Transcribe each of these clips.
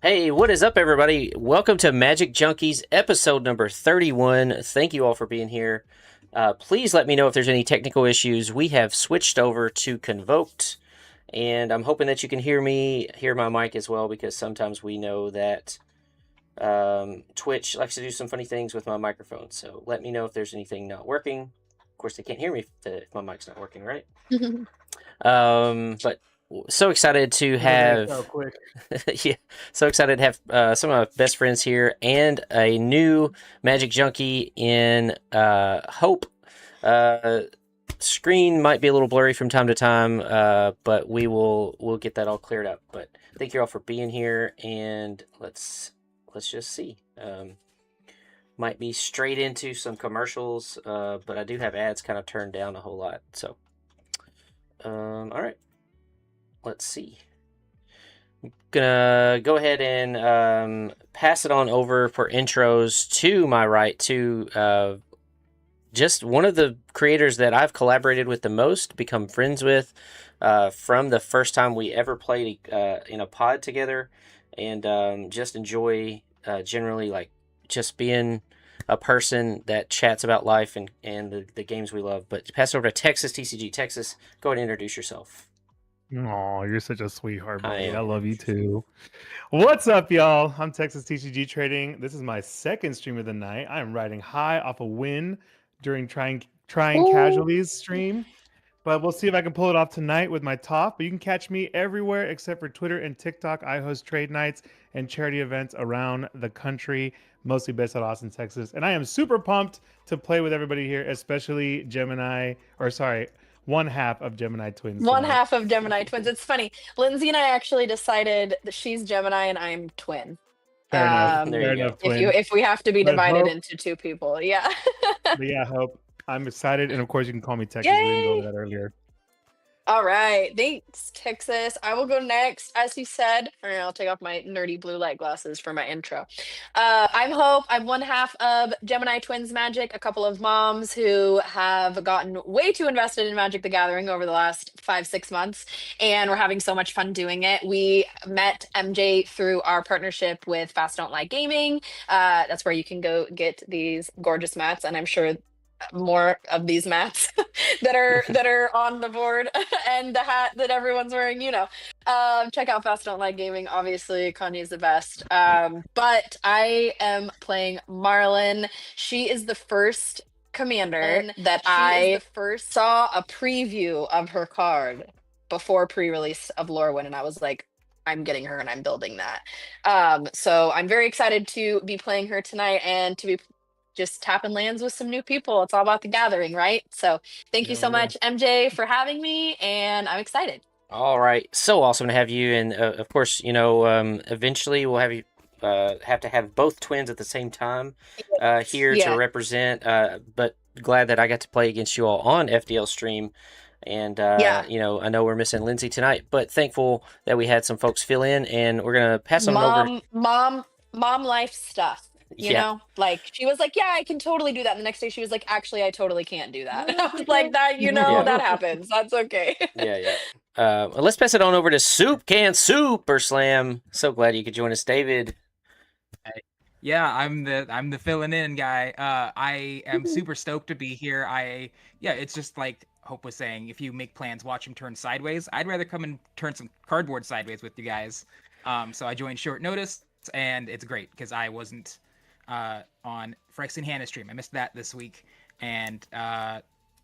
Hey, what is up, everybody? Welcome to Magic Junkies, episode number 31. Thank you all for being here. Please let me know if there's any technical issues. We have switched over to Convoked, and I'm hoping that you can hear my mic as well, because sometimes we know that Twitch likes to do some funny things with my microphone. So let me know if there's anything not working. Of course, they can't hear me if my mic's not working, right? But so excited to have yeah, so excited to have some of my best friends here and a new Magic Junkie in Hope. Screen might be a little blurry from time to time, but we'll get that all cleared up. But thank you all for being here, and let's just see. Might be straight into some commercials, but I do have ads kind of turned down a whole lot. So all right, let's see. I'm gonna go ahead and pass it on over for intros to my right to just one of the creators that I've collaborated with the most, become friends with from the first time we ever played in a pod together, and just enjoy generally like just being a person that chats about life and the games we love. But pass it over to Texas TCG. Texas, go ahead and introduce yourself. Oh, you're such a sweetheart, buddy. I I love you too. What's up, y'all? I'm Texas TCG Trading. This is my second stream of the night. I'm riding high off a win during trying casualties stream, but we'll see if I can pull it off tonight with my top. But you can catch me everywhere except for Twitter and TikTok. I host trade nights and charity events around the country, mostly based out of Austin, Texas. And I am super pumped to play with everybody here, especially one half of Gemini Twins. One half of Gemini Twins. It's funny. Lindsay and I actually decided that she's Gemini and I'm twin. Fair enough. Fair enough. If we have to be divided into two people, yeah. But yeah, Hope. I'm excited, and of course you can call me Texas. We didn't go over that earlier. All right, thanks, Texas. I will go next, as you said. All right, I'll take off my nerdy blue light glasses for my intro. I'm Hope. I'm one half of Gemini Twins Magic, a couple of moms who have gotten way too invested in Magic the Gathering over the last 5-6 months, and we're having so much fun doing it. We met MJ through our partnership with Fast Don't Lie Gaming. That's where you can go get these gorgeous mats, and I'm sure more of these mats that are on the board and the hat that everyone's wearing, check out Fast Don't Like Gaming. Obviously Kanye's the best, but I am playing Marlin. She is the first commander that I first saw a preview of her card before pre-release of Lorwyn, and I was like, I'm getting her and I'm building that. So I'm very excited to be playing her tonight and to be just tapping lands with some new people. It's all about the gathering, right? So thank you so much, MJ, for having me, and I'm excited. All right, so awesome to have you, and of course, eventually we'll have you have to have both twins at the same time here to represent. But glad that I got to play against you all on FDL stream, and I know we're missing Lindsay tonight, but thankful that we had some folks fill in, and we're gonna pass them over. Mom life stuff. You know, like she was like, yeah, I can totally do that. And the next day she was like, actually, I totally can't do that. And I was like, that, that happens. That's okay. Let's pass it on over to Soup Can Super Slam. So glad you could join us, David. Yeah, I'm the filling in guy. I am super stoked to be here. It's just like Hope was saying, if you make plans, watch them turn sideways. I'd rather come and turn some cardboard sideways with you guys. So I joined short notice, and it's great because I wasn't on Frex and Hannah stream. I missed that this week, and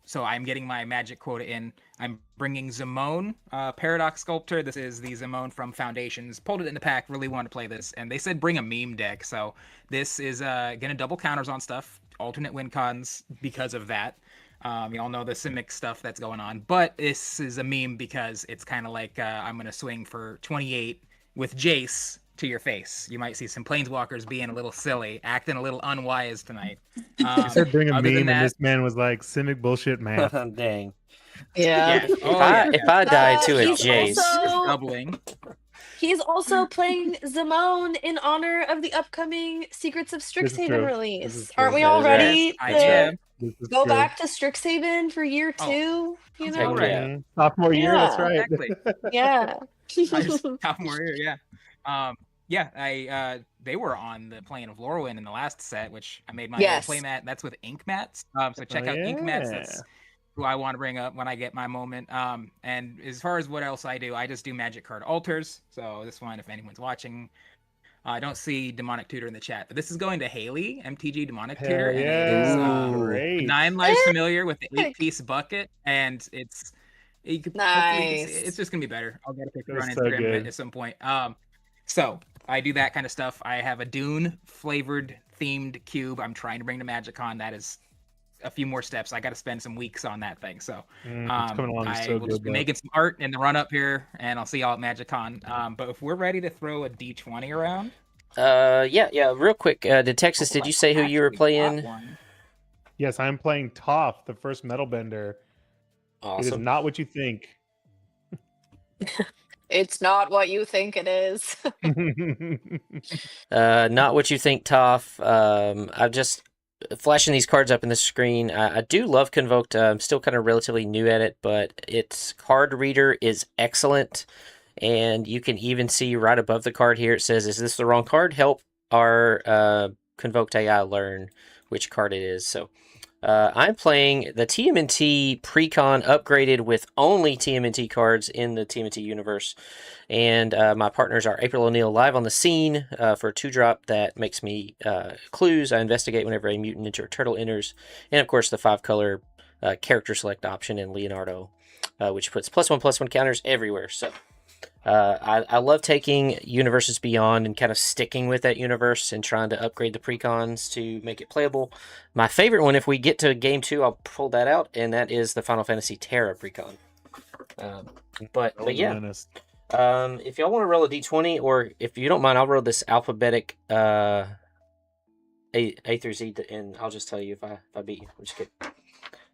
so I'm getting my magic quota in. I'm bringing Zimone, Paradox Sculptor. This is the Zimone from Foundations. Pulled it in the pack, really wanted to play this, and they said bring a meme deck, so this is gonna double counters on stuff, alternate win cons because of that. You all know the Simic stuff that's going on, but this is a meme because it's kind of like I'm gonna swing for 28 with Jace to your face. You might see some planeswalkers being a little silly, acting a little unwise tonight. You said bring a meme, and this man was like, Simic bullshit math. Dang. Yeah. If I die to a Jace. Doubling. He's also playing Zimone in honor of the upcoming Secrets of Strixhaven release. Aren't we all ready to go back to Strixhaven for year 2? Sophomore year, that's right. Exactly. Yeah. Sophomore year, yeah. yeah, they were on the plane of Lorwyn in the last set, which I made my Yes. play mat. That's with ink mats. So check Oh, out ink mats. yeah. That's who I want to bring up when I get my moment. And as far as what else I do, I just do magic card altars. So this one, if anyone's watching, I don't see Demonic Tutor in the chat, but this is going to Haley, MTG Demonic Hell Tutor, and it is yeah. Ooh. Great. 9 lives familiar with the 8-piece bucket, and it's you could hopefully you can see, Nice. it's just gonna be better. I'll get a picture That's on so Instagram good. at some point. So I do that kind of stuff. I have a Dune flavored themed cube I'm trying to bring to MagicCon. That is a few more steps. I got to spend some weeks on that thing. So It's coming along I so will just good, be though. making some art in the run up here, and I'll see y'all at MagicCon. But if we're ready to throw a D20 around, yeah. Real quick, did Texas? Did you say who you were actually got playing? one. Yes, I'm playing Toph, the first metal bender. It is Awesome. not what you think. It's not what you think it is. Not what you think, Toph. I'm just flashing these cards up in the screen. I do love Convoked. I'm still kind of relatively new at it, but its card reader is excellent. And you can even see right above the card here, it says, "Is this the wrong card? Help our Convoked AI learn which card it is." So I'm playing the TMNT Precon upgraded with only TMNT cards in the TMNT universe. And my partners are April O'Neil live on the scene for a 2-drop that makes me clues. I investigate whenever a mutant, ninja, or turtle enters. And of course, the 5-color character select option in Leonardo, which puts +1/+1 counters everywhere. So I love taking universes beyond and kind of sticking with that universe and trying to upgrade the precons to make it playable. My favorite one, if we get to game 2, I'll pull that out, and that is the Final Fantasy Terra precon. But yeah, if y'all want to roll a d20, or if you don't mind, I'll roll this alphabetic A through Z, and I'll just tell you if I beat you. I'm just kidding.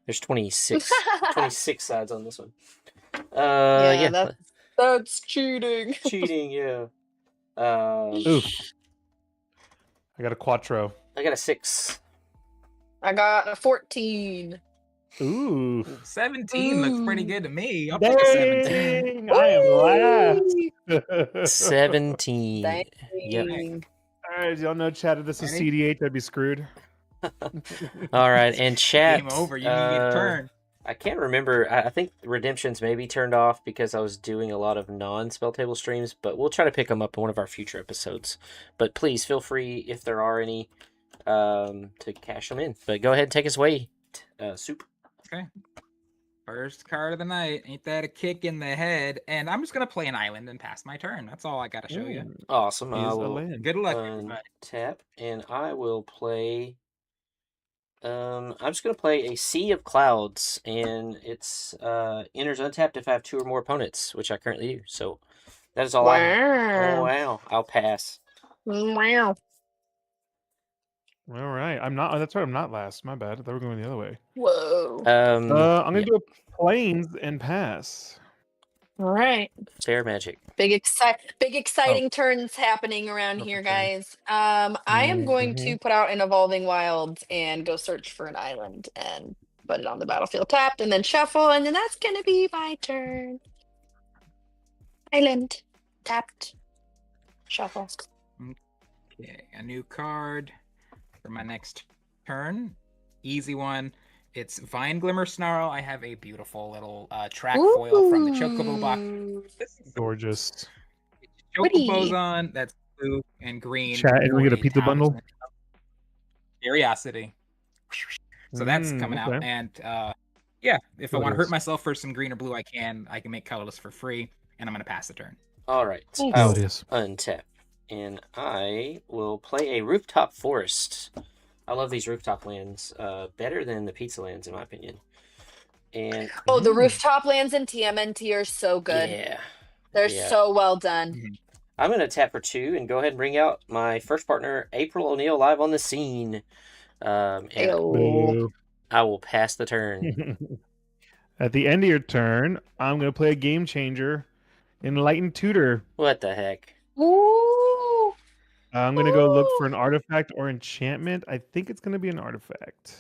There's 26 sides on this one. Yeah. That's cheating. Cheating, yeah. Oof. I got a Quattro. I got a 6. I got a 14. Ooh. 17 looks pretty Ooh. good to me. I'll take a 17. Dang, I am last. 17. Dang. Yep. All right, y'all know, chat, if this was Ready? CDH, I'd be screwed. All right, and chat. Game over. You didn't get a turn. I can't remember. I think Redemptions may be turned off because I was doing a lot of non-spell table streams, but we'll try to pick them up in one of our future episodes. But please feel free, if there are any, to cash them in. But go ahead and take us away, Soup. Okay. First card of the night. Ain't that a kick in the head? And I'm just going to play an island and pass my turn. That's all I got to show you. Awesome. I Is a will land. Good luck, everybody. tap, and I will play... I'm just going to play a Sea of Clouds, and it's enters untapped if I have 2 or more opponents, which I currently do. So that is all I have. Oh, wow. I'll pass. Wow. All right. I'm not. That's right. I'm not last. My bad. I thought we were going the other way. Whoa. I'm going to do a planes and pass. All right. Fair magic. Big exciting turns happening around here, guys. I am going to put out an Evolving Wilds and go search for an island and put it on the battlefield tapped, and then shuffle, and then that's gonna be my turn. Island tapped, shuffle. Okay, a new card for my next turn. Easy one. It's Vine Glimmer Snarl. I have a beautiful little track foil from the Chocobo box. This is Gorgeous. Chocobo's on. That's blue and green. Chat, and we get a for pizza bundle. Curiosity. So that's coming out. And yeah, if I want to hurt myself for some green or blue, I can make colorless for free, and I'm going to pass the turn. All right. I'll untap, and I will play a Rooftop Forest. I love these rooftop lands better than the pizza lands, in my opinion. And the rooftop lands in TMNT are so good. Yeah. They're so well done. I'm going to tap for 2 and go ahead and bring out my first partner, April O'Neil, live on the scene. And I will pass the turn. At the end of your turn, I'm going to play a game changer, Enlightened Tutor. What the heck? Ooh. I'm going to go look for an artifact or enchantment. I think it's going to be an artifact.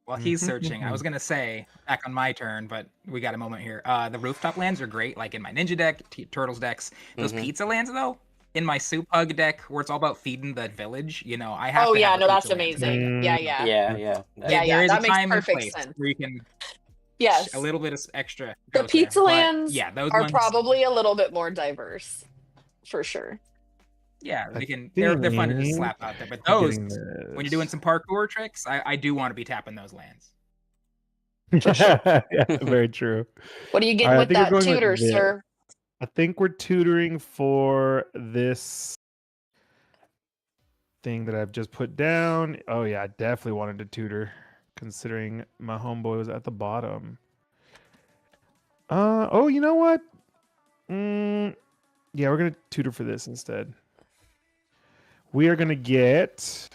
What While he's searching, I was gonna say back on my turn, but we got a moment here. The rooftop lands are great, like in my ninja deck, turtles decks. Those pizza lands though, in my soup hug deck, where it's all about feeding the village. You know, I have. Oh to yeah, have no, the that's pizza lands there. amazing. Yeah, yeah, Yeah. yeah, There yeah. is That a makes time and perfect place sense. where you can Yes, a little bit of extra. the goes there. pizza But, lands yeah, those are ones, probably a little bit more diverse, for sure. yeah, I they can. They're fun to just think slap out there. But I'm those, getting when you're doing this. some parkour tricks, I do want to be tapping those lands. For sure. Yeah, very true. What are you All getting right, I with think we're that going with tutor, this. sir? I think we're tutoring for this thing that I've just put down. Oh yeah, I definitely wanted to tutor, considering my homeboy was at the bottom. Oh, you know what? Yeah, we're gonna tutor for this instead. We are gonna get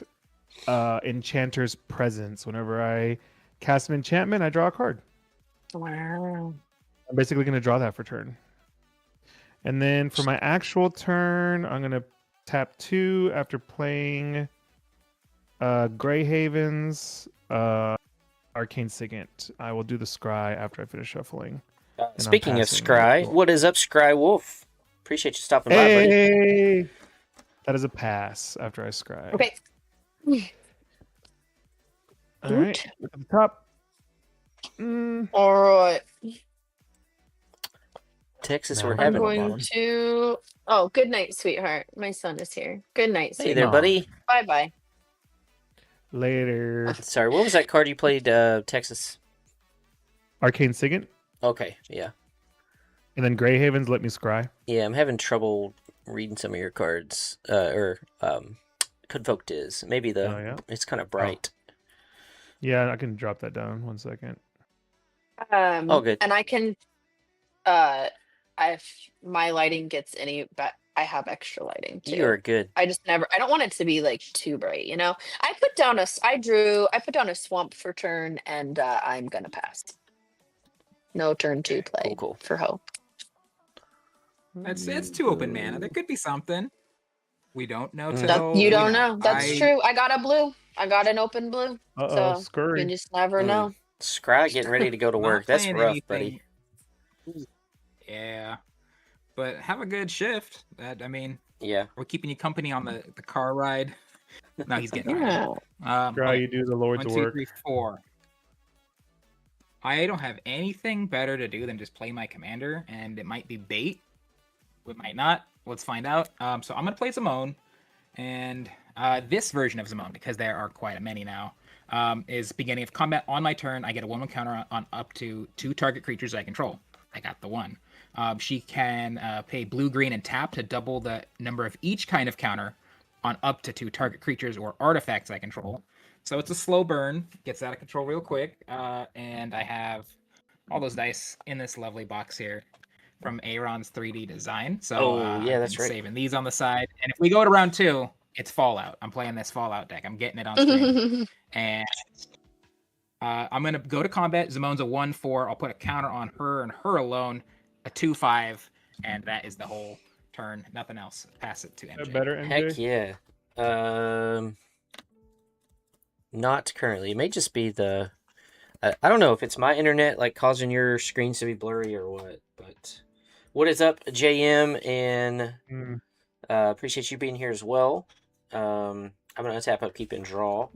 Enchanter's Presence. Whenever I cast an enchantment, I draw a card. Wow. I'm basically gonna draw that for turn. And then for my actual turn, I'm gonna tap 2 after playing Grey Havens, Arcane Signet. I will do the scry after I finish shuffling. And I'm Speaking of passing Scry, April. what is up, Scry Wolf? Appreciate you stopping by, buddy. Hey! That is a pass after I scry. Okay. All right. Look at the top. All right. Texas, No, we're I'm I'm having. going to. Oh, good night, sweetheart. My son is here. Good night, Hey sweetheart. there, Aw. buddy. Bye bye. Later. Sorry, what was that card you played, Texas? Arcane Signet. Okay, yeah. And then Grey Havens let me scry. Yeah, I'm having trouble reading some of your cards. Convoked is. Maybe Oh, yeah? it's kind of bright. Yeah, I can drop that down 1 second. Oh, good. And I can. If my lighting gets any, but I have extra lighting too. You are good. I just never. I don't want it to be like too bright. You know. I put down a swamp for turn, and I'm gonna pass. No turn 2 play Cool. for hope. It's too open mana. There could be something. We don't know Mm. till You don't know. That's I- true. I got a blue. I got an open blue. Uh-oh, So you scurry. just never Mm. know. Scry getting ready to go to Not work. That's playing rough, buddy. anything- Yeah, but have a good shift. I mean, Yeah. we're keeping you company on the car ride. No, he's getting Yeah. Scry, okay. you do the Lord's 1, 2, work. 3, 4. I don't have anything better to do than just play my commander, and it might be bait. It might not. Let's find out. So I'm gonna play Zimone, and this version of Zimone, because there are quite many now, is beginning of combat on my turn. I get a 1/1 counter on up to 2 target creatures I control. I got the 1. She can pay blue, green, and tap to double the number of each kind of counter on up to 2 target creatures or artifacts I control. So it's a slow burn, gets out of control real quick, and I have all those dice in this lovely box here from Aaron's 3D design. So yeah, I've that's been right. saving these on the side. And if we go to round 2, it's Fallout. I'm playing this Fallout deck. I'm getting it on stream. And I'm going to go to combat. Zimone's a 1/4. I'll put a counter on her and her alone, a 2/5, and that is the whole turn. Nothing else. Pass it to MJ. Better, MJ? Heck yeah. Not currently. It may just be the. I don't know if it's my internet like causing your screens to be blurry or what. But what is up, JM? And appreciate you being here as well. I'm gonna tap upkeep and draw,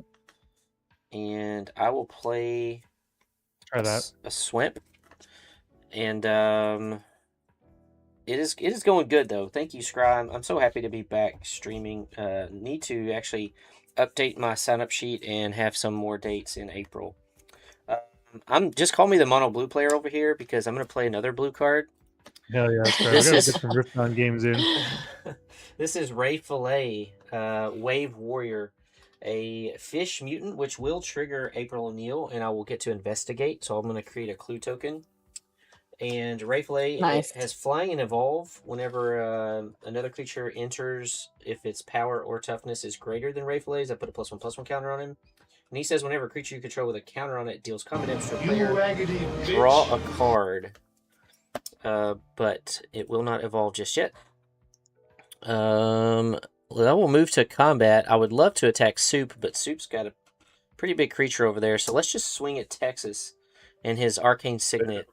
and I will play. Try that. A Swimp, and it is going good though. Thank you, Scry. I'm so happy to be back streaming. Need to actually update my sign up sheet and have some more dates in April. I'm just call me the mono blue player over here because I'm gonna play another blue card. Hell yeah, Scry. We This gotta is- get some Riftbound games in. This is Ray Fillet, Wave Warrior, a fish mutant which will trigger April O'Neil, and I will get to investigate. So I'm going to create a clue token. And Ray Fillet Nice. has flying and evolve whenever another creature enters. If its power or toughness is greater than Ray Fillet's, I put a +1/+1 counter on him. And he says whenever a creature you control with a counter on it deals combat damage to a player, draw a card. But it will not evolve just yet. Well, I will move to combat. I would love to attack Soup, but Soup's got a pretty big creature over there. So let's just swing at Texas and his Arcane Signet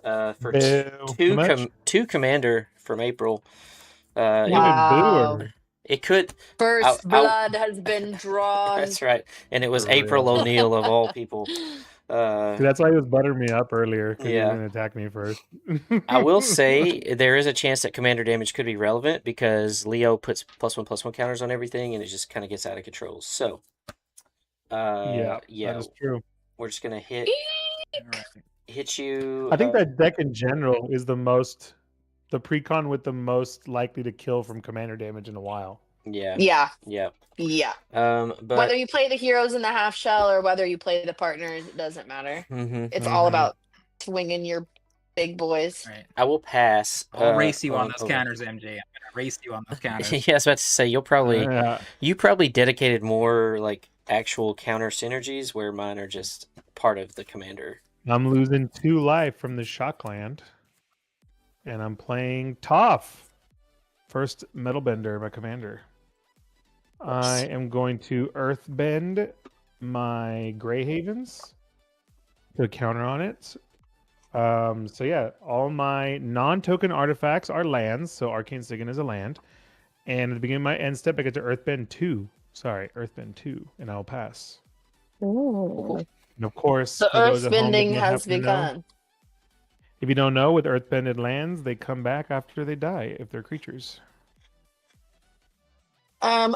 for Boo. two commander from April. Even Wow. booer. It could. First blood has been drawn. That's right, and it was For April real. O'Neil of all people. See, that's why he was buttering me up earlier, because he was Yeah. going to attack me first. I will say there is a chance that commander damage could be relevant because Leo puts +1/+1 counters on everything, and it just kind of gets out of control. So, yeah, that is true. we're just gonna All right. hit you. I think that deck in general is the precon with the most likely to kill from commander damage in a while. Yeah. Yeah. But Whether you play the heroes in the half shell or whether you play the partners, it doesn't matter. mhm. It's all about swinging your big boys. All right. I will pass. I'll race you on those over. counters, MJ. I'm gonna race you on those counters. Yeah, I was about to say you Yeah. probably dedicated more like actual counter synergies, where mine are just part of the commander. I'm losing 2 life from the Shockland, and I'm playing Toph. First Metalbender, my commander. I am going to Earthbend my Grey Havens to counter on it. So yeah, all my non-token artifacts are lands, so Arcane Signet is a land. And at the beginning of my end step, I get to Earthbend 2. Sorry, Earthbend 2, and I'll pass. Ooh. And of course, The for those at home that earthbending don't has happen to know, begun. if you don't know, with Earthbended lands, they come back after they die if they're creatures.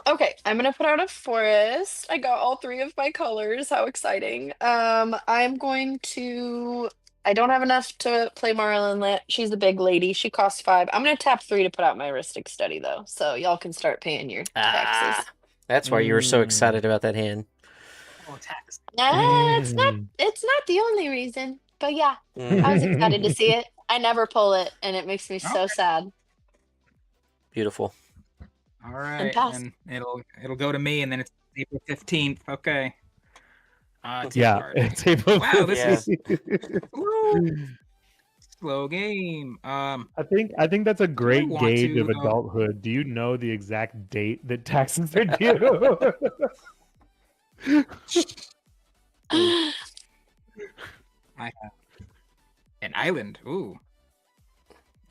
Okay, I'm gonna put out a forest. I got all 3 of my colors. How exciting. I'm going to. I don't have enough to play Marlin Lit. She's a big lady. She costs 5. I'm gonna tap 3 to put out my Heuristic Study though, so y'all can start paying your taxes. That's why you were so excited about that hand. Oh, tax. It's not. It's not the only reason, but yeah, I was Mhm. excited to see it. I never pull it, and it makes me so sad. Beautiful. All right, pass. and it'll go to me, and then it's April 15th. Okay. It's Yeah, hard. it's April. Wow, this Yeah. is Woo! Slow game. I think that's a great want gauge to, of adulthood. Do you know the exact date that taxes are due? I have an island. Ooh.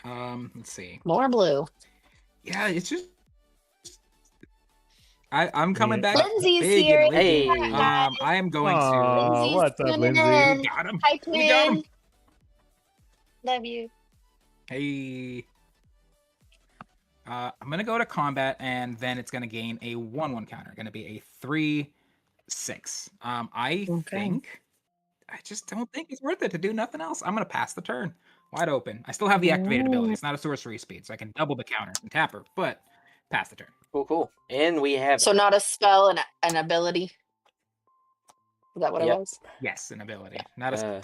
Let's see. More blue. Yeah, it's just. I'm coming back. Lindsay's big here. and Hey. Lindsay. I am going to. Aw, Lindsay's what's up, tuning Lindsay? in. We got him. Hi, We got him. twin. Love you. Hey. I'm gonna go to combat, and then it's gonna gain a 1/1 counter. Gonna be a 3/6. I think. I just don't think it's worth it to do nothing else. I'm gonna pass the turn. Wide open. I still have the activated ability. It's not a sorcery speed, so I can double the counter and tap her, but pass the turn. Cool. And we have So not a spell and an ability. Is that what it Yep. was? Yes, an ability. Not a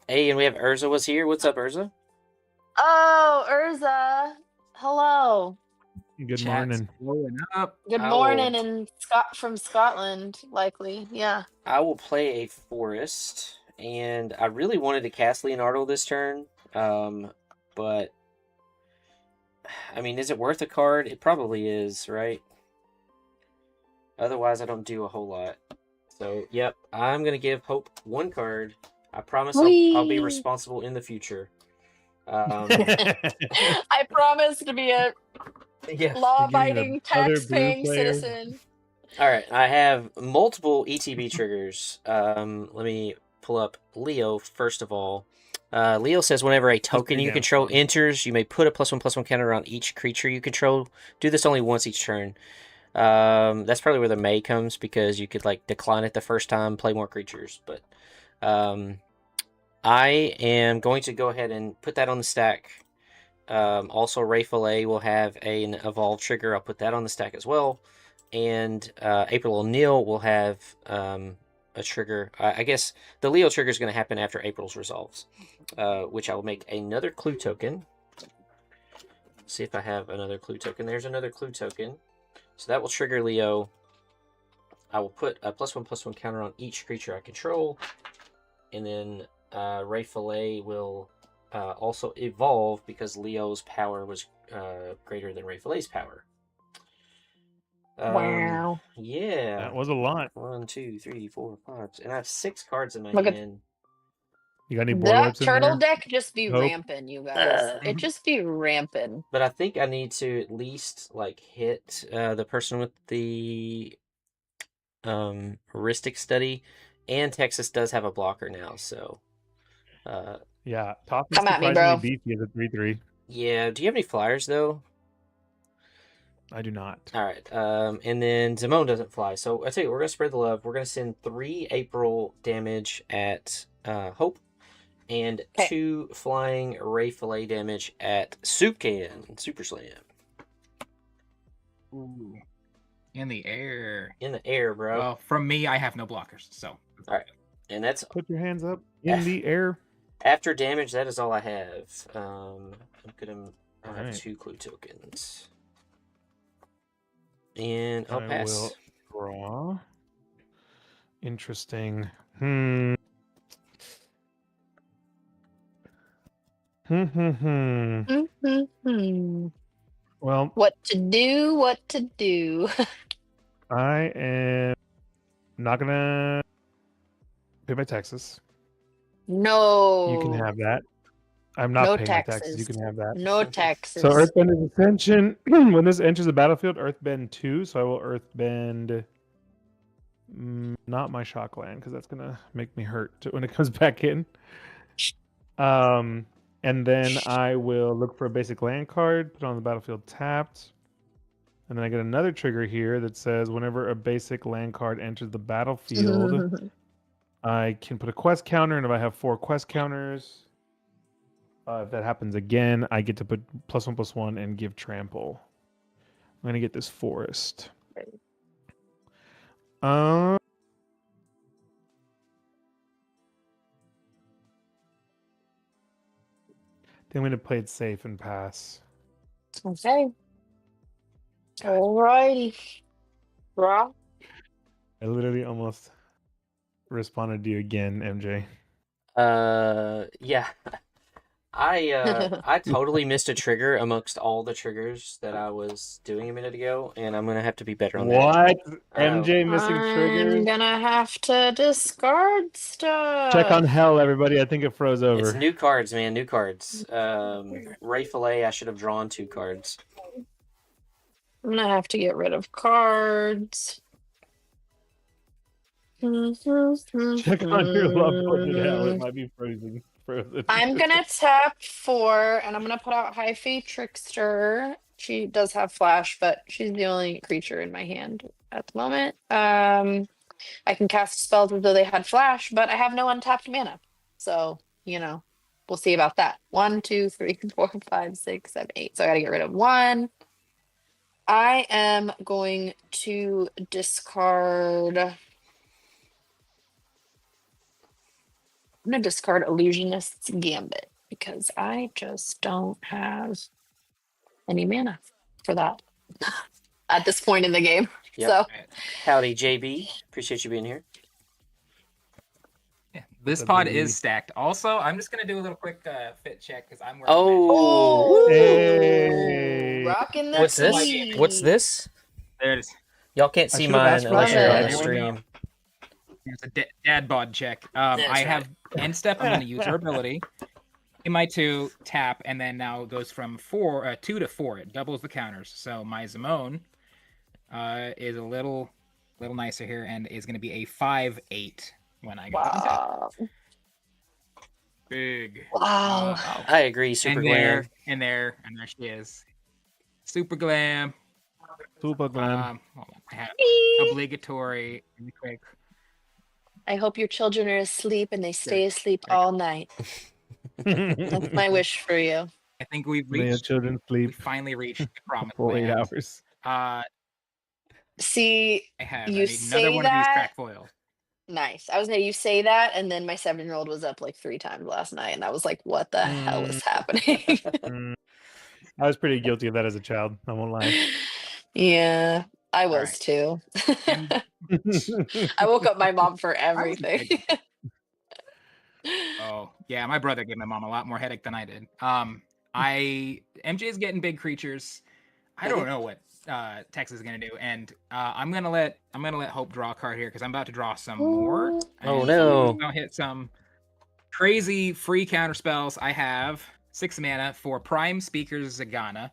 Hey, and we have Urza was here. What's up, Urza? Oh, Urza. Hello. Good chat's morning. blowing up. Good I morning will- in from Scotland, likely. Yeah. I will play a forest, and I really wanted to cast Leonardo this turn, but I mean, is it worth a card? It probably is, right? Otherwise, I don't do a whole lot. So, yep, I'm gonna give Hope 1 card. I promise I'll be Whee! responsible in the future. I promise to be a Yeah. law-abiding, other blue tax-paying player. citizen. All right, I have multiple ETB triggers. Let me pull up Leo first of all. Leo says whenever a token pretty you damn control fun. enters, you may put a +1/+1 counter on each creature you control. Do this only once each turn. That's probably where the may comes, because you could like decline it the first time, play more creatures. But I am going to go ahead and put that on the stack. Also, Ray Fillet will have an evolve trigger. I'll put that on the stack as well. And April O'Neil will have a trigger. I guess the Leo trigger is going to happen after April's resolves, which I will make another clue token. See if I have another clue token. There's another clue token. So that will trigger Leo. I will put a +1/+1 counter on each creature I control. And then Ray Fillet will also evolve because Leo's power was greater than Ray Fillet's power. Wow. Yeah. That was a lot. 1, 2, 3, 4, 5, and I have 6 cards in my Look at hand. You got any board that wipes in turtle there? deck just be Hope. ramping, you guys. It just be ramping. But I think I need to at least like hit the person with the heuristic study, and Texas does have a blocker now, so Yeah, Top is Come at me, surprisingly bro. beefy as a 3/3. yeah. Do you have any flyers though? I do not. All right. And then Zimone doesn't fly, so I tell you, we're gonna spread the love. We're gonna send 3 April damage at Hope, and 'Kay. 2 flying Ray Fillet damage at Soup Can Super Slam. Ooh. In the air. In the air, bro. Well, from me, I have no blockers, so. All right, and that's Put your hands up in the air. after damage. That is all I have. I'm gonna. I have Alright. 2 clue tokens, and I'll I pass. will draw. Interesting. Well, What to do? What to do? I am not gonna pay my taxes. No. You can have that. I'm not No paying my taxes. You taxes. can have that. No taxes. So Earthbend is Ascension. When this enters the battlefield, Earthbend 2. So I will Earthbend not my Shockland, because that's gonna make me hurt when it comes back in. And then I will look for a basic land card, put it on the battlefield tapped. And then I get another trigger here that says whenever a basic land card enters the battlefield, I can put a quest counter, and if I have 4 quest counters, if that happens again, I get to put +1/+1 and give trample. I'm gonna get this forest. Then I'm gonna play it safe and pass. Okay. Alrighty. Bro. I literally almost responded to you again, MJ. Yeah. I totally missed a trigger amongst all the triggers that I was doing a minute ago, and I'm gonna have to be better on that. What? MJ missing I'm triggers? gonna have to discard stuff. Check on hell, everybody. I think it froze over. It's new cards, man. New cards. Ray Fillet, I should have drawn 2 cards. I'm gonna have to get rid of cards. Check on your love board at hell. It might be frozen. I'm gonna tap 4, and I'm gonna put out Hyphae Trickster. She does have flash, but she's the only creature in my hand at the moment. I can cast spells as though they had flash, but I have no untapped mana. So, we'll see about that. 1, 2, 3, 4, 5, 6, 7, 8. So I gotta get rid of 1. I am going to discard. I'm going to discard Illusionist's Gambit because I just don't have any mana for that at this point in the game. Yep. So, Howdy, JB. Appreciate you being here. Yeah, this That's pod really- is stacked. Also, I'm just gonna do a little quick fit check because I'm wearing. Oh, Hey. rocking the what's this? sleeve. What's this? There it is. Y'all can't I see should've mine asked for unless that you're on the earlier. stream. Here's a dad bod check. I right. have end step. I'm going to use her ability. In my 2, tap, and then now it goes from 2 to 4. It doubles the counters. So my Zimone is a little nicer here, and is going to be a 5/8 when I go on tap. Wow. Big. Wow. I agree. Super and glam. there she is. Super glam. Super glam. Hold on. I have obligatory. Really quick. I hope your children are asleep and they stay asleep all night. That's my wish for you. I think we've May your reached. children We sleep finally reached the promised for 8 land. hours. See, I You need say another one of these that- crack foils. nice. I was gonna you say that, and then my 7-year-old was up like 3 times last night, and I was like, "What the hell is happening?" I was pretty guilty of that as a child. I won't lie. Yeah, I was right. too. And- I woke up my mom for everything. Oh yeah, my brother gave my mom a lot more headache than I did. MJ is getting big creatures. I don't know what Tex is gonna do, and I'm gonna let Hope draw a card here because I'm about to draw some more. Oh, and no. I'll hit some crazy free counter spells. I have 6 mana for Prime Speaker's Zagana.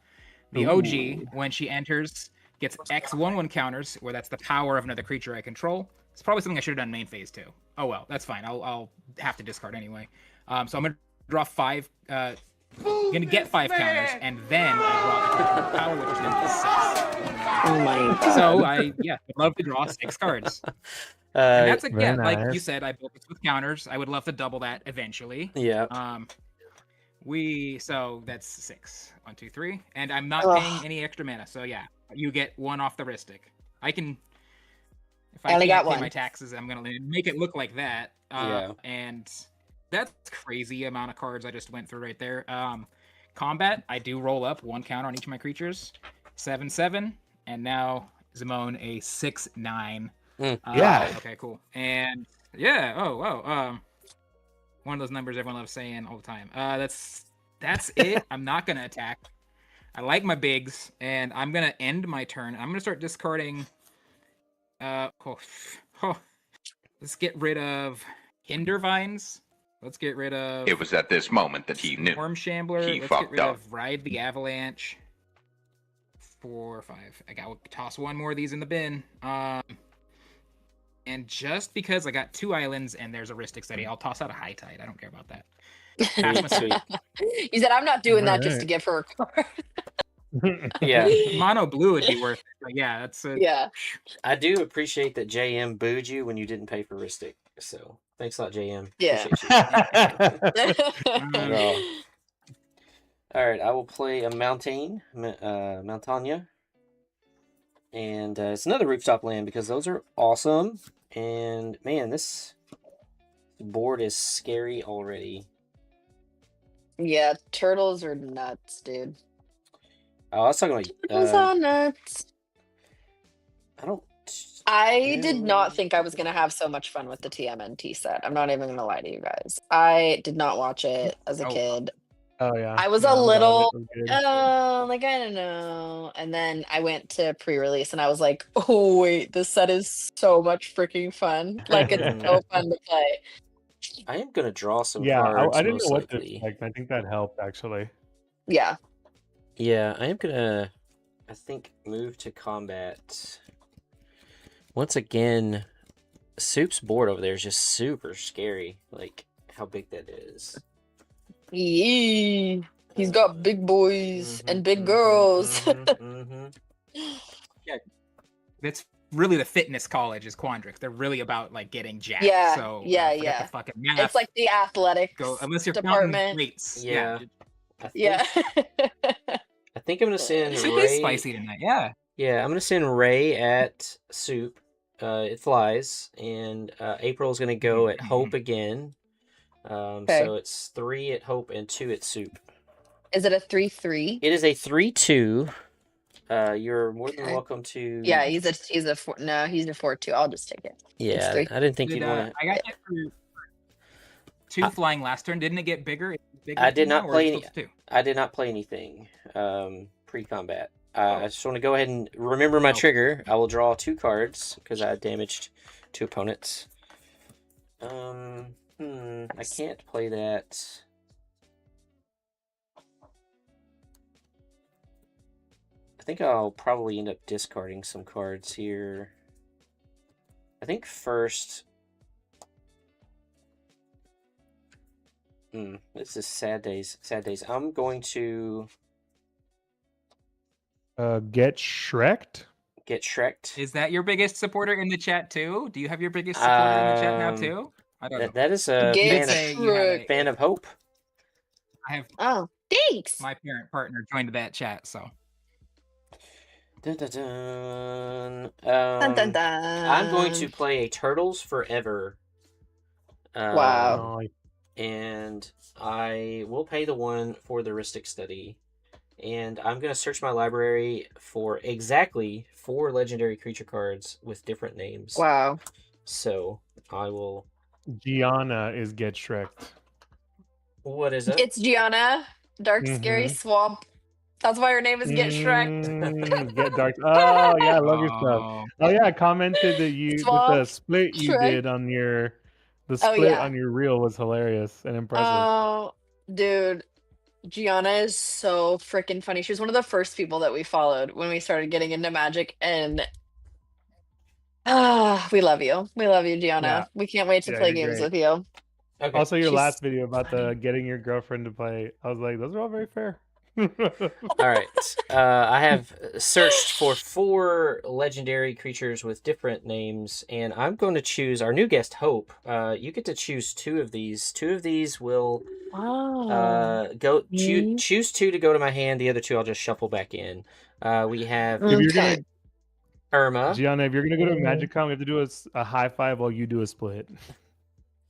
The OG, Ooh. when she enters, gets X/1/1 counters, where that's the power of another creature I control. It's probably something I should have done main phase too. Oh well, that's fine. I'll have to discard anyway. So I'm gonna draw 5. Gonna get 5 counters, and then I draw the power, which is gonna be 6. Oh my god. So I would love to draw 6 cards. And that's very like you nice. said, I built this with counters. I would love to double that eventually. Yeah. So that's 6. 1, 2, 3, and I'm not Ugh. paying any extra mana. So yeah, you get 1 off the Ristic. I can, if I I only can't got pay 1. my taxes, I'm gonna make it look like that. Yeah. And that's crazy amount of cards I just went through right there. Combat, I do roll up 1 counter on each of my creatures. 7/7, and now Zimone a 6/9. Yeah. Okay, cool. And yeah. Oh, wow. One of those numbers everyone loves saying all the time. That's it. I'm not gonna attack. I like my bigs, and I'm gonna end my turn. I'm gonna start discarding. Let's get rid of Hindervines. Let's get rid of. It was at this moment that he knew. Storm Shambler. He Let's fucked get rid up. of Ride the Avalanche. 4 or 5. I got to toss 1 more of these in the bin. And just because I got 2 islands and there's a Ristic Study, I'll toss out a High Tide. I don't care about that. Pass my Sweet. You said I'm not doing that just to Alright. give her a card. Yeah. Mono blue would be worth it. But yeah, that's a, Yeah. I do appreciate that JM booed you when you didn't pay for Ristic. So thanks a lot, JM. Yeah. Appreciate you. All right, I will play a Mountain, Montagna. And it's another rooftop land because those are awesome. And man, this board is scary already. Yeah, turtles are nuts, dude. Oh, I was talking Turtles about. are nuts. I don't. I did not think I was gonna have so much fun with the TMNT set. I'm not even gonna lie to you guys. I did not watch it as a Oh. kid. Oh yeah. I was No, a I'm glad little, it was good. like I don't know. And then I went to pre-release and I was like, oh wait, this set is so much freaking fun. Like it's so fun to play. I am gonna draw some Yeah, cards. I didn't most know what to likely. expect. I think that helped actually. Yeah. Yeah, I am gonna. I think move to combat. Once again, Soup's board over there is just super scary. Like how big that is. Yee. He's got big boys and big Mhm, girls. that's really the fitness college is Quandrix. They're really about like getting jacked. Yeah, So yeah, forget yeah. The fucking math. It's like the athletics Go unless you're counting department. weights. Yeah. I think, Yeah. I think I'm gonna send Soup is Ray. spicy tonight. Yeah. Yeah, I'm gonna send Ray at Soup. It flies, and April's gonna go at Hope again. So it's 3 at Hope and 2 at Soup. Is it a 3/3? It is a 3/2. You're more than Okay. welcome to. Yeah, he's a 4. No, he's a 4/2. I'll just take it. Yeah, 3. I didn't think you'd Did, want to. I got hit for 2 flying last turn. Didn't it get bigger? I did not play any. Two? I did not play anything pre-combat. I just want to go ahead and remember my trigger. I will draw 2 cards because I damaged 2 opponents. I can't play that. I think I'll probably end up discarding some cards here. I think first. This is sad days. Sad days. I'm going to Get Shreked. get Shreked. Is that your biggest supporter in the chat too? Do you have your biggest supporter in the chat now too? I don't know. That is a Get fan of hope. I have Oh, thanks. my parent partner joined that chat, so Dun, dun, dun. Dun, dun, dun. I'm going to play a Turtles Forever. Wow. Oh, And I will pay the 1 for the Ristic Study. And I'm going to search my library for exactly 4 legendary creature cards with different names. Wow. So I will. Gianna is Get Shreked. What is it? It's Gianna, Dark Scary Mhm. Swamp That's why her name is Get Shrek. Get dark. Oh yeah, I love your stuff. Oh. Oh yeah, I commented that the Swamp split you Shrek. did on your Oh, yeah. on your reel was hilarious and impressive. Oh, dude. Gianna is so freaking funny. She was one of the first people that we followed when we started getting into Magic, and we love you. We love you, Gianna. Yeah. We can't wait to Yeah, play you're games great. with you. Okay. Also, your She's last video about funny. the getting your girlfriend to play, I was like, those are all very fair. All right. I have searched for 4 legendary creatures with different names, and I'm going to choose our new guest, Hope. You get to choose 2 of these. 2 of these will choose 2 to go to my hand. The other 2 I'll just shuffle back in. We have If you're gonna, Irma. Gianna, if you're gonna go to MagicCon, we have to do a high five while you do a split.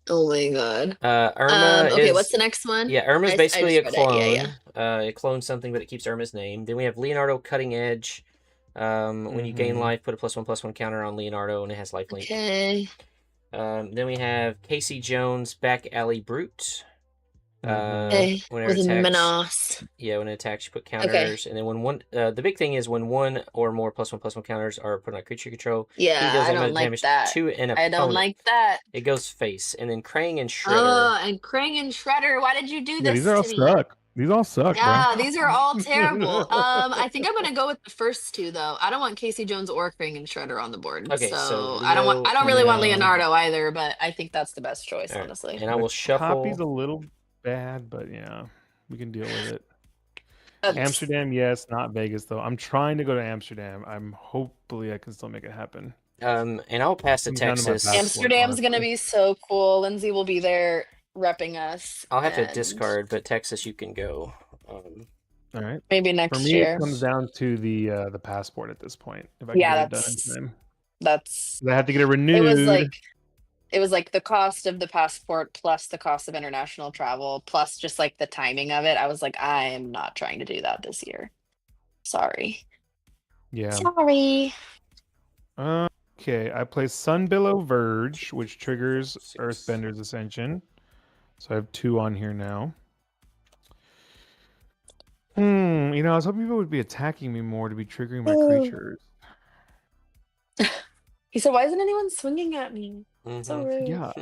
Oh my god. Irma okay, is, what's the next one? Yeah, Irma's I basically a just read it, clone. yeah. It clones something, but it keeps Irma's name. Then we have Leonardo Cutting Edge. When you gain life, put a +1/+1 counter on Leonardo, and it has lifelink. Okay. Then we have Casey Jones, Back Alley Brute. Okay. Whenever With it attacks, Menace. yeah, when it attacks, you put counters, and then when one, the big thing is when 1 or more +1/+1 counters are put on a creature control, Yeah, he deals I don't automatic like damage that. to an opponent. I don't like that. It goes face, and then Krang and Shredder. Oh, and Krang and Shredder, why did you do Yeah, this these are all to me? suck. These all suck, Yeah, bro. these are all terrible. I think I'm gonna go with the first 2 though. I don't want Casey Jones or Krang and Shredder on the board. Okay, so so I don't really want Yeah. Leonardo either, but I think that's the best choice, All right, honestly. and I will shuffle. Copy's a little bad, but yeah, we can deal with it. That's- Amsterdam, yes, not Vegas though. I'm trying to go to Amsterdam. Hopefully I can still make it happen. And I'll pass to Comes down to my Texas. passport, Amsterdam's gonna honestly. be so cool. Lindsay will be there repping us. I'll have to and discard, but Texas, you can go. All right. maybe For next me, year. it comes down to the passport at this point. If I can Yeah, get it done that's in time, that's 'Cause I have to get it renewed. it was like the cost of the passport plus the cost of international travel plus just like the timing of it. I was like, I am not trying to do that this year. Sorry. Yeah. Sorry. Okay, I play Sunbillow Verge, which triggers Earthbender's Ascension. So I have 2 on here now. You know, I was hoping people would be attacking me more to be triggering my creatures. He said, why isn't anyone swinging at me? So rude. Yeah.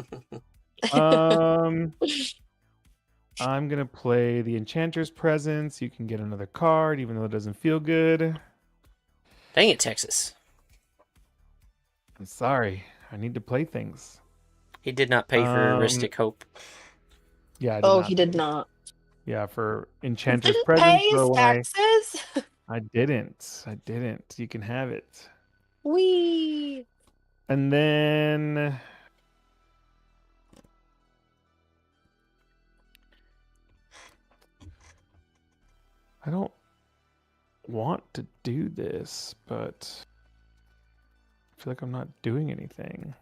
I'm gonna play the Enchanter's Presence. You can get another card, even though it doesn't feel good. Dang it, Texas. I'm sorry. I need to play things. He did not pay for Heuristic Hope. Yeah. He did not. Yeah, for Enchanter's Didn't Presence. pay his so taxes. I didn't. You can have it. Wee. And then I don't want to do this, but I feel like I'm not doing anything.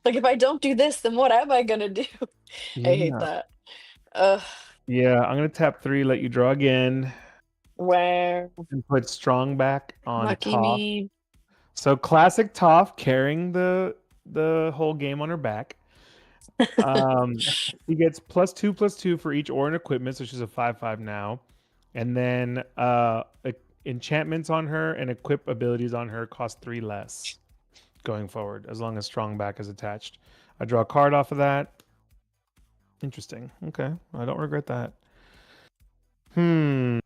Like if I don't do this, then what am I gonna do? I hate that. Yeah, I'm gonna tap 3, let you draw again. Where? And put Strong back on Lucky top. me. So classic Toph carrying the whole game on her back. He gets +2/+2 for each aura and equipment, so she's a 5/5 now. And then enchantments on her and equip abilities on her cost 3 less going forward, as long as Strong back is attached. I draw a card off of that. Interesting. Okay, I don't regret that. I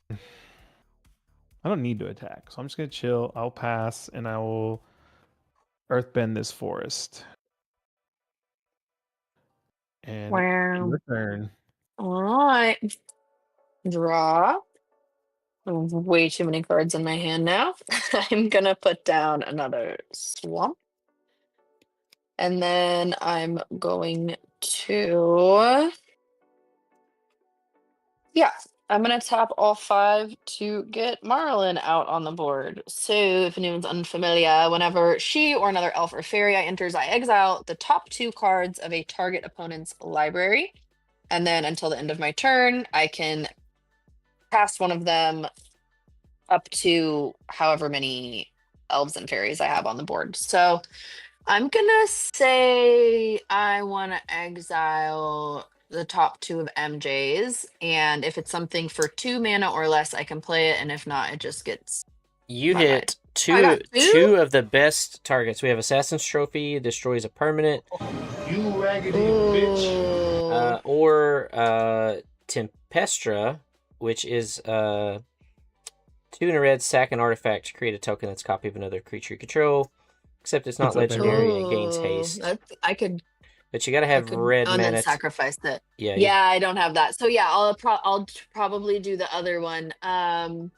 don't need to attack, so I'm just gonna chill. I'll pass, and I will Earthbend this forest. And your turn. All right. Draw. Way too many cards in my hand now. I'm gonna put down another swamp. And then I'm going to I'm gonna tap all 5 to get Marlin out on the board. So if anyone's unfamiliar, whenever she or another elf or fairy enters, I exile the top 2 cards of a target opponent's library. And then until the end of my turn, I can cast one of them up to however many elves and fairies I have on the board. So I'm gonna say I want to exile the top 2 of MJ's, and if it's something for 2 mana or less, I can play it, and if not, it just gets. You Bye-bye. hit I got two? two of the best targets. We have Assassin's Trophy, destroys a permanent, You raggedy bitch. or Tempestra, which is 2 in a red, sack an artifact to create a token that's a copy of another creature you control. Except it's not Puts up there. legendary and it gains Ooh, haste. I could. But you gotta have red and then mana. sacrifice it. Yeah. Yeah, I don't have that. So yeah, I'll probably do the other one. You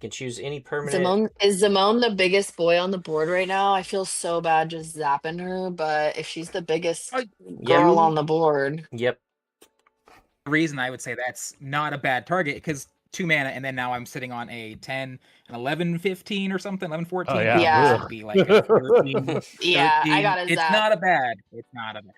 can choose any permanent. Zimone the biggest boy on the board right now? I feel so bad just zapping her, but if she's the biggest girl on the board. Yep. The reason I would say that's not a bad target, because 2 mana, and then now I'm sitting on a 10, an 11, 15 or something, 11, 14. Oh, yeah. Yeah. This would be like a 13, Yeah, 13. I gotta It's zap. not a bad. It's not a bad.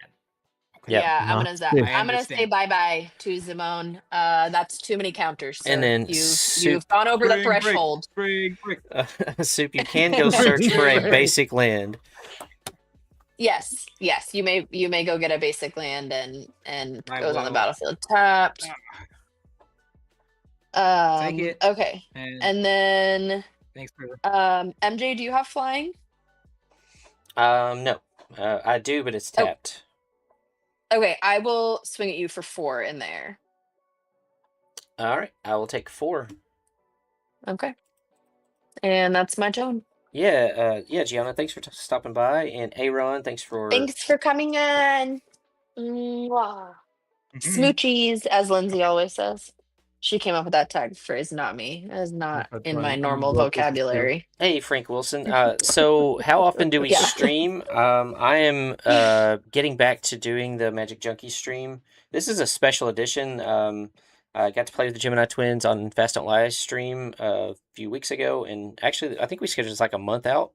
Yep. Yeah, I'm gonna zap. I I'm gonna say understand. bye-bye to Zimone. That's too many counters. Sir. And then you've gone over the threshold. Break. Soup, you can go search for a basic land. Yes, you may go get a basic land and I goes on the will. battlefield tapped. Take it. Okay, and then Thanks for MJ, do you have flying? No. I do, but it's tapped. Okay, I will swing at you for 4 in there. All right, I will take 4. Okay, and that's my turn. Yeah, Gianna, thanks for stopping by, and Aaron, thanks for coming in. Mwah. Smoochies, as Lindsay always says. She came up with that tag phrase, not me. That is not That's in fine. my normal Well, this is vocabulary. Hey, Frank Wilson. So how often do we Yeah. stream? I am getting back to doing the Magic Junkies stream. This is a special edition. I got to play with the Gemini Twins on Fast Don't Lie stream a few weeks ago, and actually, I think we scheduled this like a month out.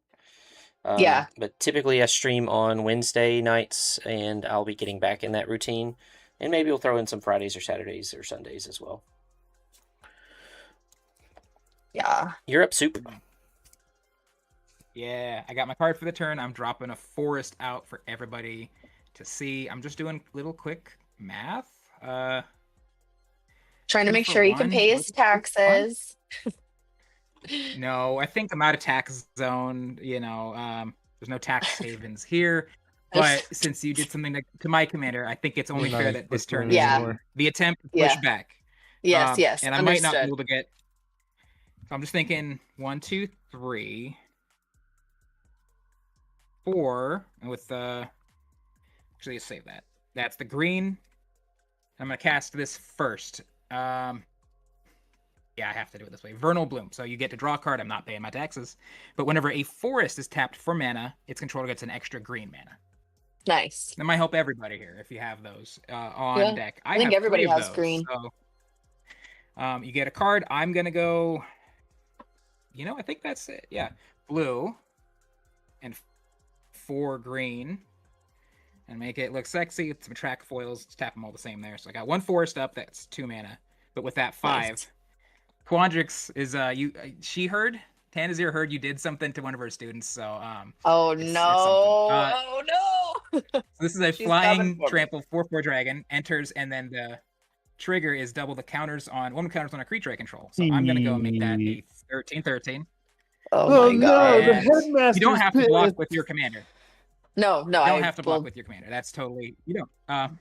Yeah. But typically I stream on Wednesday nights, and I'll be getting back in that routine. And maybe we'll throw in some Fridays or Saturdays or Sundays as well. Yeah. You're up, Soup. Yeah, I got my card for the turn. I'm dropping a forest out for everybody to see. I'm just doing little quick math. Trying to Two make for sure you can one. pay his taxes. No, I think I'm out of tax zone. There's no tax havens here. But since you did something to my commander, I think it's only fair that this turn Yeah. is the attempt to push Yeah. back. Yes, And I might not be understood. able to get. So I'm just thinking 1, 2, 3, 4, and with actually let's save that. That's the green. I'm gonna cast this first. Yeah, I have to do it this way. Vernal Bloom. So you get to draw a card. I'm not paying my taxes. But whenever a forest is tapped for mana, its controller gets an extra green mana. Nice. That might help everybody here if you have those on deck. I think have everybody 3 of has those, green. So, you get a card. I'm gonna go. I think that's it. Yeah, blue and 4 green, and make it look sexy. It's some track foils. Let's tap them all the same there. So I got 1 forest up. That's 2 mana. But with that 5, Nice. Quandrix is she heard. Tanazir heard you did something to one of her students. So Oh it's no! something. Oh no! So this is a She's flying coming for me. trample 4/4 dragon, enters, and then the trigger is double the counters on a creature I control. So I'm gonna go and make that a 13/13. Oh my god! the And headmaster's you don't have to block pissed. with your commander. No, You don't have to block with your commander. That's totally you don't.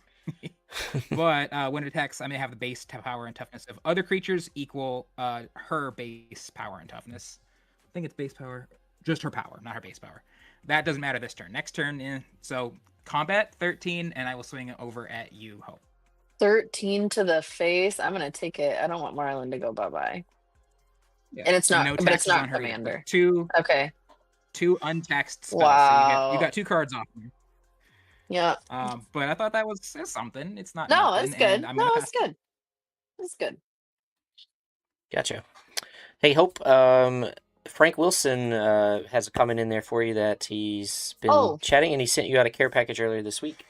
But when it attacks, I may have the base power and toughness of other creatures equal her base power and toughness. I think it's base power, just her power, not her base power. That doesn't matter this turn. Next turn, so combat 13, and I will swing it over at you, Hope. 13 to the face. I'm gonna take it. I don't want Marlon to go bye-bye. Yeah. And it's not, no but it's taxes not on her either. commander. Two Okay. untaxed spells. Wow. So you got 2 cards off me. Yeah. But I thought that was something. It's not. No, nothing, it's good. and I'm No, gonna it's pass. good. It's good. Gotcha. Hey, Hope. Frank Wilson has a comment in there for you that he's been chatting, and he sent you out a care package earlier this week.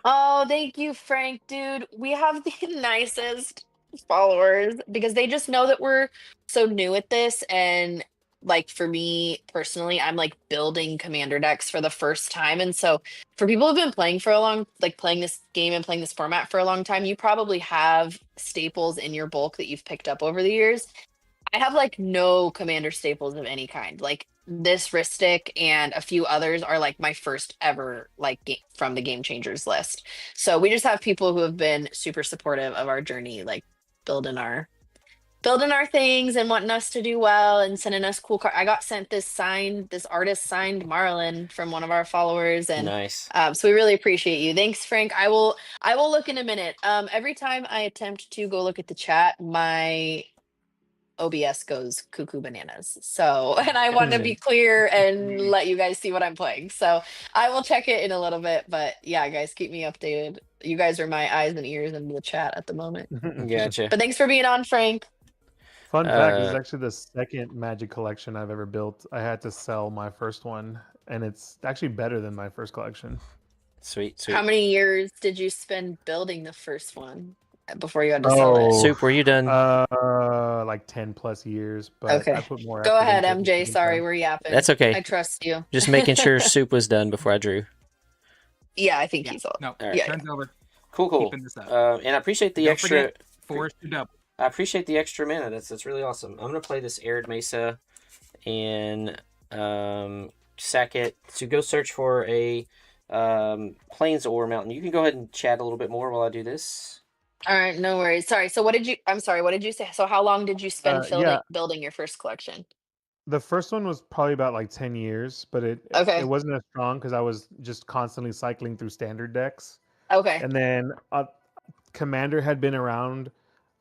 Oh, thank you, Frank, dude. We have the nicest followers because they just know that we're so new at this, and like for me personally, I'm like building commander decks for the first time. And so for people who've been playing for a long, like playing this game and playing this format for a long time, you probably have staples in your bulk that you've picked up over the years. I have like no commander staples of any kind. Like this Ristic and a few others are like my first ever like from the Game Changers list. So we just have people who have been super supportive of our journey, like building our things and wanting us to do well and sending us cool cards. I got sent this artist signed Marlin from one of our followers, and Nice. so we really appreciate you. Thanks, Frank. I will look in a minute. Every time I attempt to go look at the chat, my OBS goes cuckoo bananas. So, and I want to be clear and let you guys see what I'm playing. So I will check it in a little bit, but yeah, guys, keep me updated. You guys are my eyes and ears in the chat at the moment. Gotcha. But thanks for being on, Frank. Fun fact, this is actually the second Magic collection I've ever built. I had to sell my first one, and it's actually better than my first collection. Sweet, sweet. How many years did you spend building the first one before you had to sell it? Soup, were you done? Like 10 plus years, but Okay. I put more Go effort ahead, into it the MJ. second Sorry, time. we're yapping. That's okay. I trust you. Just making sure Soup was done before I drew. Yeah, I think he's all. No, All right. Yeah. turns over. Cool. Keeping this up. And I appreciate the Don't extra. forget, force to double. I appreciate the extra mana. That's really awesome. I'm gonna play this Arid Mesa and sack it to go search for a Plains Ore Mountain. You can go ahead and chat a little bit more while I do this. All right, no worries. Sorry. So I'm sorry, what did you say? So how long did you spend building your first collection? The first one was probably about like 10 years, but it wasn't as strong because I was just constantly cycling through standard decks. Okay. And then Commander had been around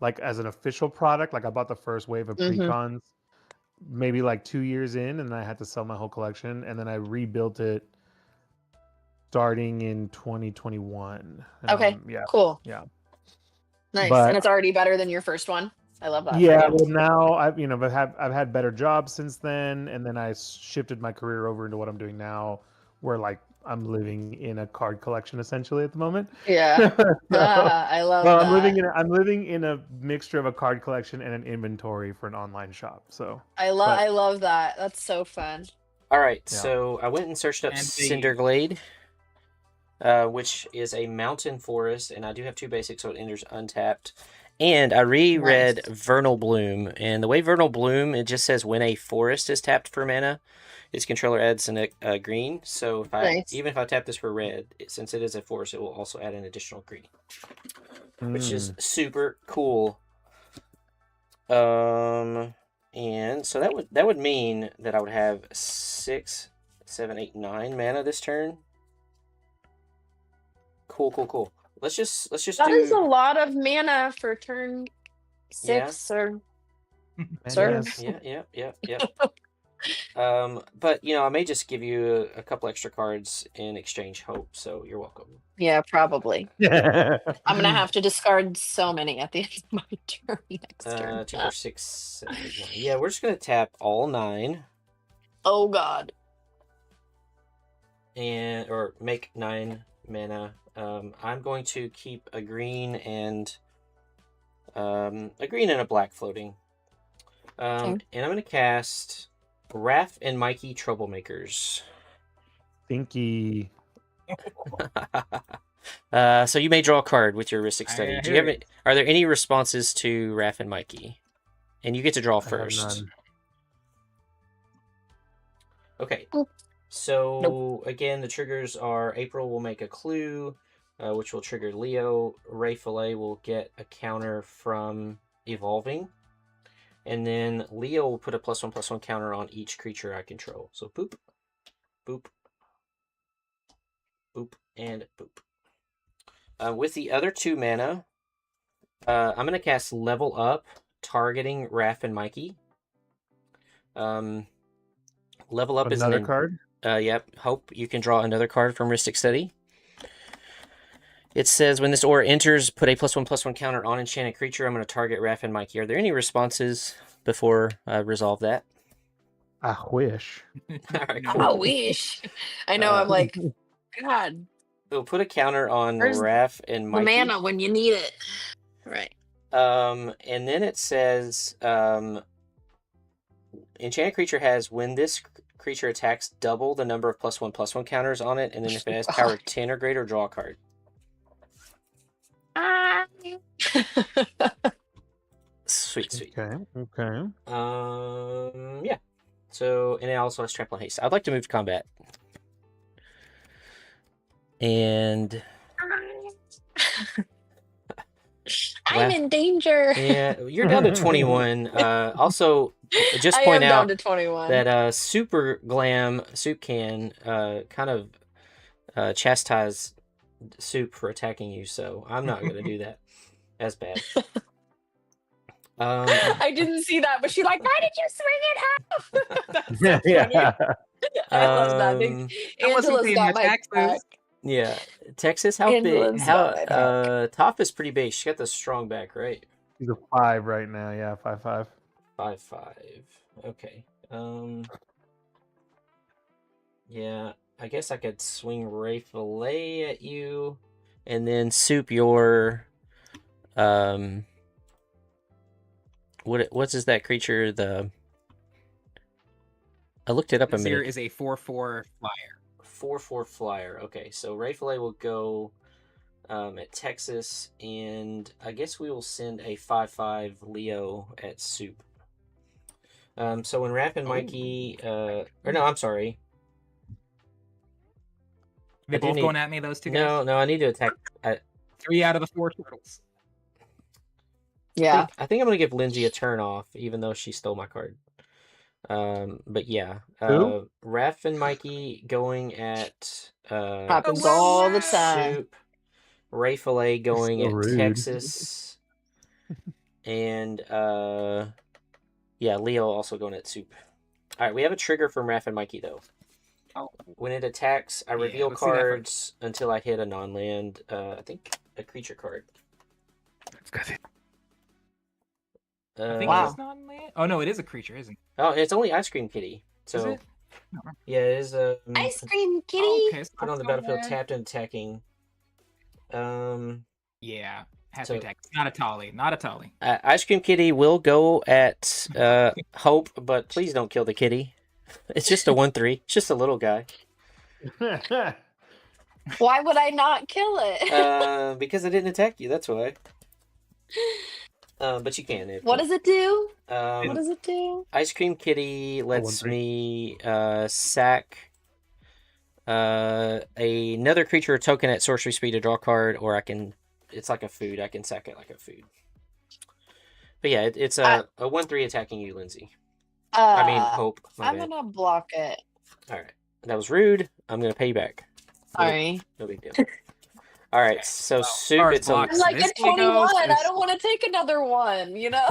like as an official product. Like I bought the first wave of precons maybe like 2 years in, and I had to sell my whole collection, and then I rebuilt it starting in 2021. Okay. Yeah. Cool. Yeah. Nice. But- and it's already better than your first one. I love that. Yeah, well now I've had better jobs since then, and then I shifted my career over into what I'm doing now, where like I'm living in a card collection essentially at the moment. Yeah. I love that. I'm living in a mixture of a card collection and an inventory for an online shop. So I love that. That's so fun. All right, Yeah. so I went and searched up Cinderglade, which is a mountain forest, and I do have 2 basics, so it enters untapped. And I reread Vernal Bloom, and the way Vernal Bloom, it just says when a forest is tapped for mana, its controller adds a green. So if even if I tap this for red, since it is a forest, it will also add an additional green, which is super cool. And so that would mean that I would have 6, 7, 8, 9 mana this turn. Cool. Let's just That do. is a lot of mana for turn 6 or certain. Yeah. But I may just give you a couple extra cards in exchange hope, so you're welcome. Yeah, probably. Yeah. I'm gonna have to discard so many at the end of my turn next turn. 2, 4, 6, 7, 8, 9. Yeah, we're just gonna tap all 9. Oh God. Or make 9 mana. I'm going to keep a green and a black floating. And I'm going to cast Raph and Mikey Troublemakers. Thinky. So you may draw a card with your heuristic study. Are there any responses to Raph and Mikey? And you get to draw first. Okay. So again, the triggers are April will make a clue, which will trigger Leo. Ray Fillet will get a counter from evolving. And then Leo will put a +1/+1 counter on each creature I control. So boop, boop, boop, and boop. With the other 2 mana, I'm going to cast Level Up, targeting Raph and Mikey. Level Up is another card. Yep. Hope you can draw another card from Ristic Study. It says when this aura enters, put a +1/+1 counter on enchanted creature. I'm going to target Raph and Mikey. Are there any responses before I resolve that? I wish. All right, I cool. wish. I know. I'm like, God. We'll put a counter on Where's Raph and Mikey. The mana when you need it. Right. And then it says, and enchanted creature has when this creature attacks, double the number of +1/+1 counters on it, and then if it has power 10 or greater, draw a card. Sweet, sweet. Okay. Yeah. So, and it also has trample and haste. I'd like to move to combat. And I'm in danger. yeah, you're down to 21. Also, just I point am out down to 21. that Super Glam Soup can kind of chastise Soup for attacking you, so I'm not going to do that. That's bad. I didn't see that, but she's like, "Why did you swing it half?" That's so Yeah. funny. I love that. That wasn't Angela's paying got your my taxes. back. Yeah, Texas. How Angela's big? got my back. Toph is pretty big. She got the strong back, right? He's a 5 right now. Yeah, 5/5. 5/5. Okay. Yeah, I guess I could swing Ray Fillet at you, and then Soup your what's that creature? I looked it up a Azir minute. is a 4/4 flyer. 4/4 flyer. Okay, so Ray Fillet will go at Texas, and I guess we will send a 5/5 Leo at Soup. So when Raph and Mikey, or no, I'm sorry. They both going at me, those two guys? No, I need to attack. 3 out of the 4 turtles. Yeah. I think I'm gonna give Lindsay a turn off, even though she stole my card. But yeah, Who? Raph and Mikey going at Happens all the time. Soup. Ray Fillet going so at rude. Texas, and yeah, Leo also going at Soup. All right, we have a trigger from Raph and Mikey though. Oh. When it attacks, I reveal let's see that cards until I hit a non-land. I think a creature card. I think Wow. it's not land. Oh no, it is a creature, isn't it? Oh, it's only Ice Cream Kitty. Is So it? No. yeah, it is. Ice cream kitty. Oh, okay, so Put on that's the not battlefield, bad. tapped and attacking. Yeah, has So- to attack. Not a Tolly. Not a Tolly. Ice Cream Kitty will go at Hope, but please don't kill the kitty. It's just a 1/3. It's just a little guy. Why would I not kill it? Because it didn't attack you. That's why. But you can. What does it do? Um, What does it do? Ice Cream Kitty lets 1/3. me sack another creature or token at sorcery speed to draw a card, or I can. It's like a food. I can sack it like a food. But yeah, it's a 1/3 attacking you, Lindsay. I mean, Hope. My I'm bad. gonna block it. All right, that was rude. I'm gonna pay you back. Sorry. No big deal. All right, so Soup. Ours It's a blocks. I'm like This at way 21. goes I this- don't want to take another one, you know?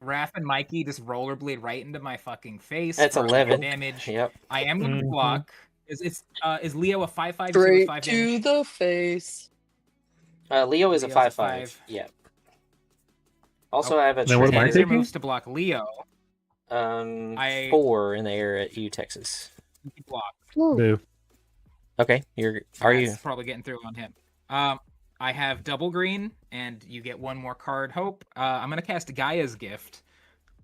Raph and Mikey just rollerblade right into my fucking face. That's for 11 damage. Yep. I am going to Mhm. block. Is Leo a 5/5? Straight 5 to damage? the face. Leo is a Leo's a 5/5. 5. Yeah. Also, I have a Then what am I trigger. Azir taking? moves to block Leo. 4 in the air at you, Texas. He block. Boo. Okay, are you? That's probably getting through on him. I have double green, and you get one more card. Hope. I'm gonna cast Gaia's Gift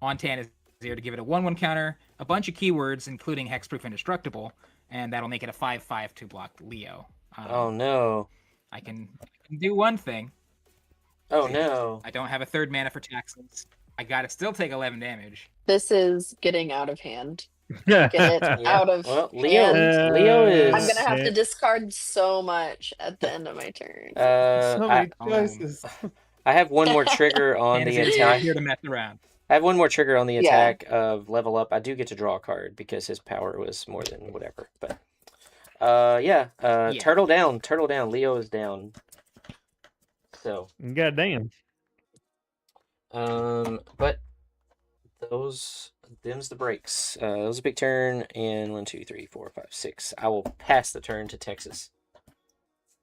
on Tanazir to give it a 1/1 counter, a bunch of keywords, including hexproof, indestructible, and that'll make it a 5/5 to block Leo. Oh no! I can do one thing. Oh no! I don't have a third mana for taxes. I gotta still take 11 damage. This is getting out of hand. Get Get it out of Well, Leo. hand. Leo is. I'm gonna have to Shit. discard so much at the end of my turn. So many I choices. have one more trigger on the Tanazir's not attack. here to mess around. I have one more trigger on the Yeah. attack of level up. I do get to draw a card because his power was more than whatever. But yeah. Turtle down. Leo is down. So Goddamn. but them's the breaks. That was a big turn, and 1, 2, 3, 4, 5, 6. I will pass the turn to Texas.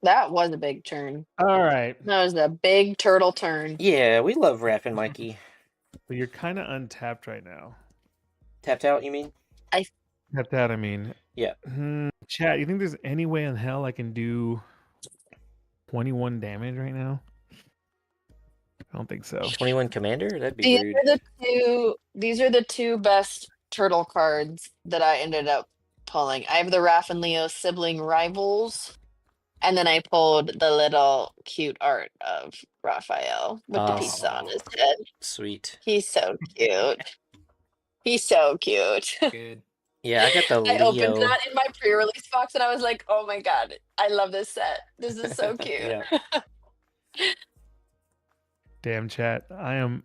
That was a big turn. All right. That was a big turtle turn. Yeah, we love Raph and Mikey. So you're kind of untapped right now. Tapped out, you mean? Tapped out, I mean. Yeah. Chat, you think there's any way in hell I can do 21 damage right now? I don't think so. 21 commander? That'd be These rude. are the two. These are the two best turtle cards that I ended up pulling. I have the Raph and Leo sibling rivals, and then I pulled the little cute art of Raphael with the pizza on his head. Sweet. He's so cute. He's so cute. Good. Yeah, I got the I opened Leo. that in my pre-release box, and I was like, "Oh my god, I love this set. This is so cute." Yeah. Damn chat. I'm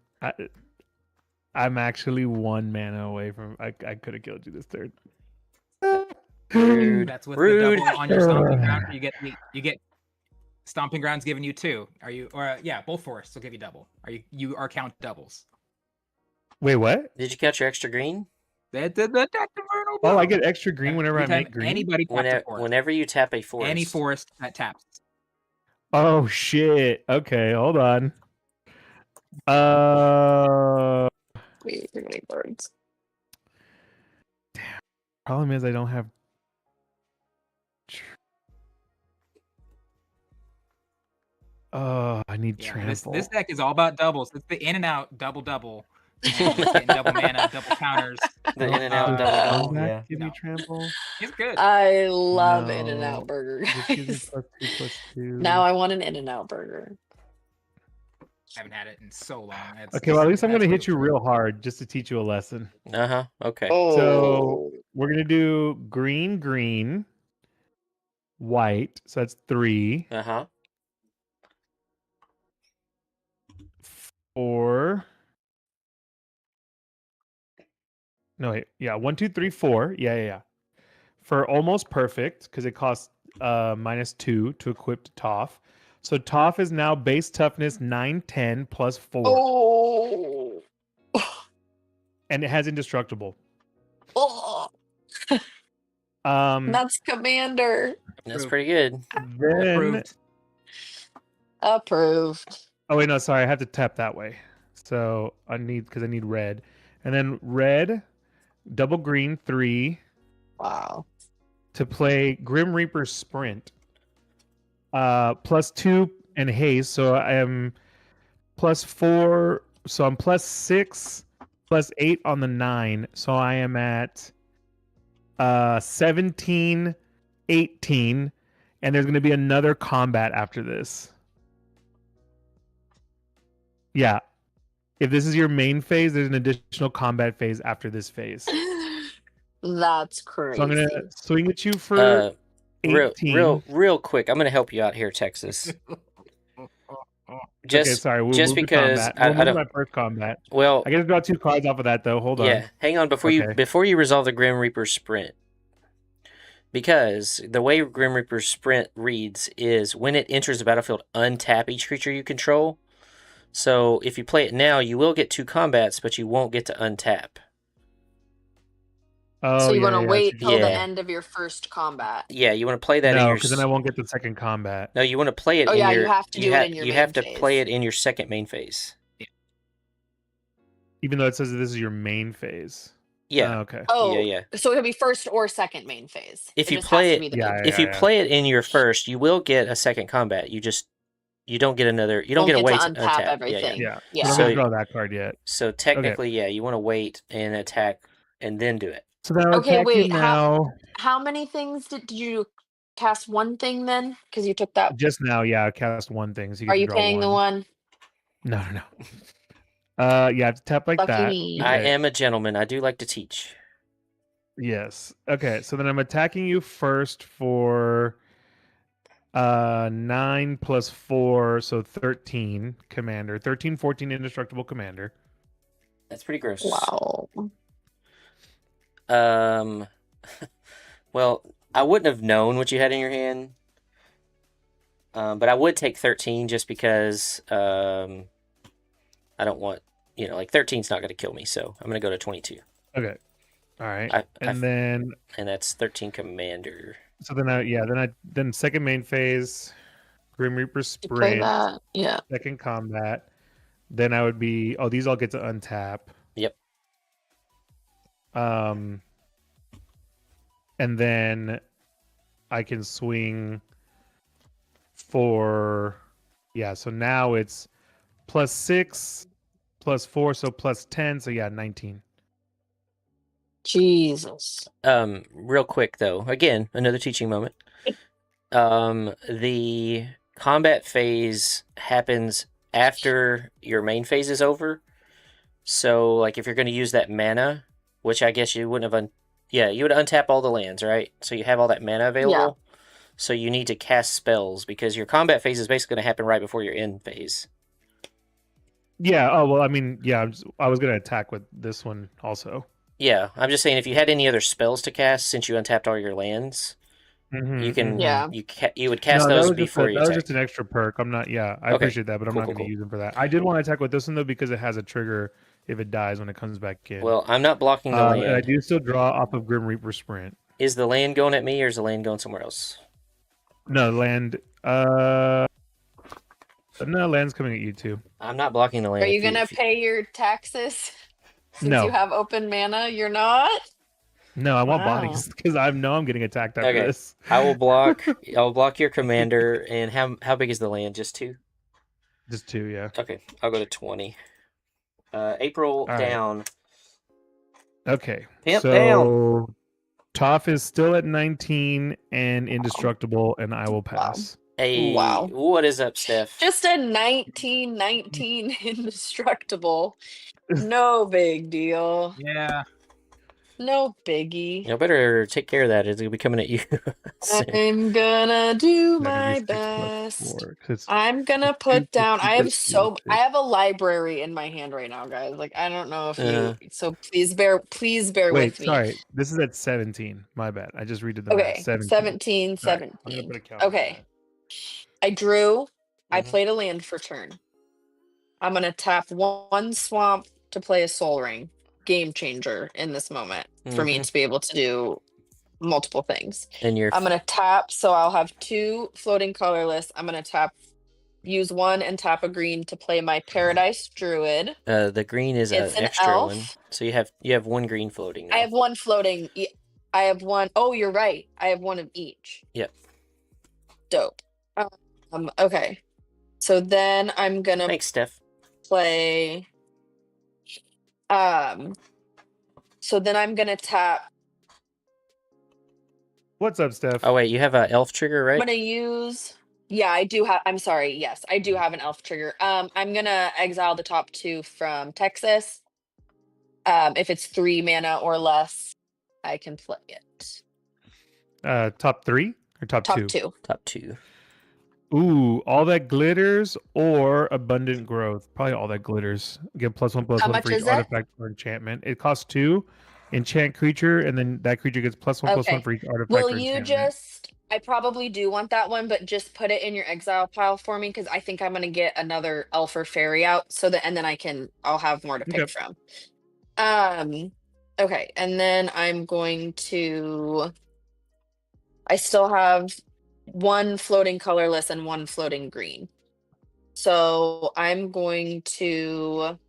actually 1 mana away from. I could have killed you this turn. Rude. That's with Rude. the double on your stomping ground. You get stomping grounds giving you 2. Are you both forests will give you double. You are count doubles. Wait, what? Did you catch your extra green? Oh, I get extra green whenever I make green. Anybody taps a forest. Whenever you tap a forest. Any forest that taps. Oh shit. Okay, hold on. Wait, too many birds. Problem is I don't have. Oh, I need trample. This deck is all about doubles. It's the in and out double. And getting double mana, double counters. The in and out double. Yeah. Give me trample. It's good. I love In and No. Out Burger, This gives me guys. +2/+2. Now I want an In and Out Burger. I haven't had it in so long. Okay, well at least I'm gonna hit you really real hard just to teach you a lesson. Okay. Oh, So we're gonna do green, white. So that's 3, 4. No wait, yeah, 1, 2, 3, 4. Yeah. For almost perfect, because it costs -2 to equip to Toph. So Toph is now base toughness 9, 10 plus 4, oh, and it has indestructible. oh. Um, That's Commander. That's pretty good. then approved. Approved. oh wait, no, sorry, I have to tap that way. So I need red, and then red, double green 3 Wow. to play Grim Reaper Sprint. +2 and haste, so I am +4. So I'm +6, +8 on the 9. So I am at 17, 18, and there's going to be another combat after this. Yeah. If this is your main phase, there's an additional combat phase after this phase. That's crazy. So I'm going to swing at you for 18. Real quick. I'm going to help you out here, Texas. Okay, sorry. We'll just move to because combat. We'll I move to don't. my first combat. Well, I get to draw 2 cards off of that, though. Hold on. yeah. Hang on before you resolve the Grim Reaper Sprint. Because the way Grim Reaper Sprint reads is when it enters the battlefield, untap each creature you control. So if you play it now, you will get 2 combats, but you won't get to untap. Oh, So you want to wait till the Yeah. end of your first combat. Yeah, you want to play that in No, your. because then I won't get the second combat. No, you want to play it. Oh, in yeah, your, you have to do it in your You have to main play phase. it in your second main phase. Even though it says that this is your main phase. Yeah. Oh, okay. Oh, Yeah. so it'll be first or second main phase. If you just play has it- to be the Yeah, main yeah, phase. If you play it in your first, you will get a second combat. You don't get another. You don't Won't get a way to to untap untap. everything. Yeah. Yeah. I don't So- have to draw that card yet. So technically, yeah, you want to wait and attack and then do it. So now Okay, attack you wait, now. How many things did you cast? One thing then? Because you took that. Just now, yeah, I cast 1 thing. So you Are get to you draw paying the one? No. Yeah, I have to tap like Lucky that. me. I Okay. am a gentleman. I do like to teach. Yes. Okay, so then I'm attacking you first for 9 plus 4, so 13 commander. 13, 14 indestructible commander. That's pretty gross. Wow. Well, I wouldn't have known what you had in your hand. But I would take 13 just because I don't want, 13's not going to kill me, so I'm going to go to 22. Okay. All right. Then And that's 13 commander. so then second main phase, Grim Reaper You play Sprint, that? Yeah. second combat. Then I would be these all get to untap. Yep. And then I can swing for so now it's +6, +4, so +10. So yeah, 19. Jesus. Real quick though, again, another teaching moment. The combat phase happens after your main phase is over. So, like, if you're going to use that mana, which I guess you wouldn't have you would untap all the lands, right? So you have all that mana available. Yeah. So you need to cast spells because your combat phase is basically going to happen right before your end phase. Yeah. Oh well, I mean, yeah. I was going to attack with this one also. Yeah, I'm just saying if you had any other spells to cast since you untapped all your lands, you can. Yeah. You would cast those before you. That was just an extra perk. I'm not. Yeah, I appreciate that, but I'm not going to use them for that. I did want to attack with this one though because it has a trigger if it dies when it comes back in. Well, I'm not blocking the land. And I do still draw off of Grim Reaper Sprint. Is the land going at me or is the land going somewhere else? No, land. No, land's coming at you too. I'm not blocking the land. Are you gonna pay your taxes since No. you have open mana? You're not. No, I want bodies because I know I'm getting attacked after this. I will block. I'll block your commander. And how big is the land? Just 2? Just 2, yeah. Okay, I'll go to 20. April down. Right. Okay. Pimp down. Toph is still at 19 and indestructible, and I will pass. Hey, wow. What is up, Steph? Just a 19 indestructible. No big deal. Yeah. No biggie. You better take care of that. It's gonna be coming at you. I'm gonna do my best. I'm gonna put down. I have a library in my hand right now, guys. Like I don't know if you. So please bear with me. Sorry, this is at 17. My bad. I just redid the okay. 17. Right. Okay. I drew. I played a land for turn. I'm gonna tap 1 swamp to play a Soul Ring. Game changer in this moment for me to be able to do multiple things. And I'm gonna tap, so I'll have 2 floating colorless. I'm gonna use 1 and tap a green to play my Paradise Druid. The green is an extra elf. One, so you have 1 green floating now. I have 1 floating. I have 1. Oh, you're right. I have 1 of each. Yep. Dope. Okay. So then I'm gonna Steph. Play. So then I'm gonna tap. What's up, Steph? Oh wait, you have an elf trigger, right? I'm gonna use. Yeah, I do have. I'm sorry. Yes, I do have an elf trigger. I'm gonna exile the top 2 from Texas. If it's 3 mana or less, I can play it. Top 3 or top 2? Top 2. Ooh, all that glitters or abundant growth. Probably all that glitters. Get +1/+1 for each artifact or enchantment. It costs 2. Enchant creature, and then that creature gets +1/+1 for each artifact. Will you just? I probably do want that one, but just put it in your exile pile for me because I think I'm gonna get another elf or fairy out, so that and then I'll have more to pick from. Okay, and then I'm going to. I still have 1 floating colorless and 1 floating green. So I'm going to.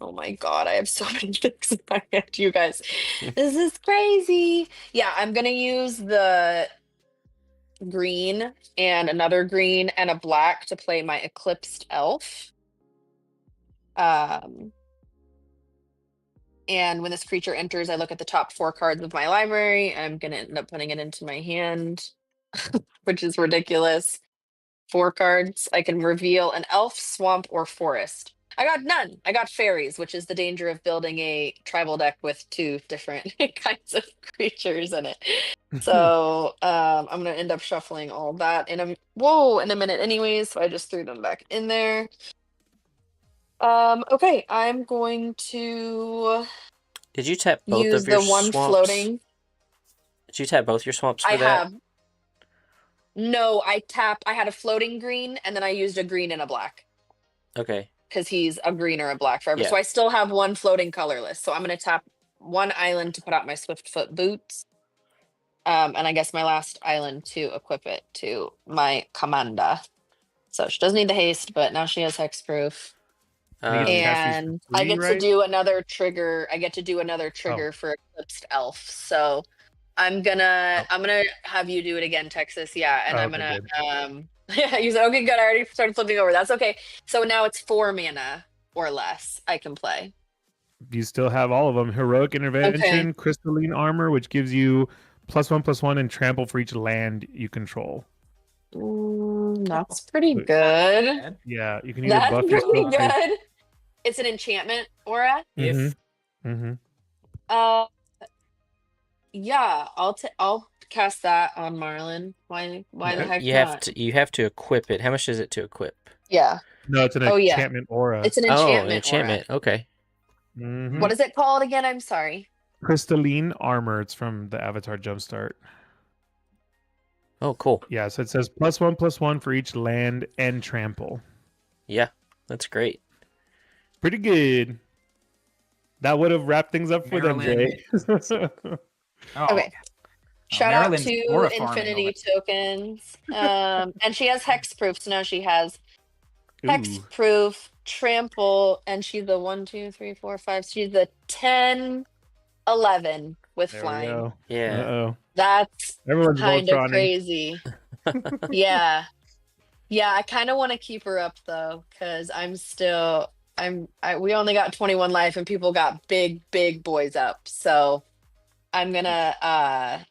Oh my god, I have so many things in my head, you guys. This is crazy. Yeah, I'm gonna use the green and another green and a black to play my Eclipsed Elf. And when this creature enters, I look at the top 4 cards of my library. I'm gonna end up putting it into my hand, which is ridiculous. 4 cards. I can reveal an elf, swamp, or forest. I got none. I got fairies, which is the danger of building a tribal deck with 2 different kinds of creatures in it. So I'm gonna end up shuffling all that in a minute anyways, so I just threw them back in there. Okay, I'm going to Did you tap both use of your the 1 swamps? floating. Did you tap both your swamps for I that? have. No, I had a floating green and then I used a green and a black. Okay. Because he's a green or a black forever. Yeah. So I still have 1 floating colorless. So I'm going to tap 1 island to put out my Swiftfoot boots. And I guess my last island to equip it to my commander. So she doesn't need the haste, but now she has hexproof. And I get to do another trigger. I get to do another trigger for Eclipsed Elf. So I'm gonna have you do it again, Texas. Yeah, and I'm gonna Yeah, you said okay, good. I already started flipping over. That's okay. So now it's 4 mana or less I can play. You still have all of them. Heroic Intervention, Crystalline Armor, which gives you +1/+1 and trample for each land you control. That's pretty good. Yeah, you can either That's buff your pretty spell phase. good. It's an enchantment aura. If Yeah, I'll cast that on Marlin. Why the heck not? You have to equip it. How much is it to equip? Yeah. No, it's an Oh, yeah. enchantment aura. It's an Oh, enchantment aura. enchantment. Okay. What is it called again? I'm sorry. Crystalline Armor. It's from the Avatar Jumpstart. Oh, cool. Yeah, so it says +1/+1 for each land and trample. Yeah, that's great. Pretty good. That would have wrapped things up for them, Jay. Oh, Okay. Shout out Maryland's to aura farming Infinity over Tokens. And she has hexproof, so now she has Ooh. hexproof, trample, and she's the 1, 2, 3, 4, 5. She's the 10, 11 with There we flying. go. Yeah. Uh-oh. That's Everyone's kind of Voltroning. crazy. Yeah. Yeah, I kind of want to keep her up though, because we only got 21 life and people got big boys up. So I'm gonna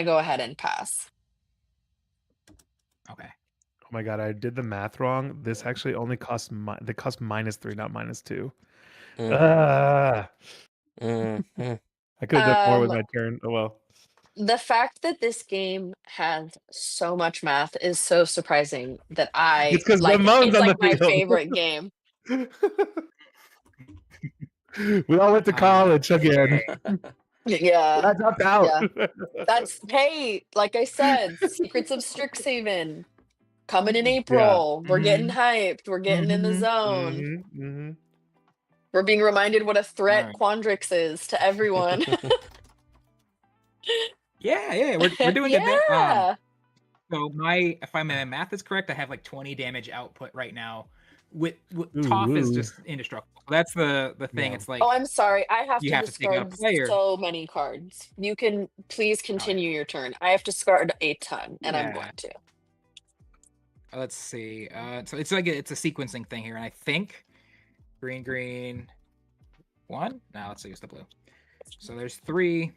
go ahead and pass. Okay. Oh my god, I did the math wrong. This actually only costs they cost -3, not -2. Mm. I could have done more with my turn. Oh well. The fact that this game has so much math is so surprising that It's 'cause like Ramon's it's on like the my field. favorite game. We all went to college again. Yeah. I dropped out. That's hey, like I said, Secrets of Strixhaven coming in April. We're getting hyped. We're getting in the zone. We're being reminded what a threat Alright. Quandrix is to everyone. Yeah, we're doing good there. Yeah. So if my math is correct, I have like 20 damage output right now. With Toph is just indestructible. That's the thing. Yeah. It's like Oh, I'm sorry. I have you to have to take out a discard player. so many cards. You can please continue your turn. I have to discard a ton, and I'm Yeah. going to. Let's see. So it's like it's a sequencing thing here, and I think green 1. Now let's use the blue. So there's 3.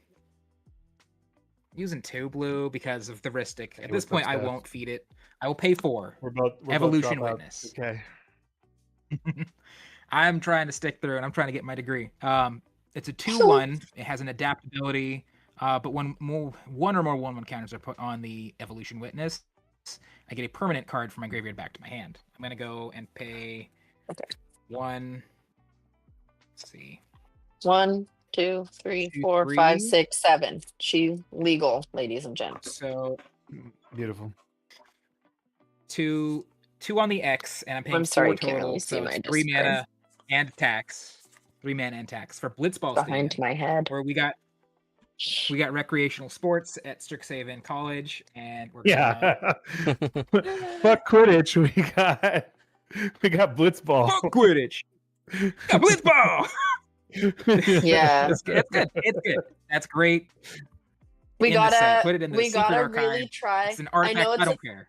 Using 2 blue because of the Ristic. At this point, I won't feed it. I will pay 4. We're both Evolution drop out. Witness. Okay. I'm trying to stick through, and I'm trying to get my degree. It's a 2/1. It has an adaptability, but when one or more 1/1 counters are put on the Evolution Witness, I get a permanent card from my graveyard back to my hand. I'm gonna go and pay 1. Let's see. 1, 2, 3, 4, 5, 6, 7. She's legal, ladies and gents. So beautiful. 2 on the X, and I'm paying 4 sorry, total. Karen, So my it's 3 Discord. mana and attacks. 3 mana and attacks for Blitzball Behind Stadium, my head. where we got recreational sports at Strixhaven College, and we're Fuck Quidditch. We got Blitzball. Fuck Quidditch. Yeah, Blitzball. Yeah. It's good. It's good. That's great. We In the set. gotta Put it in the we secret gotta archive. really try. It's an artifact. I know I don't care.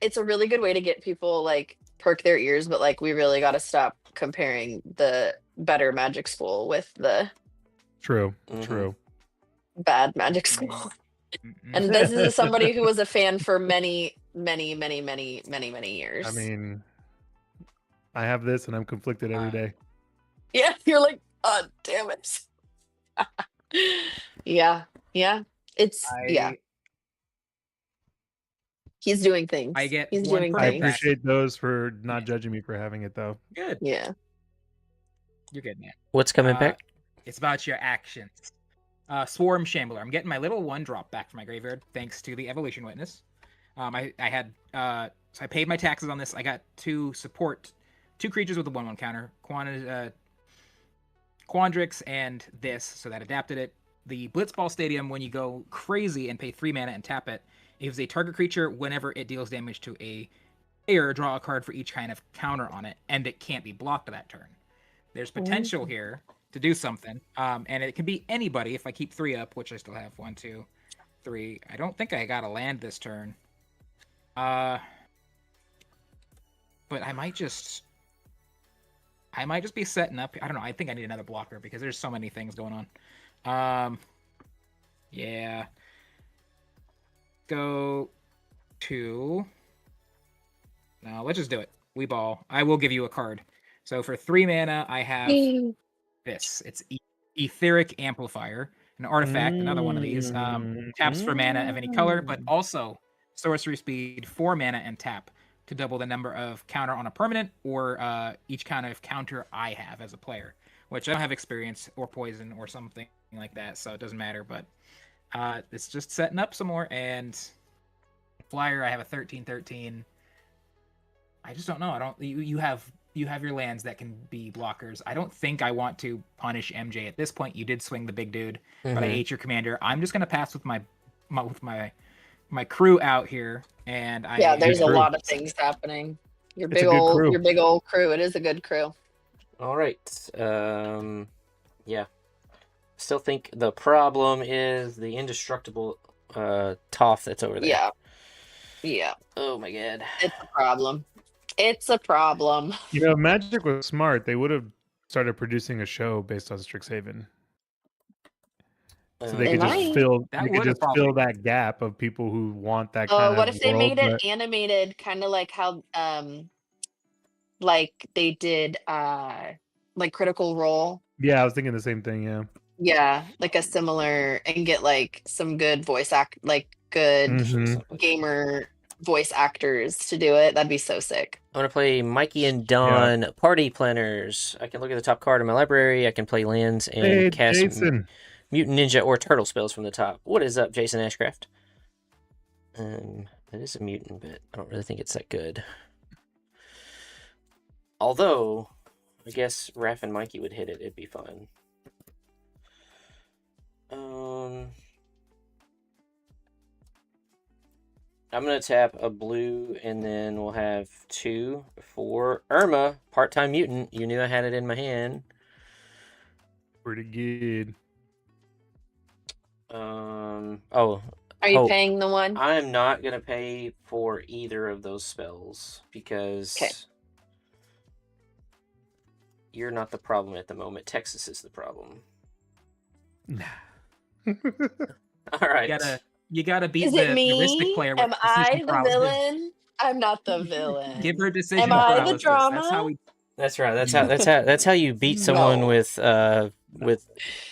it's a really good way to get people like perk their ears, but like we really gotta stop comparing the better Magic School with the True. bad Magic School. And this is somebody who was a fan for many years. I mean, I have this and I'm conflicted every day. Yeah, you're like, oh damn it. Yeah. It's He's doing things. He's doing I things. appreciate those for not judging me for having it though. Good. Yeah. You're good, man. What's coming back? It's about your actions. Swarm Shambler. I'm getting my little 1-drop back from my graveyard thanks to the Evolution Witness. I had so I paid my taxes on this. I got 2 creatures with a 1/1 counter. Quandrix and this, so that adapted it. The Blitzball Stadium, when you go crazy and pay 3 mana and tap it, it gives a target creature whenever it deals damage to a player, draw a card for each kind of counter on it, and it can't be blocked that turn. There's potential here to do something, and it can be anybody. If I keep 3 up, which I still have 1, 2, 3. I don't think I got a land this turn. But I might just be setting up. I don't know. I think I need another blocker because there's so many things going on. Yeah. Go to. No, let's just do it. We ball. I will give you a card. So for 3 mana, I have this. It's Etheric Amplifier, an artifact, another one of these. Taps for mana of any color, but also sorcery speed, 4 mana, and tap to double the number of counter on a permanent or each kind of counter I have as a player, which I don't have experience or poison or something like that, so it doesn't matter. But it's just setting up some more. And flyer, I have a 13/13. I just don't know. I don't. You have your lands that can be blockers. I don't think I want to punish MJ at this point. You did swing the big dude, but I ate your commander. I'm just gonna pass with my crew out here, and there's a lot of things happening. Your big old crew. It is a good crew. All right. Yeah. Still think the problem is the indestructible Toph that's over there. Yeah. Oh my god. It's a problem. It's a problem. You know, if Magic was smart, they would have started producing a show based on Strixhaven. So they could just fill that gap of people who want that kind of what if they made it but... animated, kind of like how like they did like Critical Role? Yeah, I was thinking the same thing, yeah. Yeah, like a similar, and get like some good gamer voice actors to do it. That'd be so sick. I'm going to play Mikey and Don Party Planners. I can look at the top card in my library. I can play lands and cast Mutant Ninja or Turtle spells from the top. What is up, Jason Ashcraft? It is a mutant, but I don't really think it's that good. Although, I guess Raph and Mikey would hit it. It'd be fun. I'm going to tap a blue, and then we'll have 2 for Irma, part-time mutant. You knew I had it in my hand. Pretty good. Are you paying the one? I'm not going to pay for either of those spells, because you're not the problem at the moment. Texas is the problem. Nah. All right. You gotta beat the heuristic player. Am I the villain? I'm not the villain. Give her decision. Am I the drama? That's how we. That's right. That's how you beat someone with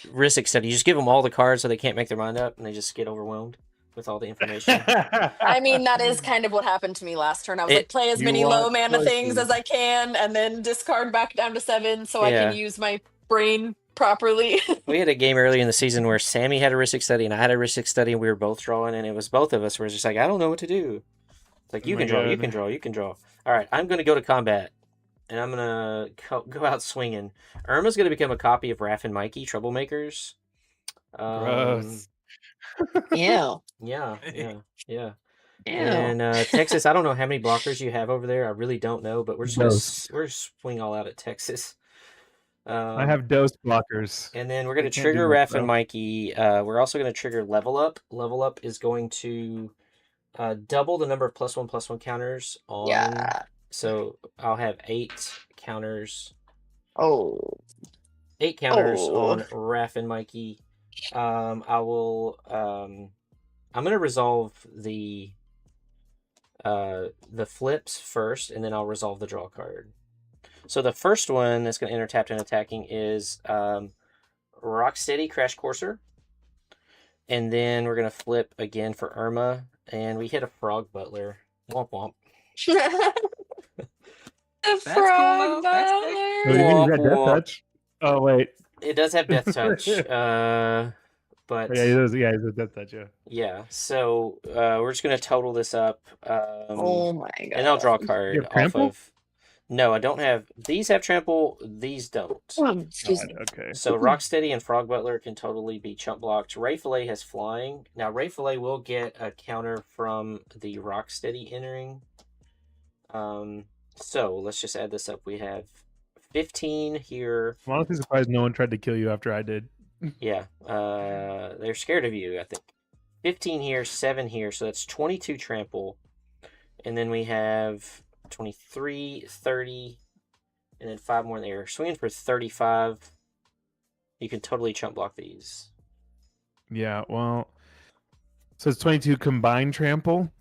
heuristic study. You just give them all the cards so they can't make their mind up, and they just get overwhelmed with all the information. I mean, that is kind of what happened to me last turn. I was like, play as many low mana things as I can, and then discard back down to 7 so I can use my brain properly. We had a game early in the season where Sammy had a heuristic study and I had a heuristic study, and we were both drawing, and it was both of us were just like, I don't know what to do. It's like, you can draw. All right, I'm going to go to combat, and I'm going to go out swinging. Irma's going to become a copy of Raph and Mikey, Troublemakers. Gross. Ew. Yeah. And Texas, I don't know how many blockers you have over there. I really don't know, but we're just going to swing all out at Texas. I have dose blockers. And then we're going to trigger Raph and Mikey. We're also going to trigger Level Up. Level Up is going to double the number of +1/+1 counters on. Yeah. So I'll have 8 counters. 8 counters on Raph and Mikey. I will. I'm going to resolve the flips first, and then I'll resolve the draw card. So the first one that's going to enter tapped and attacking is Rocksteady Crash Courser. And then we're going to flip again for Irma. And we hit a Frog Butler. Womp womp. Frog Butler. Death Touch? Oh, wait. It does have Death Touch. But yeah, it's a Death Touch, yeah. Yeah, so we're just going to total this up. Oh my god. And I'll draw a card You have off trample? of... No, I don't have... These have trample, these don't. Excuse me. Okay. So Rocksteady and Frog Butler can totally be chump blocked. Ray Fillet has flying. Now Ray Fillet will get a counter from the Rocksteady entering. So let's just add this up. We have 15 here. I'm honestly surprised no one tried to kill you after I did. Yeah. They're scared of you, I think. 15 here, 7 here, so that's 22 trample. And then we have 23, 30, and then 5 more in the air. Swinging for 35. You can totally chump block these. Yeah, well, so it's 22 combined trample.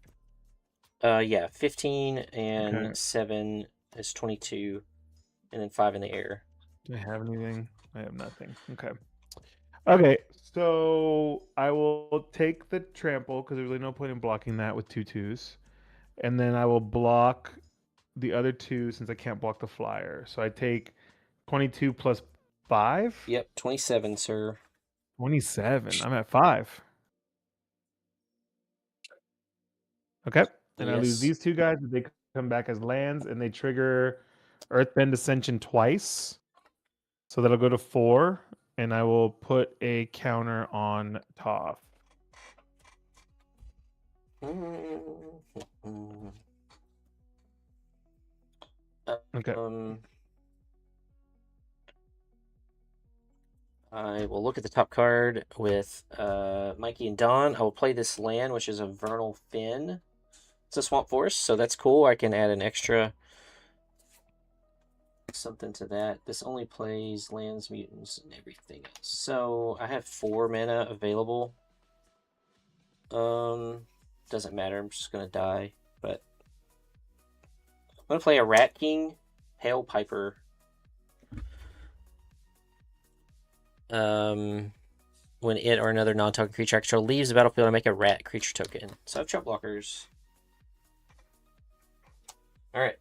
Yeah, 15 and Okay. 7 is 22, and then 5 in the air. Do I have anything? I have nothing. Okay. Okay, so I will take the trample because there's really no point in blocking that with 2/2s. And then I will block the other 2 since I can't block the flyer. So I take 22 plus 5? Yep, 27, sir. 27. I'm at 5. Okay. And I lose Yes. these 2 guys, but they come back as lands, and they trigger Earthbend Ascension twice. So that'll go to 4, and I will put a counter on Toph. Okay. I will look at the top card with Mikey and Don. I will play this land, which is a Vernal Fin. It's a Swamp Forest, so that's cool. I can add an extra something to that. This only plays lands, mutants, and everything else. So I have 4 mana available. Doesn't matter. I'm just gonna die. But I'm gonna play a Rat King, Hail Piper. When it or another non-token creature I control leaves the battlefield, I make a rat creature token. So I have chump blockers. All right.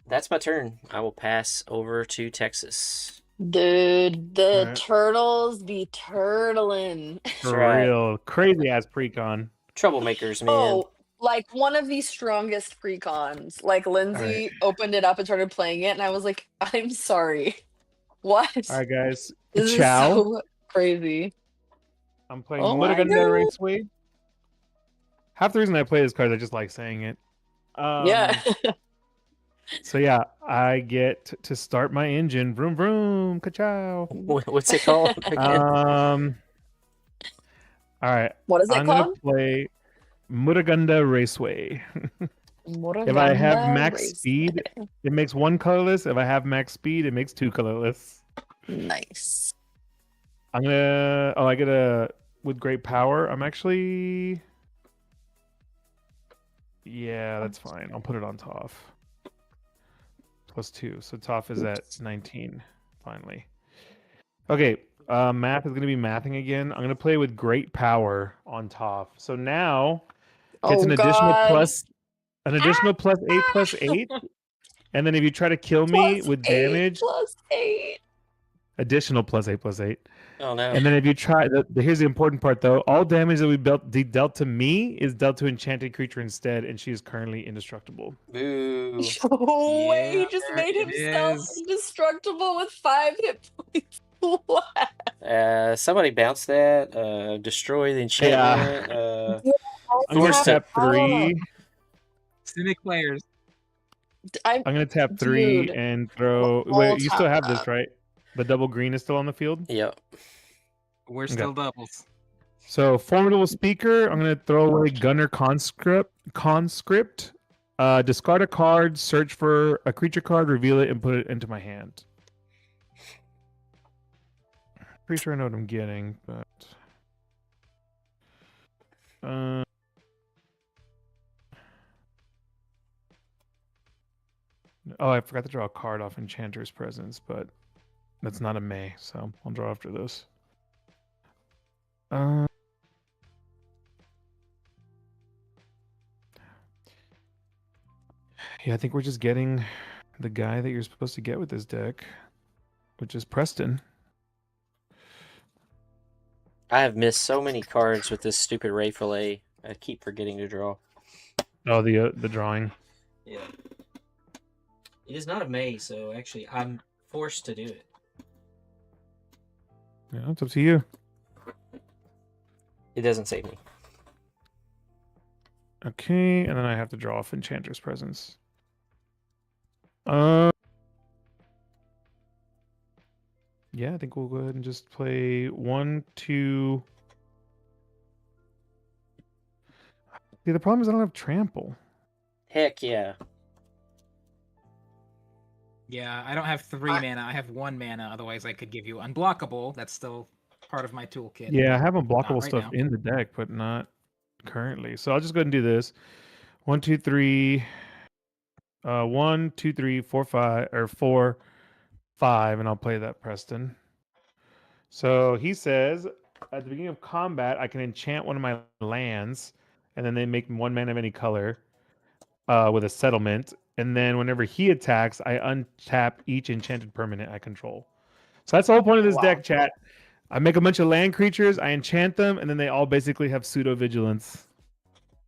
That's my turn. I will pass over to Texas. Dude, the Right. turtles be turtling. For right. real. Crazy ass precon. Troublemakers, man. Oh, like one of the strongest precons. Like Lindsay opened it up and started playing it, and I was like, I'm sorry. What? All right, guys. This is Ciao. so crazy. I'm playing Oh my Muraganda God. Raceway. Half the reason I play this card is I just like saying it. Yeah. So yeah, I get to start my engine. Vroom vroom, ka-chow. What's it called again? All right. What is it I'm called? gonna play Muraganda Raceway. If I have max speed, it makes 1 colorless. If I have max speed, it makes 2 colorless. Nice. I'm gonna. Oh, I get a with great power. I'm actually. Yeah, that's fine. I'll put it on Toph. +2, so Toph is at 19. Finally. Okay. Math is gonna be mathing again. I'm gonna play with great power on Toph. So now it's an additional plus. An additional +8/+8, and then if you try to kill me with damage, +8. additional +8/+8. Oh no! And then if you try, here's the important part though: all damage that we dealt to me is dealt to enchanted creature instead, and she is currently indestructible. Boo! Oh, wait, he just Yeah, made it himself is. indestructible with 5 hit points. What? Somebody bounce that. Destroy the enchantment. I'm gonna Force tap it. 3. Cynic players. I'm gonna tap 3 Dude, and throw. we'll Wait, you still tap have this, that. right? The double green is still on the field. Yep. We're still doubles. So formidable speaker. I'm gonna throw away Gunner Conscript. Discard a card, search for a creature card, reveal it, and put it into my hand. Pretty sure I know what I'm getting, but oh, I forgot to draw a card off Enchanter's Presence, but that's not a May, so I'll draw after this. Yeah, I think we're just getting the guy that you're supposed to get with this deck, which is Preston. I have missed so many cards with this stupid Ray Fillet. I keep forgetting to draw. Oh, the drawing. Yeah. It is not a May, so actually I'm forced to do it. Yeah, it's up to you. It doesn't save me. Okay, and then I have to draw off Enchanter's Presence. Yeah, I think we'll go ahead and just play 1, 2. See, the problem is I don't have trample. Heck yeah. Yeah, I don't have 3 mana. I have 1 mana. Otherwise, I could give you unblockable. That's still part of my toolkit. Yeah, I but have not unblockable right stuff now. in the deck, but not currently. So I'll just go ahead and do this. 1, 2, 3. 1, 2, 3, 4, 5, or 4, 5, and I'll play that, Preston. So he says, at the beginning of combat, I can enchant one of my lands, and then they make 1 mana of any color with a settlement. And then whenever he attacks, I untap each enchanted permanent I control. So that's the whole point of this deck, chat. I make a bunch of land creatures, I enchant them, and then they all basically have pseudo vigilance.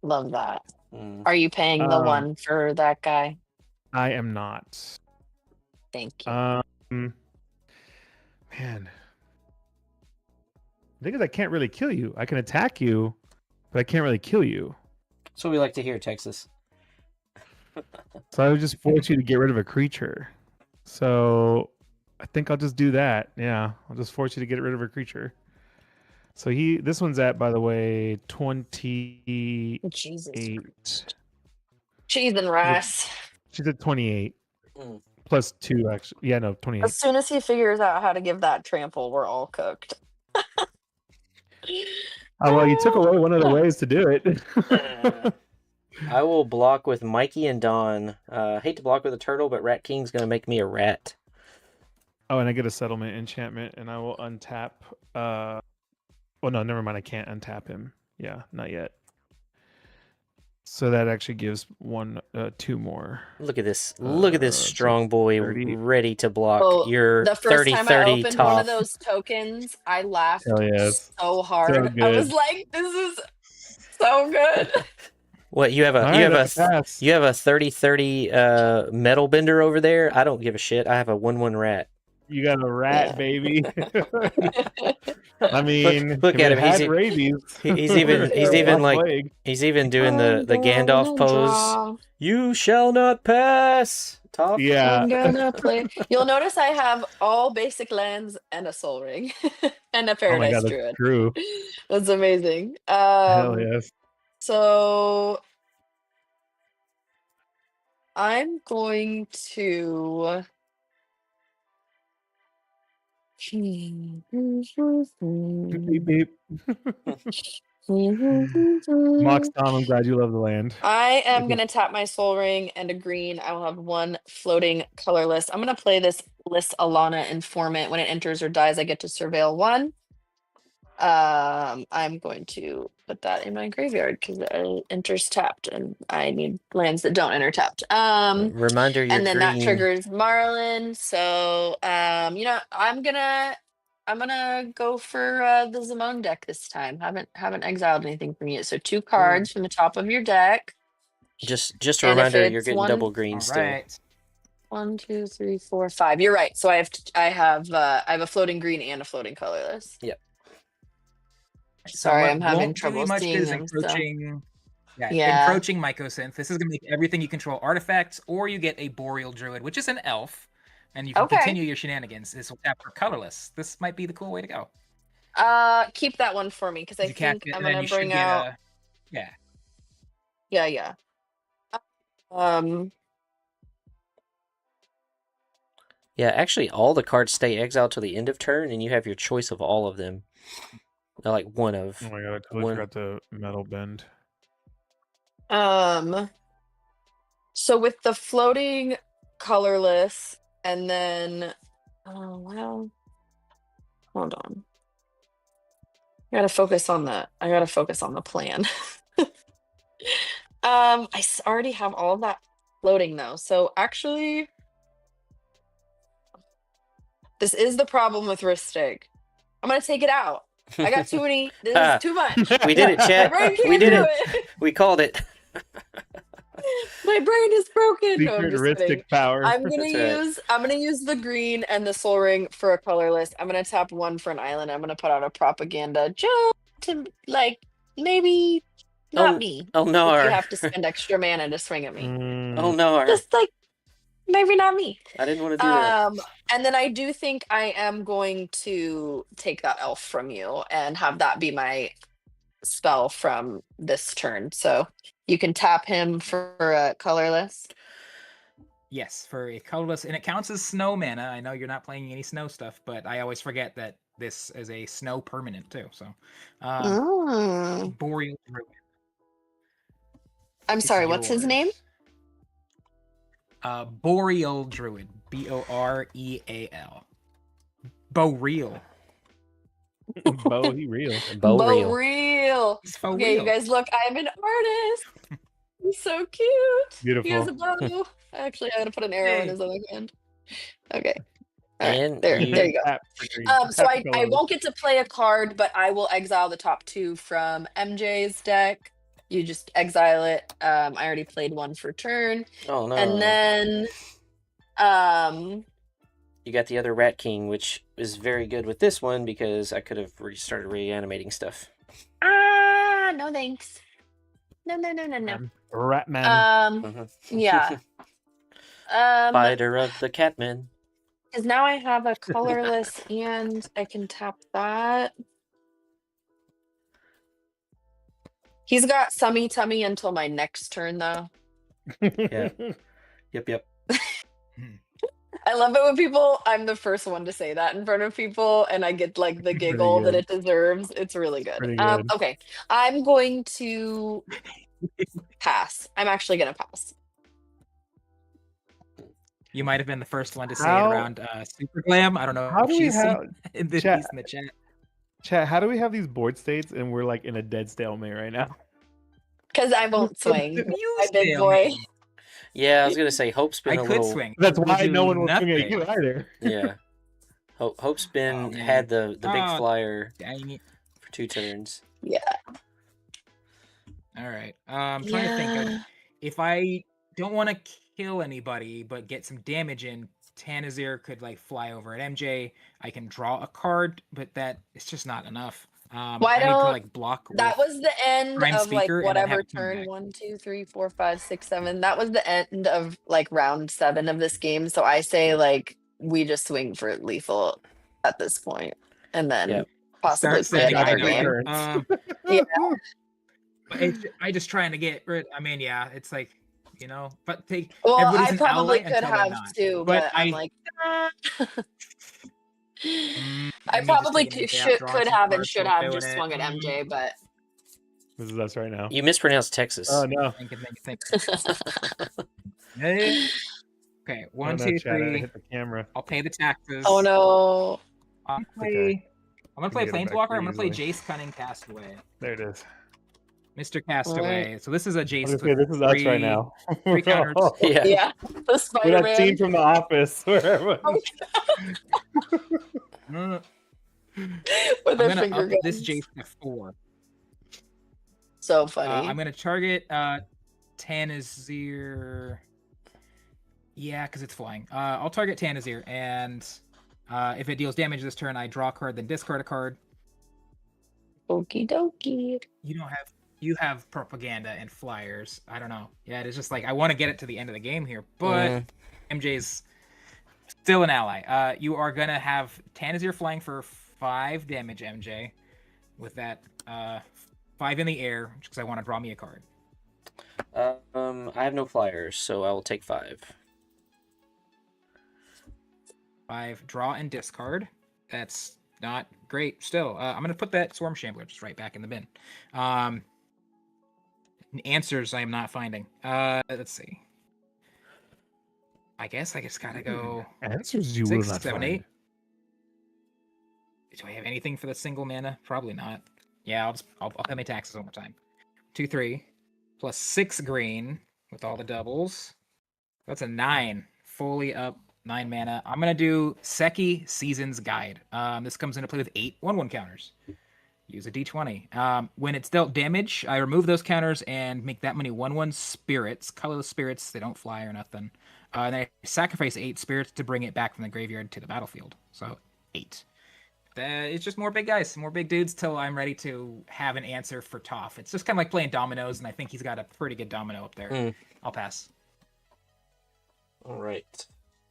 Love that. Are you paying the 1 for that guy? I am not. Thank you. Man. The thing is, I can't really kill you. I can attack you, but I can't really kill you. That's what we like to hear, Texas. So I would just force you to get rid of a creature. So I think I'll just do that. Yeah, I'll just force you to get rid of a creature. So this one's at, by the way, 28. Jesus. Cheese and rice. She's at 28. Plus 2, actually. Yeah, no, 28. As soon as he figures out how to give that trample, we're all cooked. Oh, well, you took away one of the ways to do it. I will block with Mikey and Dawn. Hate to block with a turtle, but Rat King's going to make me a rat. Oh, and I get a settlement enchantment, and I will untap. Well, no, never mind. I can't untap him. Yeah, not yet. So that actually gives 2 more. Look at this. Look at this strong boy 30. ready to block your the first 30-30 time I opened top. one of those tokens, I laughed Hell yes. so hard. So I good. was like, this is so good. What, you have a All you right, have that's a you have a 30-30 metal bender over there? I don't give a shit. I have a 1/1 rat. You got a rat, baby. I mean, look at him. Had rabies. He's even like he's even doing the Gandalf pose. You shall not pass. Top. Yeah. I'm gonna play. You'll notice I have all basic lands and a soul ring and a Oh my paradise god, druid. that's true. That's amazing. Hell yes. So I'm going to. Beep, beep. Mox Tom, I'm glad you love the land. I am going to tap my soul ring and a green. I will have 1 floating colorless. I'm going to play this List Alana Informant. When it enters or dies, I get to surveil 1. I'm going to put that in my graveyard because it enters tapped, and I need lands that don't enter tapped. Reminder, you're and then green. that triggers Marlin. So I'm gonna go for the Zimone deck this time. Haven't exiled anything from you. So 2 cards from the top of your deck. Just a And if reminder, you're it's getting 1 double green All still. right. 1, 2, 3, 4, 5. You're right. So I have a floating green and a floating colorless. Yep. Sorry, what I'm having won't do trouble much seeing is them. So. encroaching. Yeah. Encroaching Mycosynth. This is going to make everything you control artifacts, or you get a Boreal Druid, which is an elf, and you can continue your shenanigans. This will tap for colorless. This might be the cool way to go. Keep that one for me because I think I'm gonna bring out. Yeah. Yeah. Yeah, actually, all the cards stay exiled till the end of turn, and you have your choice of all of them. Like one of. Oh my god, I totally forgot the metal bend. So with the floating colorless, and then hold on. I gotta focus on the plan. I already have all of that floating though. So actually, this is the problem with Ristig. I'm gonna take it out. I got too many. This is too much. We did it, chat. We did it. We called it. My brain is broken. Secret Ristic power. I'm gonna use the green and the soul ring for a colorless. I'm gonna tap 1 for an island. I'm gonna put out a propaganda just to maybe not me. Oh no! You have to spend extra mana to swing at me. Oh no! Just maybe not me. I didn't want to do that. And then I do think I am going to take that elf from you and have that be my spell from this turn. So you can tap him for a colorless. Yes, for a colorless, and it counts as snow mana. I know you're not playing any snow stuff, but I always forget that this is a snow permanent too. So, Boreal Druid. I'm It's sorry, what's his name? yours. Boreal Druid. Boreal. Boreal. Bo, he real. Bo real. Real. It's for Okay, real. you guys look, I'm an artist. He's so cute. He has a Beautiful. bow. Actually, I gotta put an arrow in Hey. his other hand. Okay. All right, And there you- you go. Tap for green. So Tap for I colorless. won't get to play a card, but I will exile the top 2 from MJ's deck. You just exile it. I already played one for turn. Oh no. And then You got the other Rat King, which is very good with this one because I could have restarted reanimating stuff. no thanks. No. Ratman. Mhm. Yeah. Spider of the Catman. Because now I have a colorless and I can tap that. He's got Summy Tummy until my next turn, though. Yeah. Yep. I love it when I'm the first one to say that in front of people, and I get like the Pretty giggle that good. it deserves. It's really good. Pretty good. Okay, I'm going to pass. I'm actually going to pass. You might have been the first one to say How- it around Super Glam. I don't know How if do we she's seen have in the, chat- he's in the chat. chat? How do we have these board states and we're like in a dead stalemate right now? Because I won't swing. You My big stalemate. boy. Yeah, I was gonna say Hope's been I a could little. swing. That's We'll why do no one will swing at nothing. you either. Yeah. Hope's been Oh, man. had the big Oh. flyer Dang it. for 2 turns. Yeah. All right. I'm trying to think of if I don't want to kill anybody but get some damage in. Tanazir could like fly over at MJ. I can draw a card, but that it's just not enough. Why I need to don't- like block. That with- was the end Prime of like Speaker and then have whatever it come turn back. 1, 2, 3, 4, 5, 6, 7. That was the end of like round 7 of this game. So I say like we just swing for lethal at this point, and then Yep. possibly Start play sending another it game. over. Yeah. But I just trying to get rid. I mean, yeah, it's like but Well, everybody's I an probably ally could until they're have not. too, But but I'm I- like, Mm, I me just probably taking it out, could drawing some have and cards should while have doing just it. swung at MJ, but This is us right now. You mispronounced Texas. Oh no. Think. Eh. Okay, Oh, 1, no, 2, chat, I 3. hit the camera. I'll pay the taxes. oh no. I'm gonna okay. play Get it back Planeswalker. pretty I'm gonna play easily. Jace Cunning Castaway. There it is. Mr. Castaway. So this is a I was Jace. gonna say, this is us right three- now. 3 counters. Yeah. Yeah, the We're Spider that scene Man. from The Office where everyone. Mm, With I'm their gonna finger up guns. this Jace to 4. So funny. I'm gonna target Tanazir. Yeah, because it's flying. I'll target Tanazir, and if it deals damage this turn, I draw a card, then discard a card. Okie dokie. You have propaganda and flyers. I don't know. Yeah, it's just like I want to get it to the end of the game here, but MJ's still an ally. You are gonna have Tanazir flying for 5 damage, MJ, with that 5 in the air, because I want to draw me a card. I have no flyers, so I will take 5. 5, draw and discard. That's not great. Still, I'm gonna put that Swarm Shambler just right back in the bin. Answers I am not finding. Let's see. I guess I just gotta go Answers you will 6, not 7, find. 8. Do I have anything for the single mana? Probably not. Yeah, I'll pay my taxes one more time. 2, 3, plus 6 green with all the doubles. That's a 9. Fully up 9 mana. I'm gonna do Seki Season's Guide. This comes into play with 8 1/1 counters. Use a d20. When it's dealt damage, I remove those counters and make that many 1/1 spirits, colorless spirits. They don't fly or nothing. And I sacrifice 8 spirits to bring it back from the graveyard to the battlefield. So 8. It's just more big guys, more big dudes till I'm ready to have an answer for Toph. It's just kind of like playing dominoes, and I think he's got a pretty good domino up there. I'll pass. All right.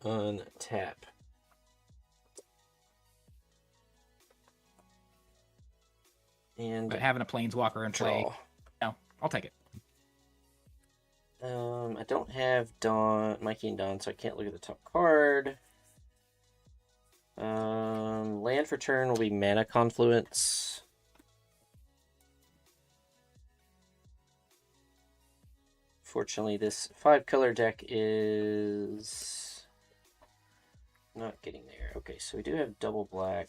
Untap. And But having a planeswalker in play, draw. no, I'll take it. I don't have Mikey and Don, so I can't look at the top card. Land for turn will be Mana Confluence. Fortunately, this 5-color deck is not getting there. Okay, so we do have double black.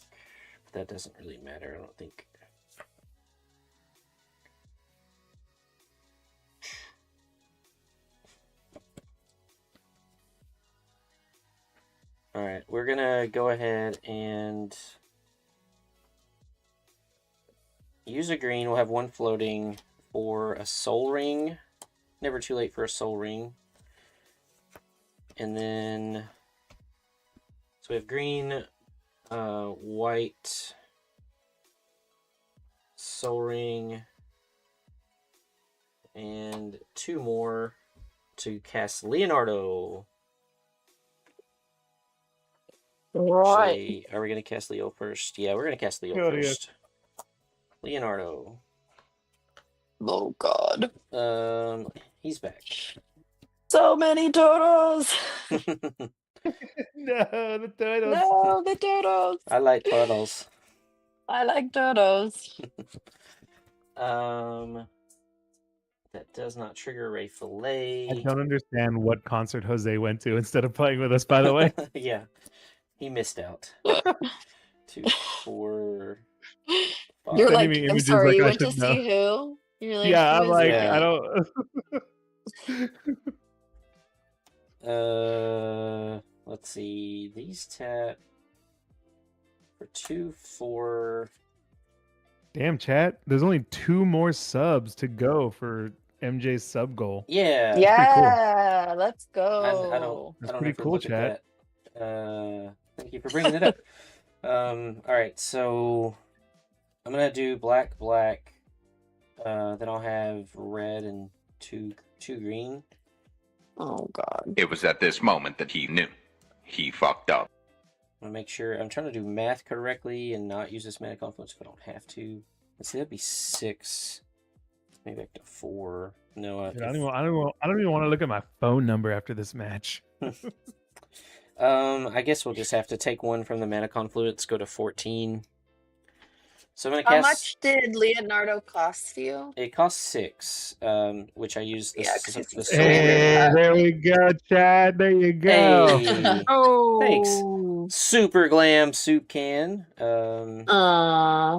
But that doesn't really matter, I don't think. All right, we're gonna go ahead and use a green. We'll have one floating for a Soul Ring. Never too late for a Soul Ring. And then, so we have green, white, Soul Ring, and 2 more to cast Leonardo. Right. Actually, are we going to cast Leo first? Yeah, we're going to cast Leo Oh, yeah. first. Leonardo. Oh God. He's back. So many turtles. No, the turtles. No, the turtles. I like turtles. I like turtles. That does not trigger Ray Fillet. I don't understand what concert Jose went to instead of playing with us, by the way. Yeah, he missed out. 2, 4, 5. You're Sending like, me I'm images sorry, like you I went to should know. see who? You're like, Yeah, who I'm is like, that? I don't. Let's see. These tap for 2, 4. Damn, chat. There's only 2 more subs to go for MJ's sub goal. Yeah. Yeah, let's I don't. That's I don't pretty ever cool, look chat. at that. Thank you for bringing it up. All right, so I'm gonna do black, black. Then I'll have red and two green. Oh God. It was at this moment that he knew. He fucked up. I'm gonna make sure I'm trying to do math correctly and not use this Mana Confluence if I don't have to. Let's see, that'd be 6. Maybe back to 4. No, Dude, I don't even want to look at my phone number after this match. I guess we'll just have to take one from the Mana Confluence, go to 14. So I'm gonna How cast. much did Leonardo cost you? It costs 6, which I use the, Yeah, 'cause it's the so Soul weird. Ring. There we go, Chad. There you go. Hey, Oh, thanks. Super Glam Soup Can. Yeah.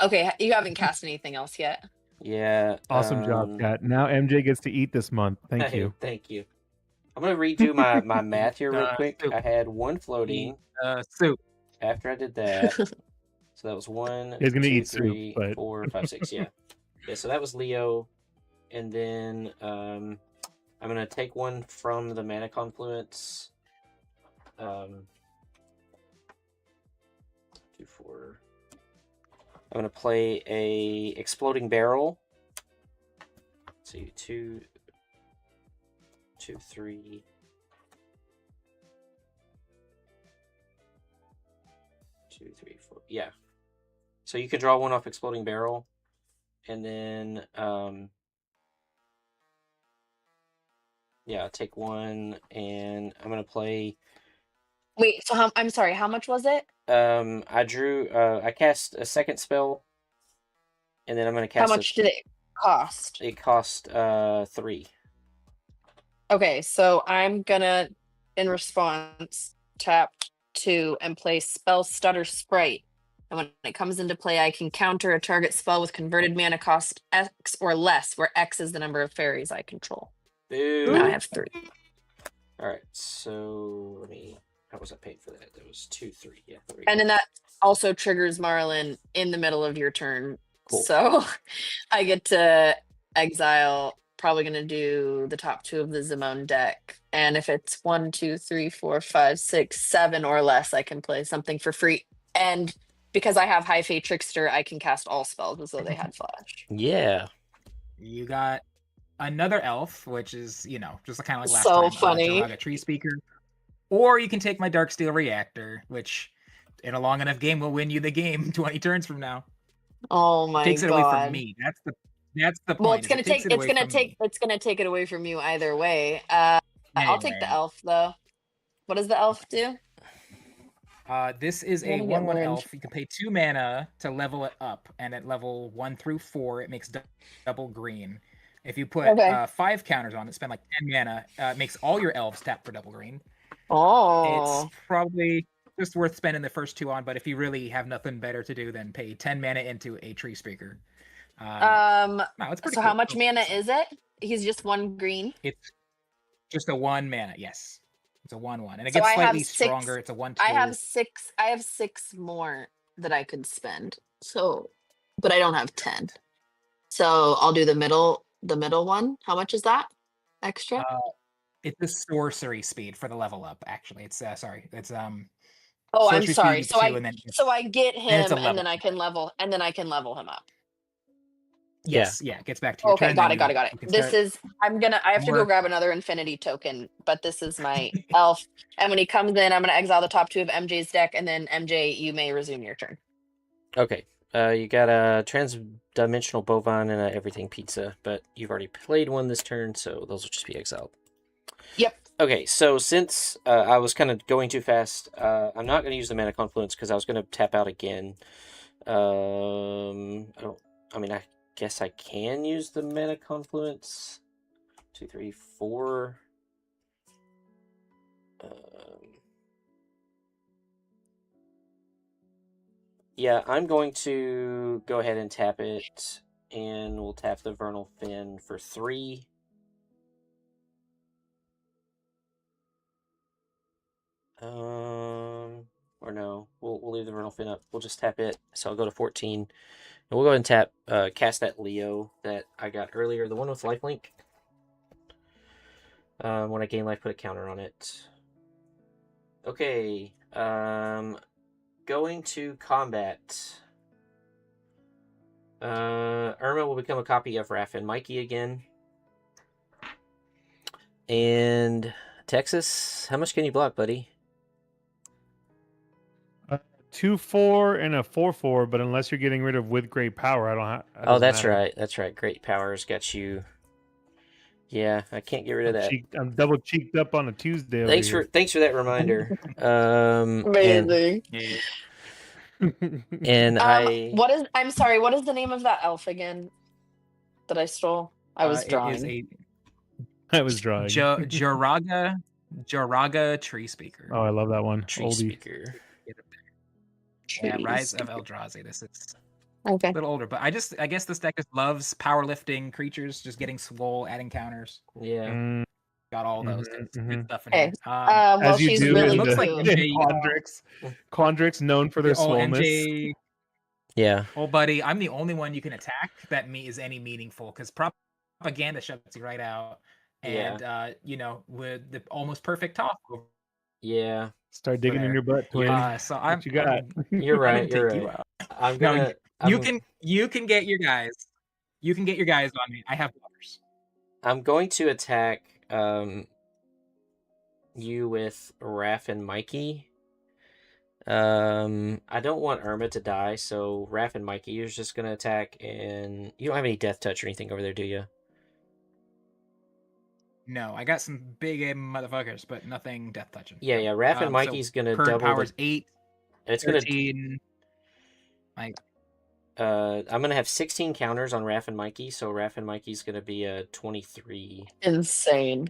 Okay, you haven't cast anything else yet. Yeah. Awesome job, Chad. Now MJ gets to eat this month. Thank Hey, you. thank you. I'm gonna redo my math here real quick. Soup. I had 1 floating soup. after I did that. So that was 1, He's gonna 2, eat soup, 3, but- 4, 5, 6. Yeah. Yeah. So that was Leo, and then I'm gonna take one from the Mana Confluence. 2, 4. I'm gonna play a Exploding Barrel. Let's see, 2, 3. 2, 3, 4. Yeah. So you can draw one off Exploding Barrel, and then yeah, I'll take one, and I'm gonna play. Wait, so I'm sorry, how much was it? I cast a second spell, and then I'm gonna How cast. much did it cost? It cost 3. Okay, so I'm gonna, in response, tap 2 and play Spell Stutter Sprite. And when it comes into play, I can counter a target spell with converted mana cost X or less, where X is the number of fairies I control. Boo. Now I have 3. All right, so let me. How was I paid for that? That was 2, 3. Yeah, 3. And then that also triggers Marlin in the middle of your turn. Cool. So I get to exile, probably going to do the top 2 of the Zimone deck. And if it's 1, 2, 3, 4, 5, 6, 7 or less, I can play something for free. And because I have High Fate Trickster, I can cast all spells as though they had flash. Yeah. You got another elf, which is, just kind of like last So time. funny. Like a tree speaker. Or you can take my Darksteel Reactor, which in a long enough game will win you the game 20 turns from now. Oh my Takes it god. away from me. That's the point. Well, it's gonna is it takes take it it's away gonna from take me. it's gonna take it away from you either way. I'll take the Anyway. elf though. What does the elf do? This is a Wanna get 1/1 more elf. You can pay 2 mana to level it up, and at level 1 through 4, it makes double green. If you put Okay. 5 counters on it, spend like 10 mana, it makes all your elves tap for double green. Oh. It's probably just worth spending the first 2 on, but if you really have nothing better to do, then pay 10 mana into a tree speaker. No, it's pretty So how cool. much mana is it? He's just 1 green. It's just a 1 mana, yes. It's a 1/1. And it So gets I have slightly 6 stronger. It's a 1/2. I have 6 more that I could spend. So, but I don't have 10. So I'll do the middle one. How much is that? Extra? It's a sorcery speed for the level up, actually. It's sorry. It's Oh, I'm sorcery sorry. speed So 2, and then I get it's him a and level. then I can level him up. Yes, yeah, it gets back to your Okay, turn. got then it. you can This start- is I have to go more- grab another infinity token, but this is my elf. And when he comes in, I'm gonna exile the top 2 of MJ's deck, and then MJ, you may resume your turn. Okay. You got a trans-dimensional bovine and a everything pizza, but you've already played one this turn, so those will just be exiled. Yep. Okay, so since I was kind of going too fast, I'm not going to use the mana confluence because I was going to tap out again. I guess I can use the mana confluence. 2, 3, 4. Yeah, I'm going to go ahead and tap it, and we'll tap the Vernal Fin for 3. Or no, we'll leave the Vernal Fin up. We'll just tap it. So I'll go to 14. And we'll go ahead and tap, cast that Leo that I got earlier, the one with lifelink. When I gain life, put a counter on it. Okay, going to combat. Irma will become a copy of Raph and Mikey again. And Texas, how much can you block, buddy? 2/4 and a 4/4, but unless you're getting rid of with great power, I don't have. Oh, that's right. That's right. Great Powers got you. Yeah, I can't get rid of that. I'm double cheeked up on a Tuesday. Thanks for that reminder. Amazing. And I'm sorry, what is the name of that elf again that I stole? I was drawing. I was drawing. Joraga Tree Speaker. Oh, I love that one. Tree Oldie. Speaker. Yeah, Rise of Eldrazi. This is Okay. a little older, but I guess this deck just loves powerlifting creatures, just getting swole, adding counters. Yeah. Got all those good stuff in Okay. here. Well, As you she's do, really in looks the- like cute. MJ. Quandrix known for their swollenness. MJ. Yeah. Oh, buddy, I'm the only one you can attack that is any meaningful because propaganda shuts you right out, and with the almost perfect talk. Yeah. Start digging in your butt, twin. So what you got? You're right. I'm gonna You're take you right. out. I'm gonna. You can get your guys. You can get your guys on me. I have blockers. I'm going to attack you with Raph and Mikey. I don't want Irma to die, so Raph and Mikey, you're just gonna attack, and you don't have any death touch or anything over there, do you? No, I got some big motherfuckers, but nothing death touching. Yeah. Raph and Mikey's gonna current double. Power's 8. It's 13. I'm gonna have 16 counters on Raph and Mikey, so Raph and Mikey's gonna be a 23. Insane.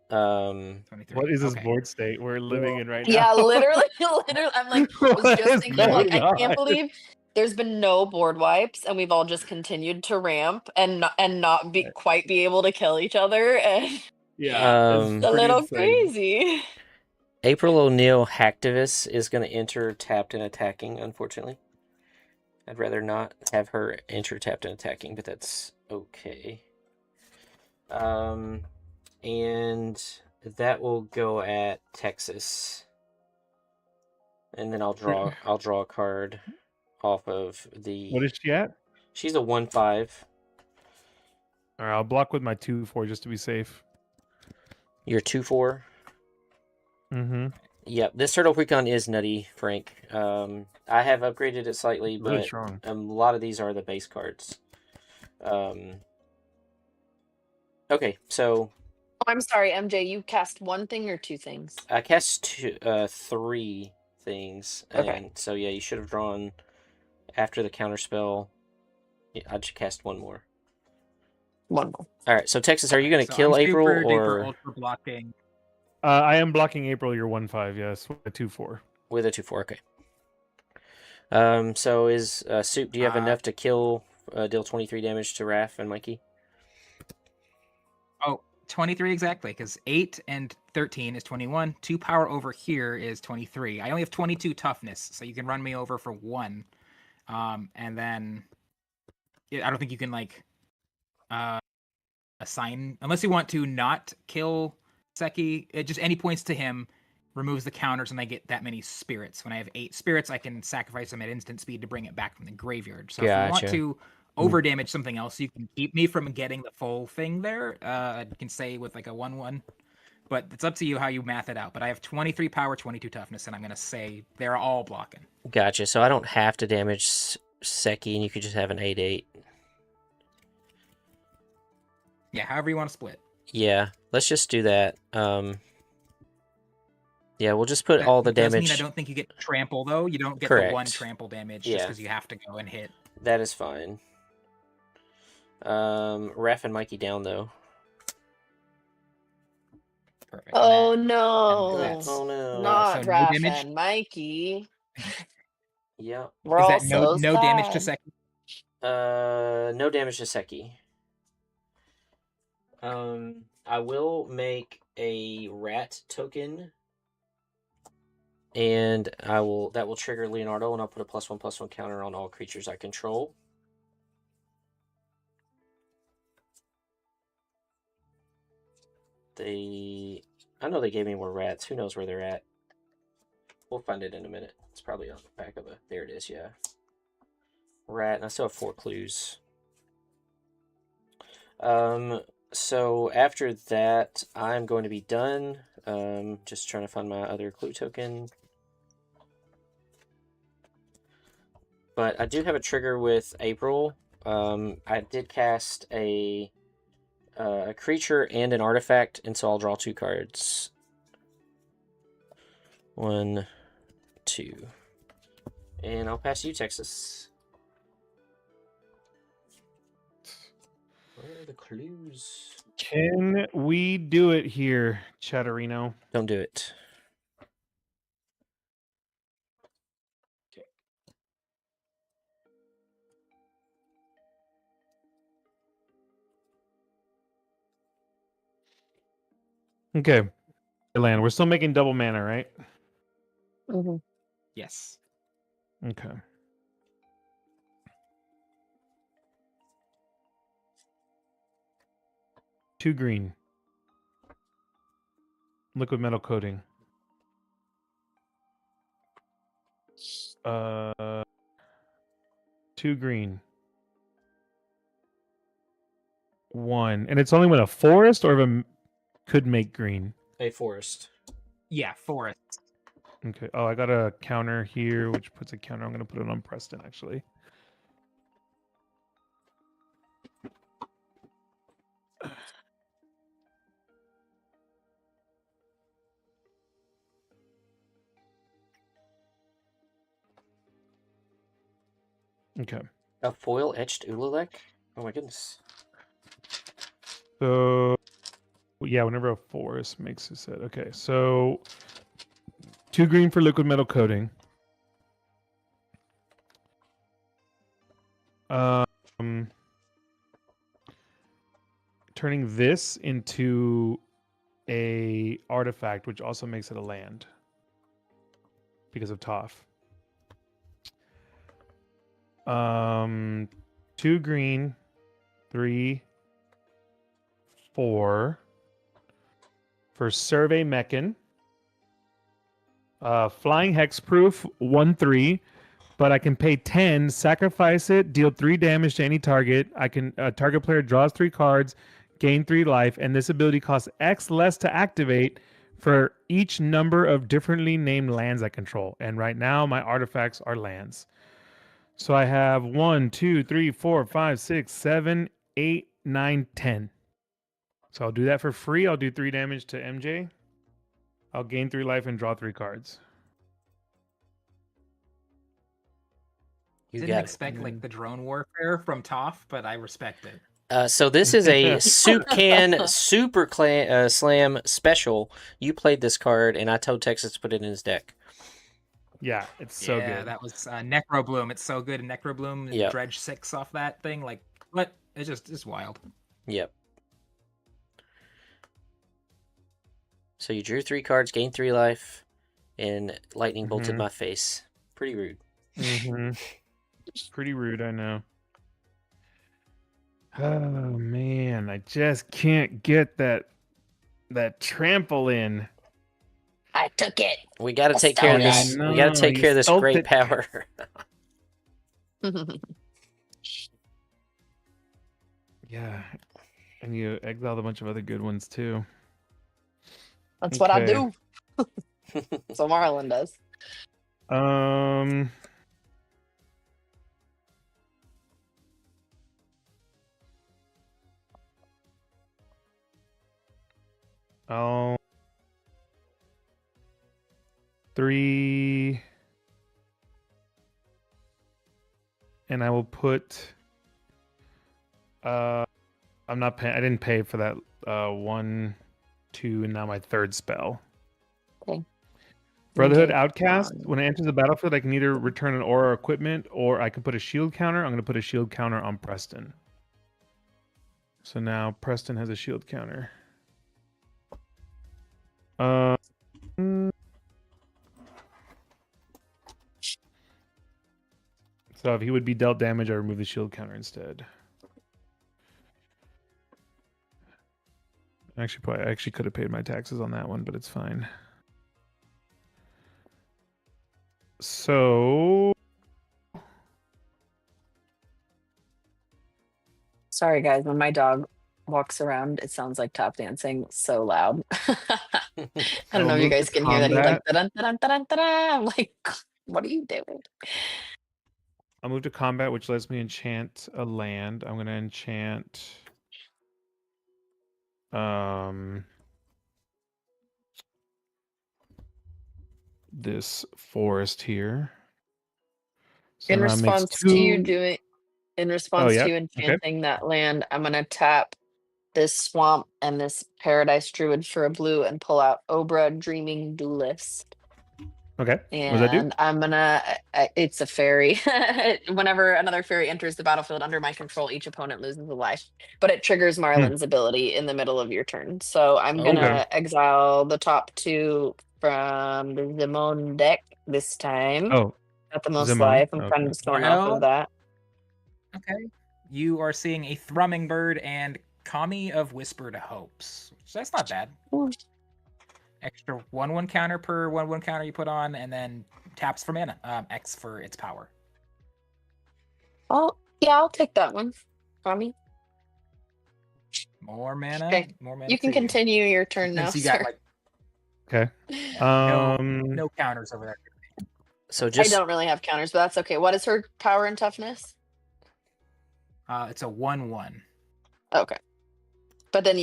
23. What is this board state we're living in right now? Yeah, literally. I'm like, I was What just is thinking, going I can't on? believe there's been no board wipes, and we've all just continued to ramp and not quite be able to kill each other, and Yeah, it's a little crazy. April O'Neil Hacktivist is gonna enter tapped and attacking, unfortunately. I'd rather not have her enter tapped and attacking, but that's okay. And that will go at Texas. And then I'll draw a card off of the. What is she at? She's a 1/5. All right, I'll block with my 2/4 just to be safe. You're 2/4. Mm-hmm. Yep, this Turtle Precon is nutty, Frank. I have upgraded it slightly, Really but strong. a lot of these are the base cards. Okay, so Oh, I'm sorry, MJ. You cast one thing or two things? I cast 3 things, Okay. and so yeah, you should have drawn after the counter spell. Yeah, I just cast 1 more. One more. All right, so Texas, are you going to So kill I'm April super duper or ultra blocking. I am blocking April. You're 1/5. Yes, with a 2/4. with a 2/4? Okay. So is Soup? Do you have enough to kill, deal 23 damage to Raph and Mikey? Oh, 23 exactly, because 8 and 13 is 21. 2 power over here is 23. I only have 22 toughness, so you can run me over for 1. And then I don't think you can like assign, unless you want to not kill Seki. It just any points to him removes the counters, and I get that many spirits. When I have 8 spirits, I can sacrifice them at instant speed to bring it back from the graveyard. So if you want Gotcha. to over damage something else, you can keep me from getting the full thing there. You can say with like a 1/1, but it's up to you how you math it out. But I have 23 power, 22 toughness, and I'm gonna say they're all blocking. Gotcha. So I don't have to damage Seki, and you could just have an 8/8. Yeah, however you want to split. Yeah, let's just do that. Yeah, we'll just put That all the does damage. mean I don't think you get trample though. You don't get Correct. the 1 trample damage just Yeah. because you have to go and hit. That is fine. Raph and Mikey down though. Perfect. Oh And no! that's- Oh no. Not So no Raph damage? and Mikey. Yep. We're Is all that no so damage to sad. Seki? No damage to Seki. I will make a rat token, and that will trigger Leonardo, and I'll put a +1/+1 counter on all creatures I control. I know they gave me more rats. Who knows where they're at? We'll find it in a minute. It's probably on the back of a. There it is. Yeah. Rat, and I still have 4 clues. So after that, I'm going to be done. Just trying to find my other clue token. But I do have a trigger with April. I did cast a creature and an artifact, and so I'll draw 2 cards. 1, 2. And I'll pass you, Texas. Where are the clues? Can we do it here, Chatterino? Don't do it. Okay. Land. We're still making double mana, right? Mhm. Yes. Okay. Two green. Liquid metal coating. 2 green. 1. And it's only when a forest or if a could make green. A forest. Yeah, forest. Okay. Oh, I got a counter here, which puts a counter. I'm going to put it on Preston, actually. Okay. A foil etched Ulalek? Oh my goodness. So, yeah, whenever a forest makes a set. Okay, so 2 green for liquid metal coating. Turning this into a artifact, which also makes it a land because of Toph. 2 green, 3, 4 for Survey Mechan. Flying Hexproof, 1/3, but I can pay 10, sacrifice it, deal 3 damage to any target. I can target player draws 3 cards, gain 3 life, and this ability costs X less to activate for each number of differently named lands I control. And right now, my artifacts are lands. So I have 1, 2, 3, 4, 5, 6, 7, 8, 9, 10. So I'll do that for free. I'll do 3 damage to MJ. I'll gain 3 life and draw 3 cards. You Didn't got it. expect like the drone warfare from Toph, but I respect it. So this is a Soup Can Super Slam special. You played this card, and I told Texas to put it in his deck. Yeah, it's so Yeah, good. that was Necrobloom. It's so good. Necrobloom, Yep. dredge 6 off that thing. Like, what? It's wild. Yep. So you drew 3 cards, gained 3 life, and lightning bolted my face. Pretty rude. Pretty rude, I know. Oh man, I just can't get that trample in. I took it. We got to take care of this. No, We got to take you care of this stole great it. power. Yeah, and you exiled a bunch of other good ones too. That's what I Okay. do. So Marlon does. I'll 3, and I will put. I'm not paying. I didn't pay for that 1, 2, and now my 3rd spell. Okay. Brotherhood Okay. Outcast. When it enters the battlefield, I can either return an aura or equipment, or I can put a shield counter. I'm going to put a shield counter on Preston. So now Preston has a shield counter. So if he would be dealt damage, I remove the shield counter instead. I actually could have paid my taxes on that one, but it's fine. So Sorry, guys. When my dog walks around, it sounds like tap dancing so loud. I don't know if you guys can hear that. He's like, da-dun, da-dun, da-dun, da-dun. I'm like, what are you doing? I'll move to combat, which lets me enchant a land. I'm going to enchant this forest here. So In now it makes response to you 2. doing, in response yeah. to you enchanting that land, I'm gonna tap this swamp and this paradise druid for a blue and pull out Obra Dreaming Duelist. Okay. What does that do? And I'm gonna. It's a fairy. Whenever another fairy enters the battlefield under my control, each opponent loses a life. But it triggers Marlon's ability in the middle of your turn. So I'm gonna exile the top 2 from the Zimone deck this time. Oh, At the most Zimone? life. I'm kind Okay. of just going off Well, of that. Okay. You are seeing a Thrumming Bird and Kami of Whispered Hopes. So that's not bad. Ooh. Extra 1/1 counter per 1/1 counter you put on, and then taps for mana. X for its power. Oh, yeah, I'll take that one. Tommy. More mana. Okay. More mana. You can for continue your turn now, Since you got sir. like Okay. no counters over there. So I just don't really have counters, but that's okay. What is her power and toughness? It's a 1/1. Okay. But then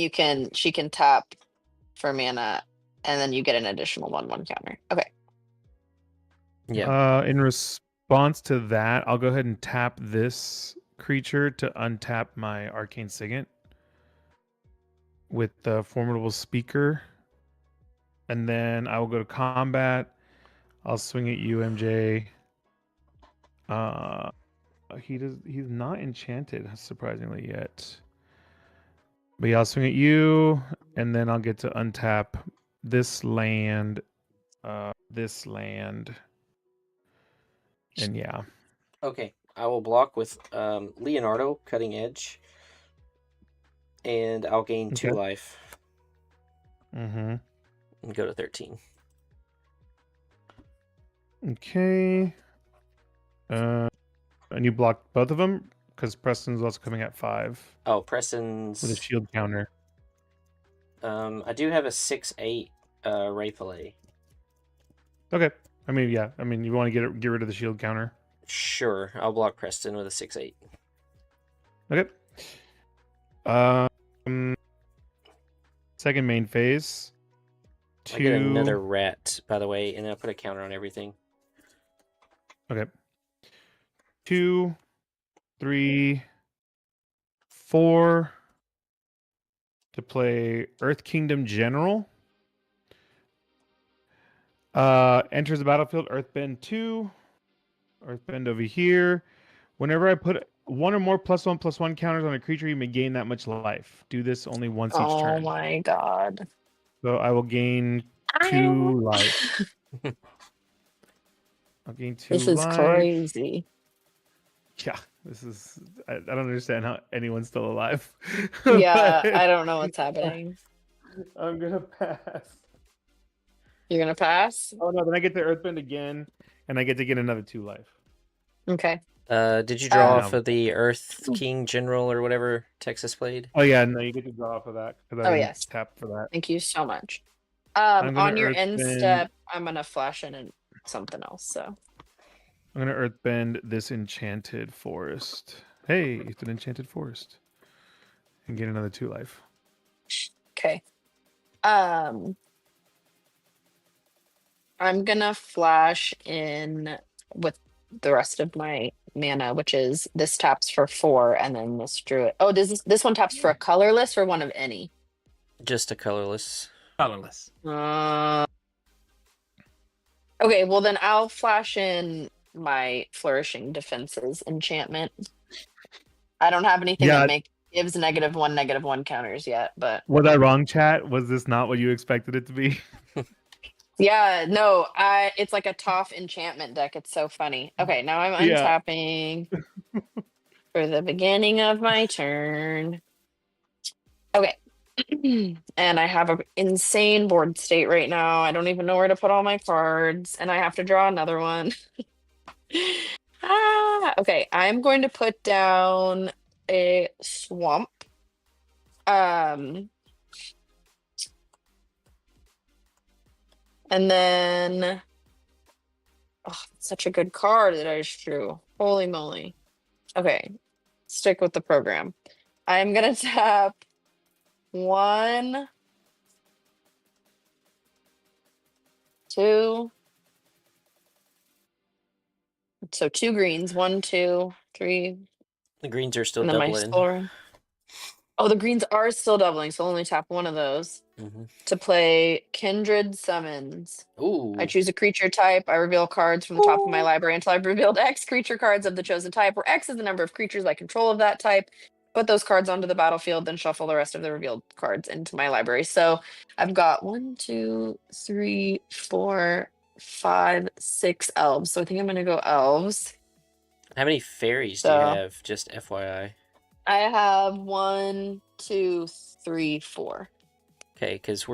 she can tap for mana, and then you get an additional 1/1 counter. Okay. yeah. In response to that, I'll go ahead and tap this creature to untap my Arcane Signet with the Formidable Speaker. And then I will go to combat. I'll swing at you, MJ. He's not enchanted, surprisingly, yet. But yeah, I'll swing at you, and then I'll get to untap this land, and yeah. Okay. I will block with Leonardo, Cutting Edge, and I'll gain 2 life. Mm-hmm. And go to 13. Okay. And you blocked both of them because Preston's also coming at 5 Oh, Preston's with a shield counter. I do have a 6/8 Rayfale. Okay. I mean, yeah. I mean, you want to get rid of the shield counter. Sure, I'll block Preston with a 6/8. Okay. Second main phase. I get another rat, by the way, and I'll put a counter on everything. Okay. 2, 3, 4 to play Earth Kingdom General. Enters the battlefield, Earthbend 2. Earthbend over here. Whenever I put one or more +1/+1 counters on a creature, you may gain that much life. Do this only once each Oh turn. my god. So I will gain 2 life. I'll gain 2 This is life. crazy. Yeah, this is. I don't understand how anyone's still alive. Yeah, But I don't know what's happening. I'm gonna pass. You're gonna pass? Oh no, then I get the Earthbend again, and I get to get another 2 life. Okay. Did you draw Um, off of the Earth King General or whatever Texas played? Oh yeah, no, you get to draw off of that because I Oh, didn't yes. tap for that. Thank you so much. I'm gonna On your end Earthbend- step, I'm gonna flash in and something else. So I'm gonna Earthbend this Enchanted Forest. Hey, it's an Enchanted Forest, and get another 2 life. okay. I'm gonna flash in with the rest of my mana, which is this taps for 4, and then this druid. Oh, does this one taps for a colorless or one of any? Just a colorless. Colorless. Okay, well then I'll flash in my Flourishing Defenses enchantment. I don't have anything Yeah. that gives -1/-1 counters yet, but Was I wrong, chat? Was this not what you expected it to be? yeah, no, it's like a Toph enchantment deck. It's so funny. Okay, now I'm Yeah. untapping for the beginning of my turn. Okay. And I have an insane board state right now. I don't even know where to put all my cards, and I have to draw another one. Okay, I'm going to put down a swamp. And then such a good card that I just drew. Holy moly. Okay, stick with the program. I'm gonna tap 1, 2. So 2 greens. 1, 2, 3. The greens are still And then my doubling. soul. Oh, the greens are still doubling, so I'll only tap one of those to play Kindred Summons. Ooh. I choose a creature type. I reveal cards from the top of my library until I've revealed X creature cards of the chosen type, where X is the number of creatures I control of that type. Put those cards onto the battlefield, then shuffle the rest of the revealed cards into my library. So I've got 1, 2, 3, 4, 5, 6 elves. So I think I'm going to go elves. How many fairies do you have? Just FYI. I have 1, 2, 3, 4. Okay, because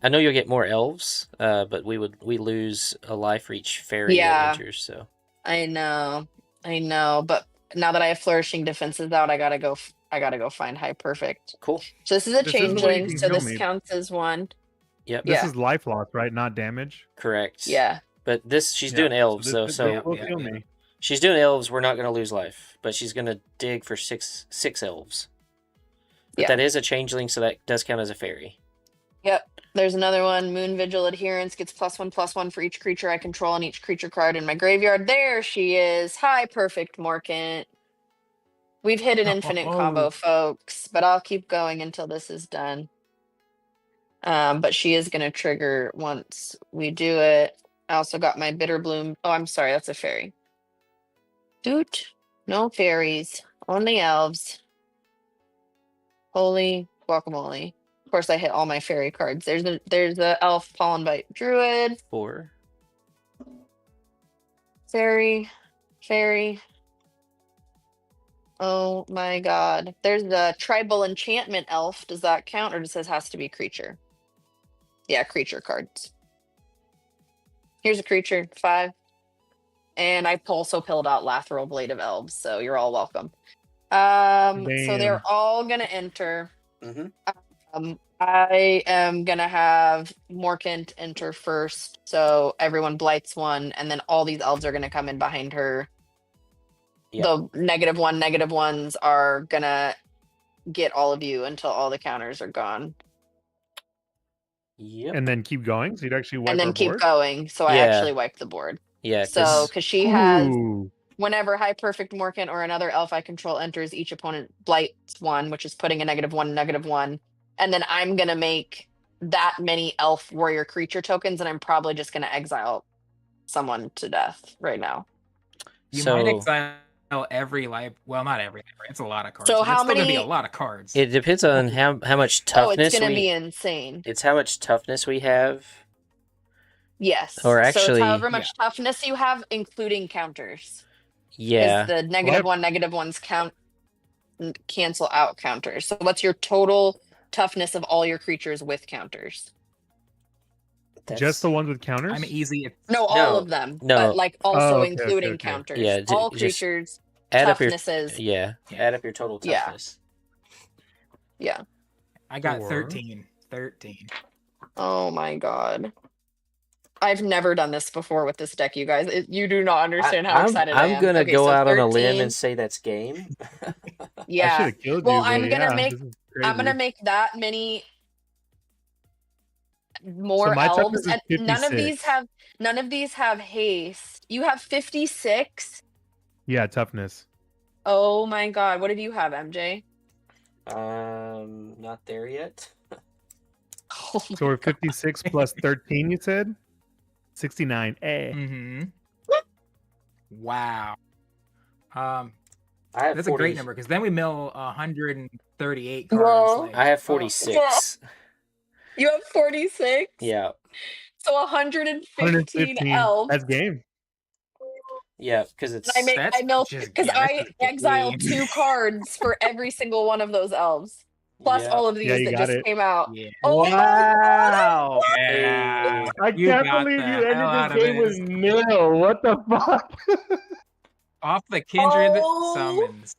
I know you'll get more elves, but we lose a life for each fairy that enters. So I know, but now that I have Flourishing Defenses out, I gotta go find High Perfect. cool. So this is a This is the way you changeling, can so kill this me. counts as 1. Yep. This is life loss, right? Not damage. Correct. Yeah. But she's doing elves though, so will kill me. she's doing elves. We're not going to lose life, but she's going to dig for six elves. But Yeah. that is a changeling, so that does count as a fairy. Yep. There's another one. Moon Vigil Adherence gets +1/+1 for each creature I control and each creature card in my graveyard. There she is. Hi, Perfect Morkant. We've hit an infinite combo, folks, but I'll keep going until this is done. But she is going to trigger once we do it. I also got my Bitter Bloom. Oh, I'm sorry. That's a fairy. Doot. No fairies. Only elves. Holy guacamole. Of course, I hit all my fairy cards. There's a elf Pollen Bite Druid. 4. Fairy. Oh my god. There's a Tribal Enchantment Elf. Does that count, or does it has to be creature? Yeah, creature cards. Here's a creature, 5. And I also pilled out Lateral Blade of Elves, so you're all welcome. So they're all gonna enter. I am gonna have Morkant enter first, so everyone blights one, and then all these elves are gonna come in behind her. Yep. The -1 ones are gonna get all of you until all the counters are gone, Yep. And then keep going. So you'd actually wipe and then our keep board? going. So I Yeah. actually wipe the board. Yeah, So because she has, Ooh. whenever High Perfect Morkant or another elf I control enters, each opponent blights one, which is putting a -1, and then I'm gonna make that many elf warrior creature tokens, and I'm probably just gonna exile someone to death right now. You so might exile every well, not every. It's a lot of cards. So but how it's still gonna be a many- lot of cards. it depends on how much Oh, it's toughness gonna be insane. it's how much toughness we have. Yes. Or so actually- it's however much toughness you have, including counters. Yeah. Because the -1 cancel out counters. So what's your total toughness of all your creatures with counters? Just the ones with counters? I'm easy. No, all of them. no. But like also okay, including okay. counters. Yeah, all just creatures, add up your toughnesses. add up your total Yeah. toughness. Yeah. I got Four. 13. 13. Oh my god. I've never done this before with this deck, you guys. You do not understand how excited I am. I'm gonna Okay, go so out on a 13, limb and say that's game. I yeah. should have killed Well, you. But I'm gonna yeah, make- this is I'm gonna crazy. make that many more my elves. toughness is And none of 56. these have haste. You have 56. Yeah, toughness. Oh my god. What did you have, MJ? Not there yet. Oh my So we're God. 56 plus 13, you said? 69. Eh. Mm-hmm. Wow. I have That's 40, a great number because then we mill 138 cards. Whoa. like- I have oh, 46. You have 46? Yeah. So 115 115. elves. That's game. Yeah, because it's I make That's I mill just- because yeah, I that's a exiled game. 2 cards for every single one of those elves. Plus yeah. all of these Yeah, you that got just it. came out. Yeah. Oh my Wow. Yeah. I You can't got believe the you hell out ended of this it. game with nil. What the fuck? Off the Kindred Oh. summons.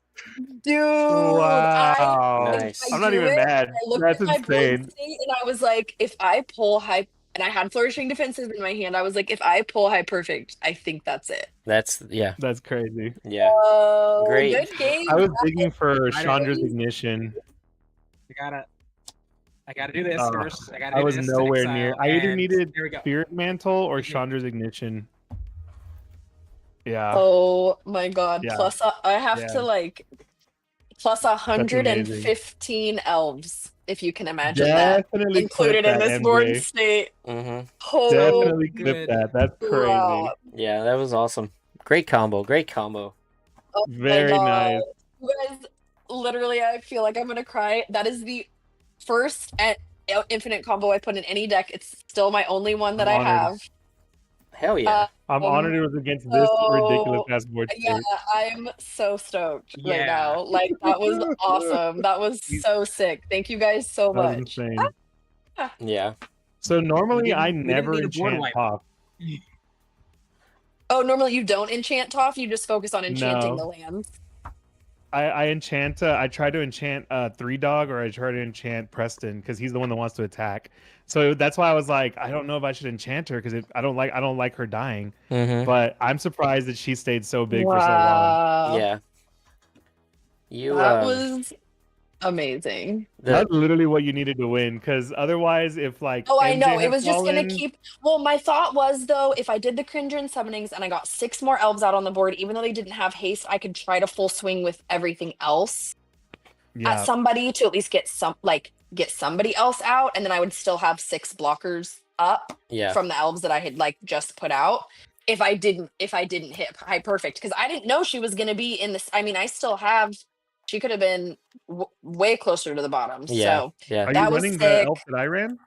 dude! Wow. Nice. I'm not do even it, mad. I looked That's at my board insane. state and I was like, if I pull high, and I had Flourishing Defenses in my hand, I was like, if I pull High Perfect, I think that's it. That's That's crazy. yeah. Oh, Great. good game. I was digging for I Chandra's don't- ignition. I gotta do this Oh, first. I gotta I do was this. nowhere exile, near. I either and needed here we go. Spirit Mantle or Mhm. Chandra's ignition. Yeah. Oh my god! Yeah. Plus, I have Yeah. to like plus amazing. 115 elves, if you can imagine that Definitely included clip in that, this board MJ. state. Mm-hmm. Oh, Definitely clip good. that. That's crazy. wow. Yeah, that was awesome. Great combo. Great combo. Oh my Very God. nice. You guys, literally, I feel like I'm gonna cry. That is the first infinite combo I put in any deck. It's still my only one that I'm I honored. have. Hell yeah. I'm honored it was against this ridiculous ass board Yeah, state. I'm so stoked right Yeah. now. Like that was awesome. That was so sick. Thank you guys so That was much. insane. Yeah. So normally I we didn't never need a board enchant wipe. Hoff. Oh, normally you don't enchant Toph, you just focus on enchanting No. the lands. I enchant. I try to enchant 3-Dog, or I try to enchant Preston because he's the one that wants to attack. So that's why I was like, I don't know if I should enchant her because I don't like her dying. Mm-hmm. But I'm surprised that she stayed so big for so long. Wow. Yeah. You That was amazing. That's literally what you needed to win, because otherwise, if like Oh, I MJ know. It had was just gonna fallen- keep. Well, my thought was though, if I did the Cringin summonings and I got 6 more elves out on the board, even though they didn't have haste, I could try to full swing with everything else Yeah, at somebody to at least get somebody else out, and then I would still have 6 blockers up yeah. from the elves that I had like just put out. If I didn't hit High Perfect, because I didn't know she was gonna be in this. I mean, I still have. She could have been way closer to the bottom. Yeah. So Yeah. are that you was running the sick. elf that I ran?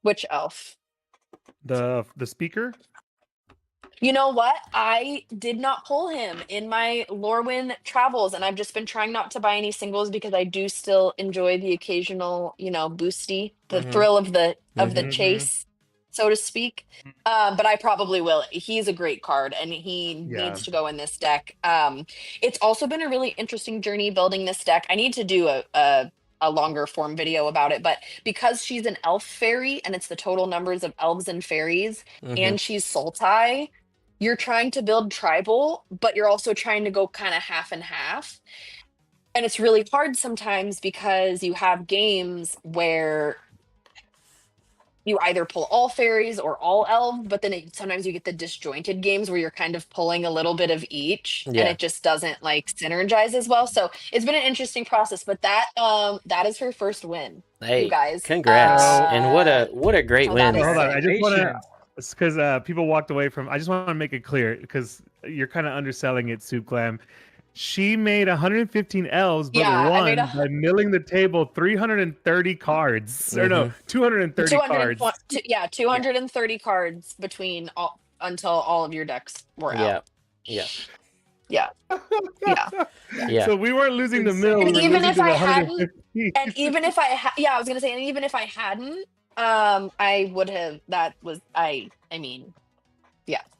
Which elf? The speaker? You know what? I did not pull him in my Lorwyn travels, and I've just been trying not to buy any singles because I do still enjoy the occasional, boosty, the Mhm. thrill of the Mhm. chase, so to speak. But I probably will. He's a great card, and he Yeah. needs to go in this deck. It's also been a really interesting journey building this deck. I need to do a a longer form video about it. But because she's an elf fairy and it's the total numbers of elves and fairies, and she's Sultai, you're trying to build tribal, but you're also trying to go kind of half and half. And it's really hard sometimes because you have games where you either pull all fairies or all elves, but then sometimes you get the disjointed games where you're kind of pulling a little bit of each, and it just doesn't like synergize as well. So it's been an interesting process, but that is her first win. Hey, you guys, congrats! And what a great so win! that is Hold on, sick. I just want to, because people walked away from. I just want to make it clear because you're kind of underselling it, Soup Glam. She made 115 elves, but won by milling the table 330 cards. Or no, 230 cards. 230 cards between until all of your decks were out. Yeah. So we weren't losing the mill. And we even were if losing I the hadn't, 115. and even if I was gonna say, and even if I hadn't, I would have. I mean,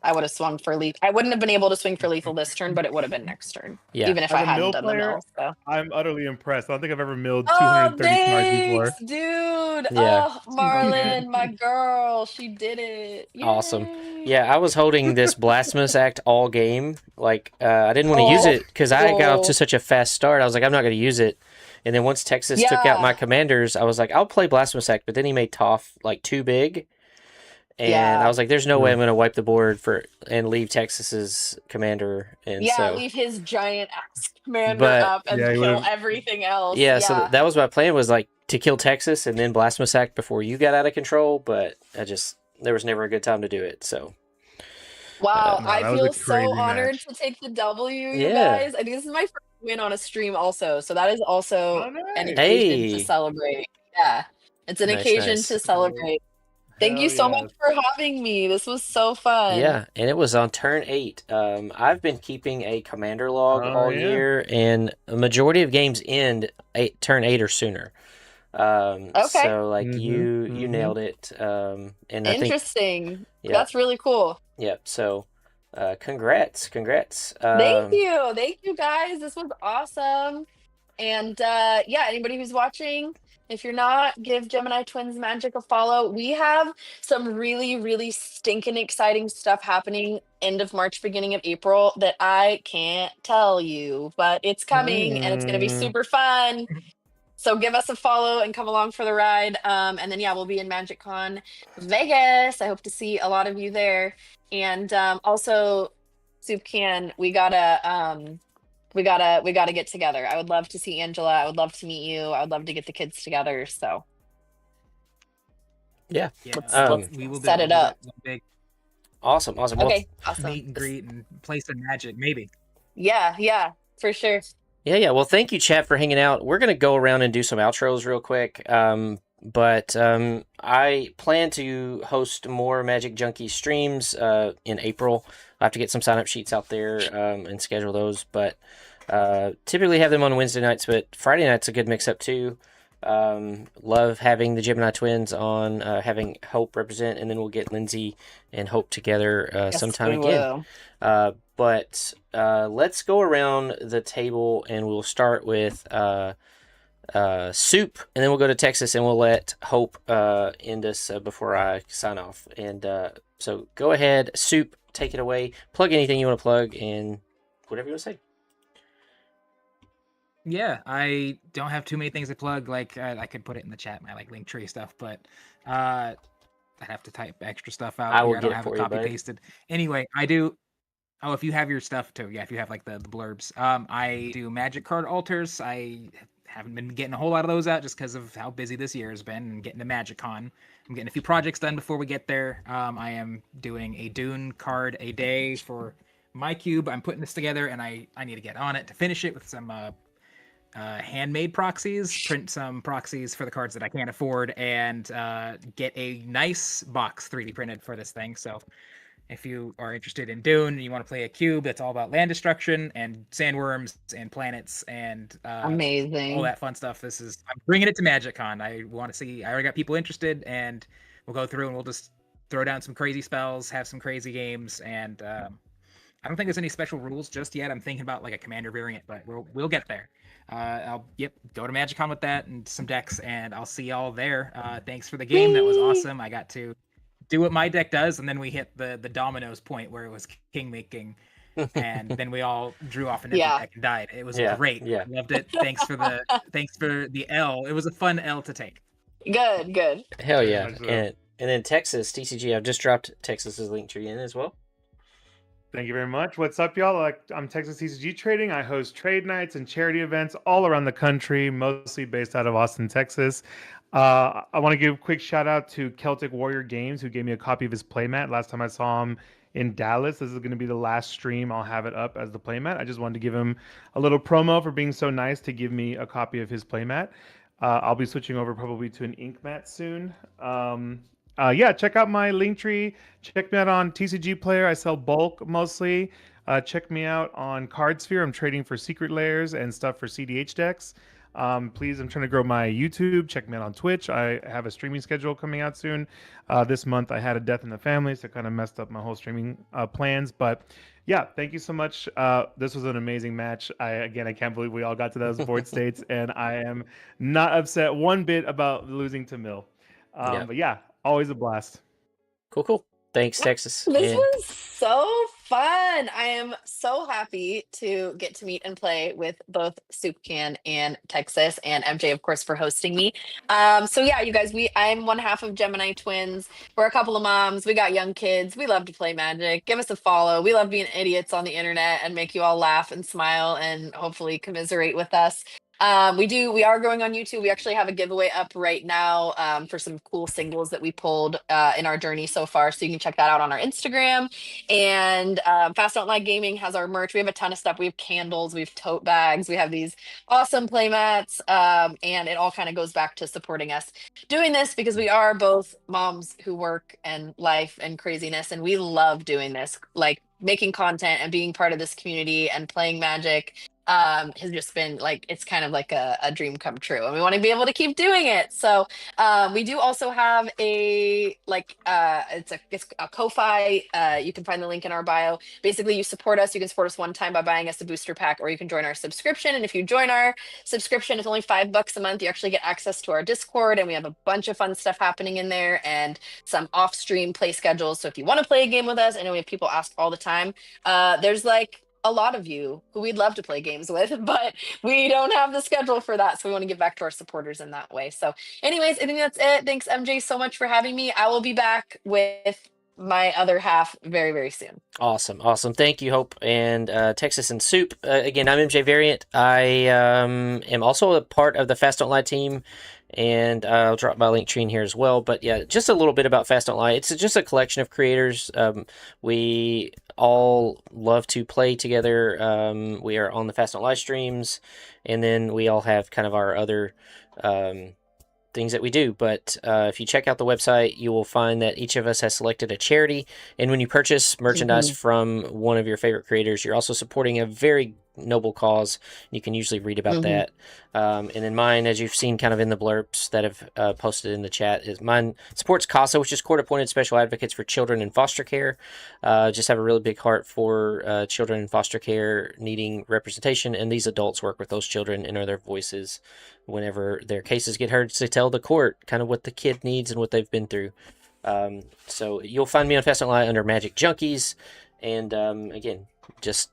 I would have swung for lethal. I wouldn't have been able to swing for lethal this turn, but it would have been next turn. Yeah. Even if As I a hadn't mill done player, the mill. So. I'm utterly impressed. I don't think I've ever milled Oh, 230 cards before. thanks, dude. Yeah. Oh, Marlon, my girl, she did it. Yay. Awesome. Yeah, I was holding this Blasphemous Act all game. Like, I didn't want to use it because I got off to such a fast start. I was like, I'm not going to use it. And then once Texas took out my commanders, I was like, I'll play Blasphemous Act. But then he made Toph like too big. And I was like, there's no way I'm going to wipe the board and leave Texas's commander. And leave his giant ass commander up and kill everything else. Yeah, so that was my plan, was like to kill Texas and then Blasphemous Act before you got out of control. But there was never a good time to do it. So. Wow, I feel so honored to take the W, you guys. I think this is my first win on a stream also. So that is also an occasion to celebrate. Yeah, it's an occasion to celebrate. Thank you so much for having me. This was so fun. Yeah, and it was on turn 8. I've been keeping a commander log all year, and a majority of games end turn 8 or sooner. So like you nailed it. And interesting. That's really cool. Yep. So congrats. Thank you guys. This was awesome. And anybody who's watching, if you're not, give Gemini Twins Magic a follow. We have some really, really stinking exciting stuff happening end of March, beginning of April that I can't tell you, but it's coming and it's going to be super fun. So give us a follow and come along for the ride. And then we'll be in MagicCon Vegas. I hope to see a lot of you there. And also, Soup Can, we gotta get together. I would love to see Angela. I would love to meet you. I would love to get the kids together. So let's we will set it up. Big awesome. Okay, awesome. Meet and greet and play some Magic, maybe. Yeah, for sure. Yeah. Well, thank you, chat, for hanging out. We're gonna go around and do some outros real quick. But I plan to host more Magic Junkies streams in April. I have to get some sign-up sheets out there and schedule those. But typically have them on Wednesday nights, but Friday night's a good mix-up too. Love having the Gemini Twins on, having Hope represent, and then we'll get Lindsay and Hope together sometime again. But let's go around the table, and we'll start with Soup, and then we'll go to Texas, and we'll let Hope end us before I sign off. And so go ahead, Soup, take it away. Plug anything you want to plug, and whatever you want to say. Yeah, I don't have too many things to plug. Like I could put it in the chat, my like Linktree stuff, but I'd have to type extra stuff out. I will don't get have it for it you, copy pasted. Anyway, I do. Oh, if you have your stuff too, if you have like the blurbs, I do magic card altars. I haven't been getting a whole lot of those out just because of how busy this year has been and getting to MagicCon. I'm getting a few projects done before we get there. I am doing a Dune card a day for my cube. I'm putting this together, and I need to get on it to finish it with some handmade proxies, print some proxies for the cards that I can't afford, and get a nice box 3D printed for this thing. So if you are interested in Dune and you want to play a cube that's all about land destruction and sandworms and planets and amazing, all that fun stuff, I'm bringing it to MagicCon. I want to see. I already got people interested, and we'll go through and we'll just throw down some crazy spells, have some crazy games, and I don't think there's any special rules just yet. I'm thinking about like a commander variant, but we'll get there. I'll go to MagicCon with that and some decks, and I'll see y'all there. Thanks for the game. That was awesome. I got to do what my deck does, and then we hit the dominoes point where it was king making, and then we all drew off an empty deck and died. It was great. Yeah. Loved it. Thanks for the L. It was a fun L to take. Good. Hell yeah. much so. And then Texas, TCG, I've just dropped Texas's link tree in as well. Thank you very much. What's up, y'all? I'm Texas TCG Trading. I host trade nights and charity events all around the country, mostly based out of Austin, Texas. I want to give a quick shout out to Celtic Warrior Games, who gave me a copy of his playmat. Last time I saw him in Dallas. This is going to be the last stream I'll have it up as the playmat. I just wanted to give him a little promo for being so nice to give me a copy of his playmat. I'll be switching over probably to an ink mat soon. Check out my link tree. Check me out on TCG Player. I sell bulk mostly. Check me out on CardSphere. I'm trading for secret layers and stuff for CDH decks. Please, I'm trying to grow my YouTube. Check me out on Twitch. I have a streaming schedule coming out soon. This month I had a death in the family, so it kind of messed up my whole streaming plans. But yeah, thank you so much. This was an amazing match. I can't believe we all got to those board states, and I am not upset one bit about losing to Mill. But yeah, always a blast. Cool. Thanks, Texas. This was so fun. I am so happy to get to meet and play with both Soupcan and Texas, and MJ, of course, for hosting me. So yeah, you guys, I'm one half of Gemini Twins. We're a couple of moms. We got young kids. We love to play Magic. Give us a follow. We love being idiots on the internet and make you all laugh and smile and hopefully commiserate with us. We are going on YouTube. We actually have a giveaway up right now for some cool singles that we pulled in our journey so far. So you can check that out on our Instagram. And Fast Don't Like Gaming has our merch. We have a ton of stuff. We have candles, we have tote bags, we have these awesome playmats. And it all kind of goes back to supporting us doing this because we are both moms who work and life and craziness. And we love doing this, like making content and being part of this community and playing Magic. Has just been like, it's kind of like a dream come true, and we want to be able to keep doing it. So we do also have it's a Ko-Fi. You can find the link in our bio. Basically, you support us. You can support us one time by buying us a booster pack, or you can join our subscription. And if you join our subscription, it's only $5 a month. You actually get access to our Discord, and we have a bunch of fun stuff happening in there and some off-stream play schedules. So if you want to play a game with us, I know we have people ask all the time. There's like a lot of you who we'd love to play games with, but we don't have the schedule for that. So we want to give back to our supporters in that way. So anyways, I think that's it. Thanks, MJ, so much for having me. I will be back with my other half very, very soon. Awesome. Thank you, Hope. And Texas and Soup. Again, I'm MJVariant. I am also a part of the Fast Don't Lie team, and I'll drop my link tree in here as well. But yeah, just a little bit about Fast Don't Lie. It's just a collection of creators. We all love to play together. We are on the Fast Don't Lie streams, and then we all have kind of our other things that we do. But if you check out the website, you will find that each of us has selected a charity, and when you purchase merchandise from one of your favorite creators, you're also supporting a very noble cause. You can usually read about that. And then mine, as you've seen kind of in the blurbs that have posted in the chat, is mine supports CASA, which is court-appointed special advocates for children in foster care. Just have a really big heart for children in foster care needing representation, and these adults work with those children and are their voices whenever their cases get heard to tell the court kind of what the kid needs and what they've been through. So you'll find me on Fast Don't Lie under Magic Junkies, and again, just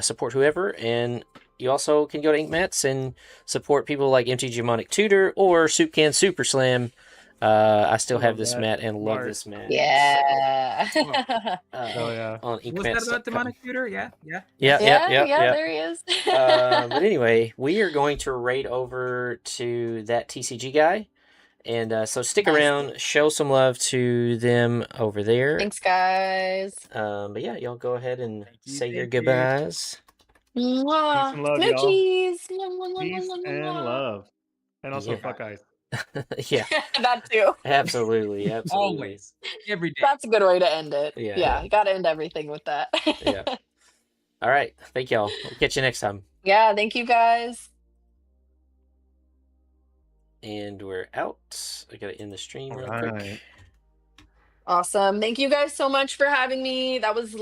support whoever, and you also can go to Inkmats and support people like MTG Monic Tutor or Soupcan Super Slam. I still have this mat and love this mat. Yeah. On Was that about Demonic Tutor? Yeah. There he is. But anyway, we are going to raid over to that TCG guy. And so stick around, show some love to them over there. Thanks, guys. But yeah, y'all go ahead and say your goodbyes. Mwah. Peace and love, y'all. Smoochies. Peace and love. And also Yeah. fuck ice. Yeah, That too. absolutely. Always. Every day. That's a good way to end it. Yeah. You gotta end everything with that. Yeah. All right. Thank y'all. We'll catch you next time. Yeah, thank you guys. And we're out. I gotta end the stream real All quick. right. Awesome. Thank you guys so much for having me. That was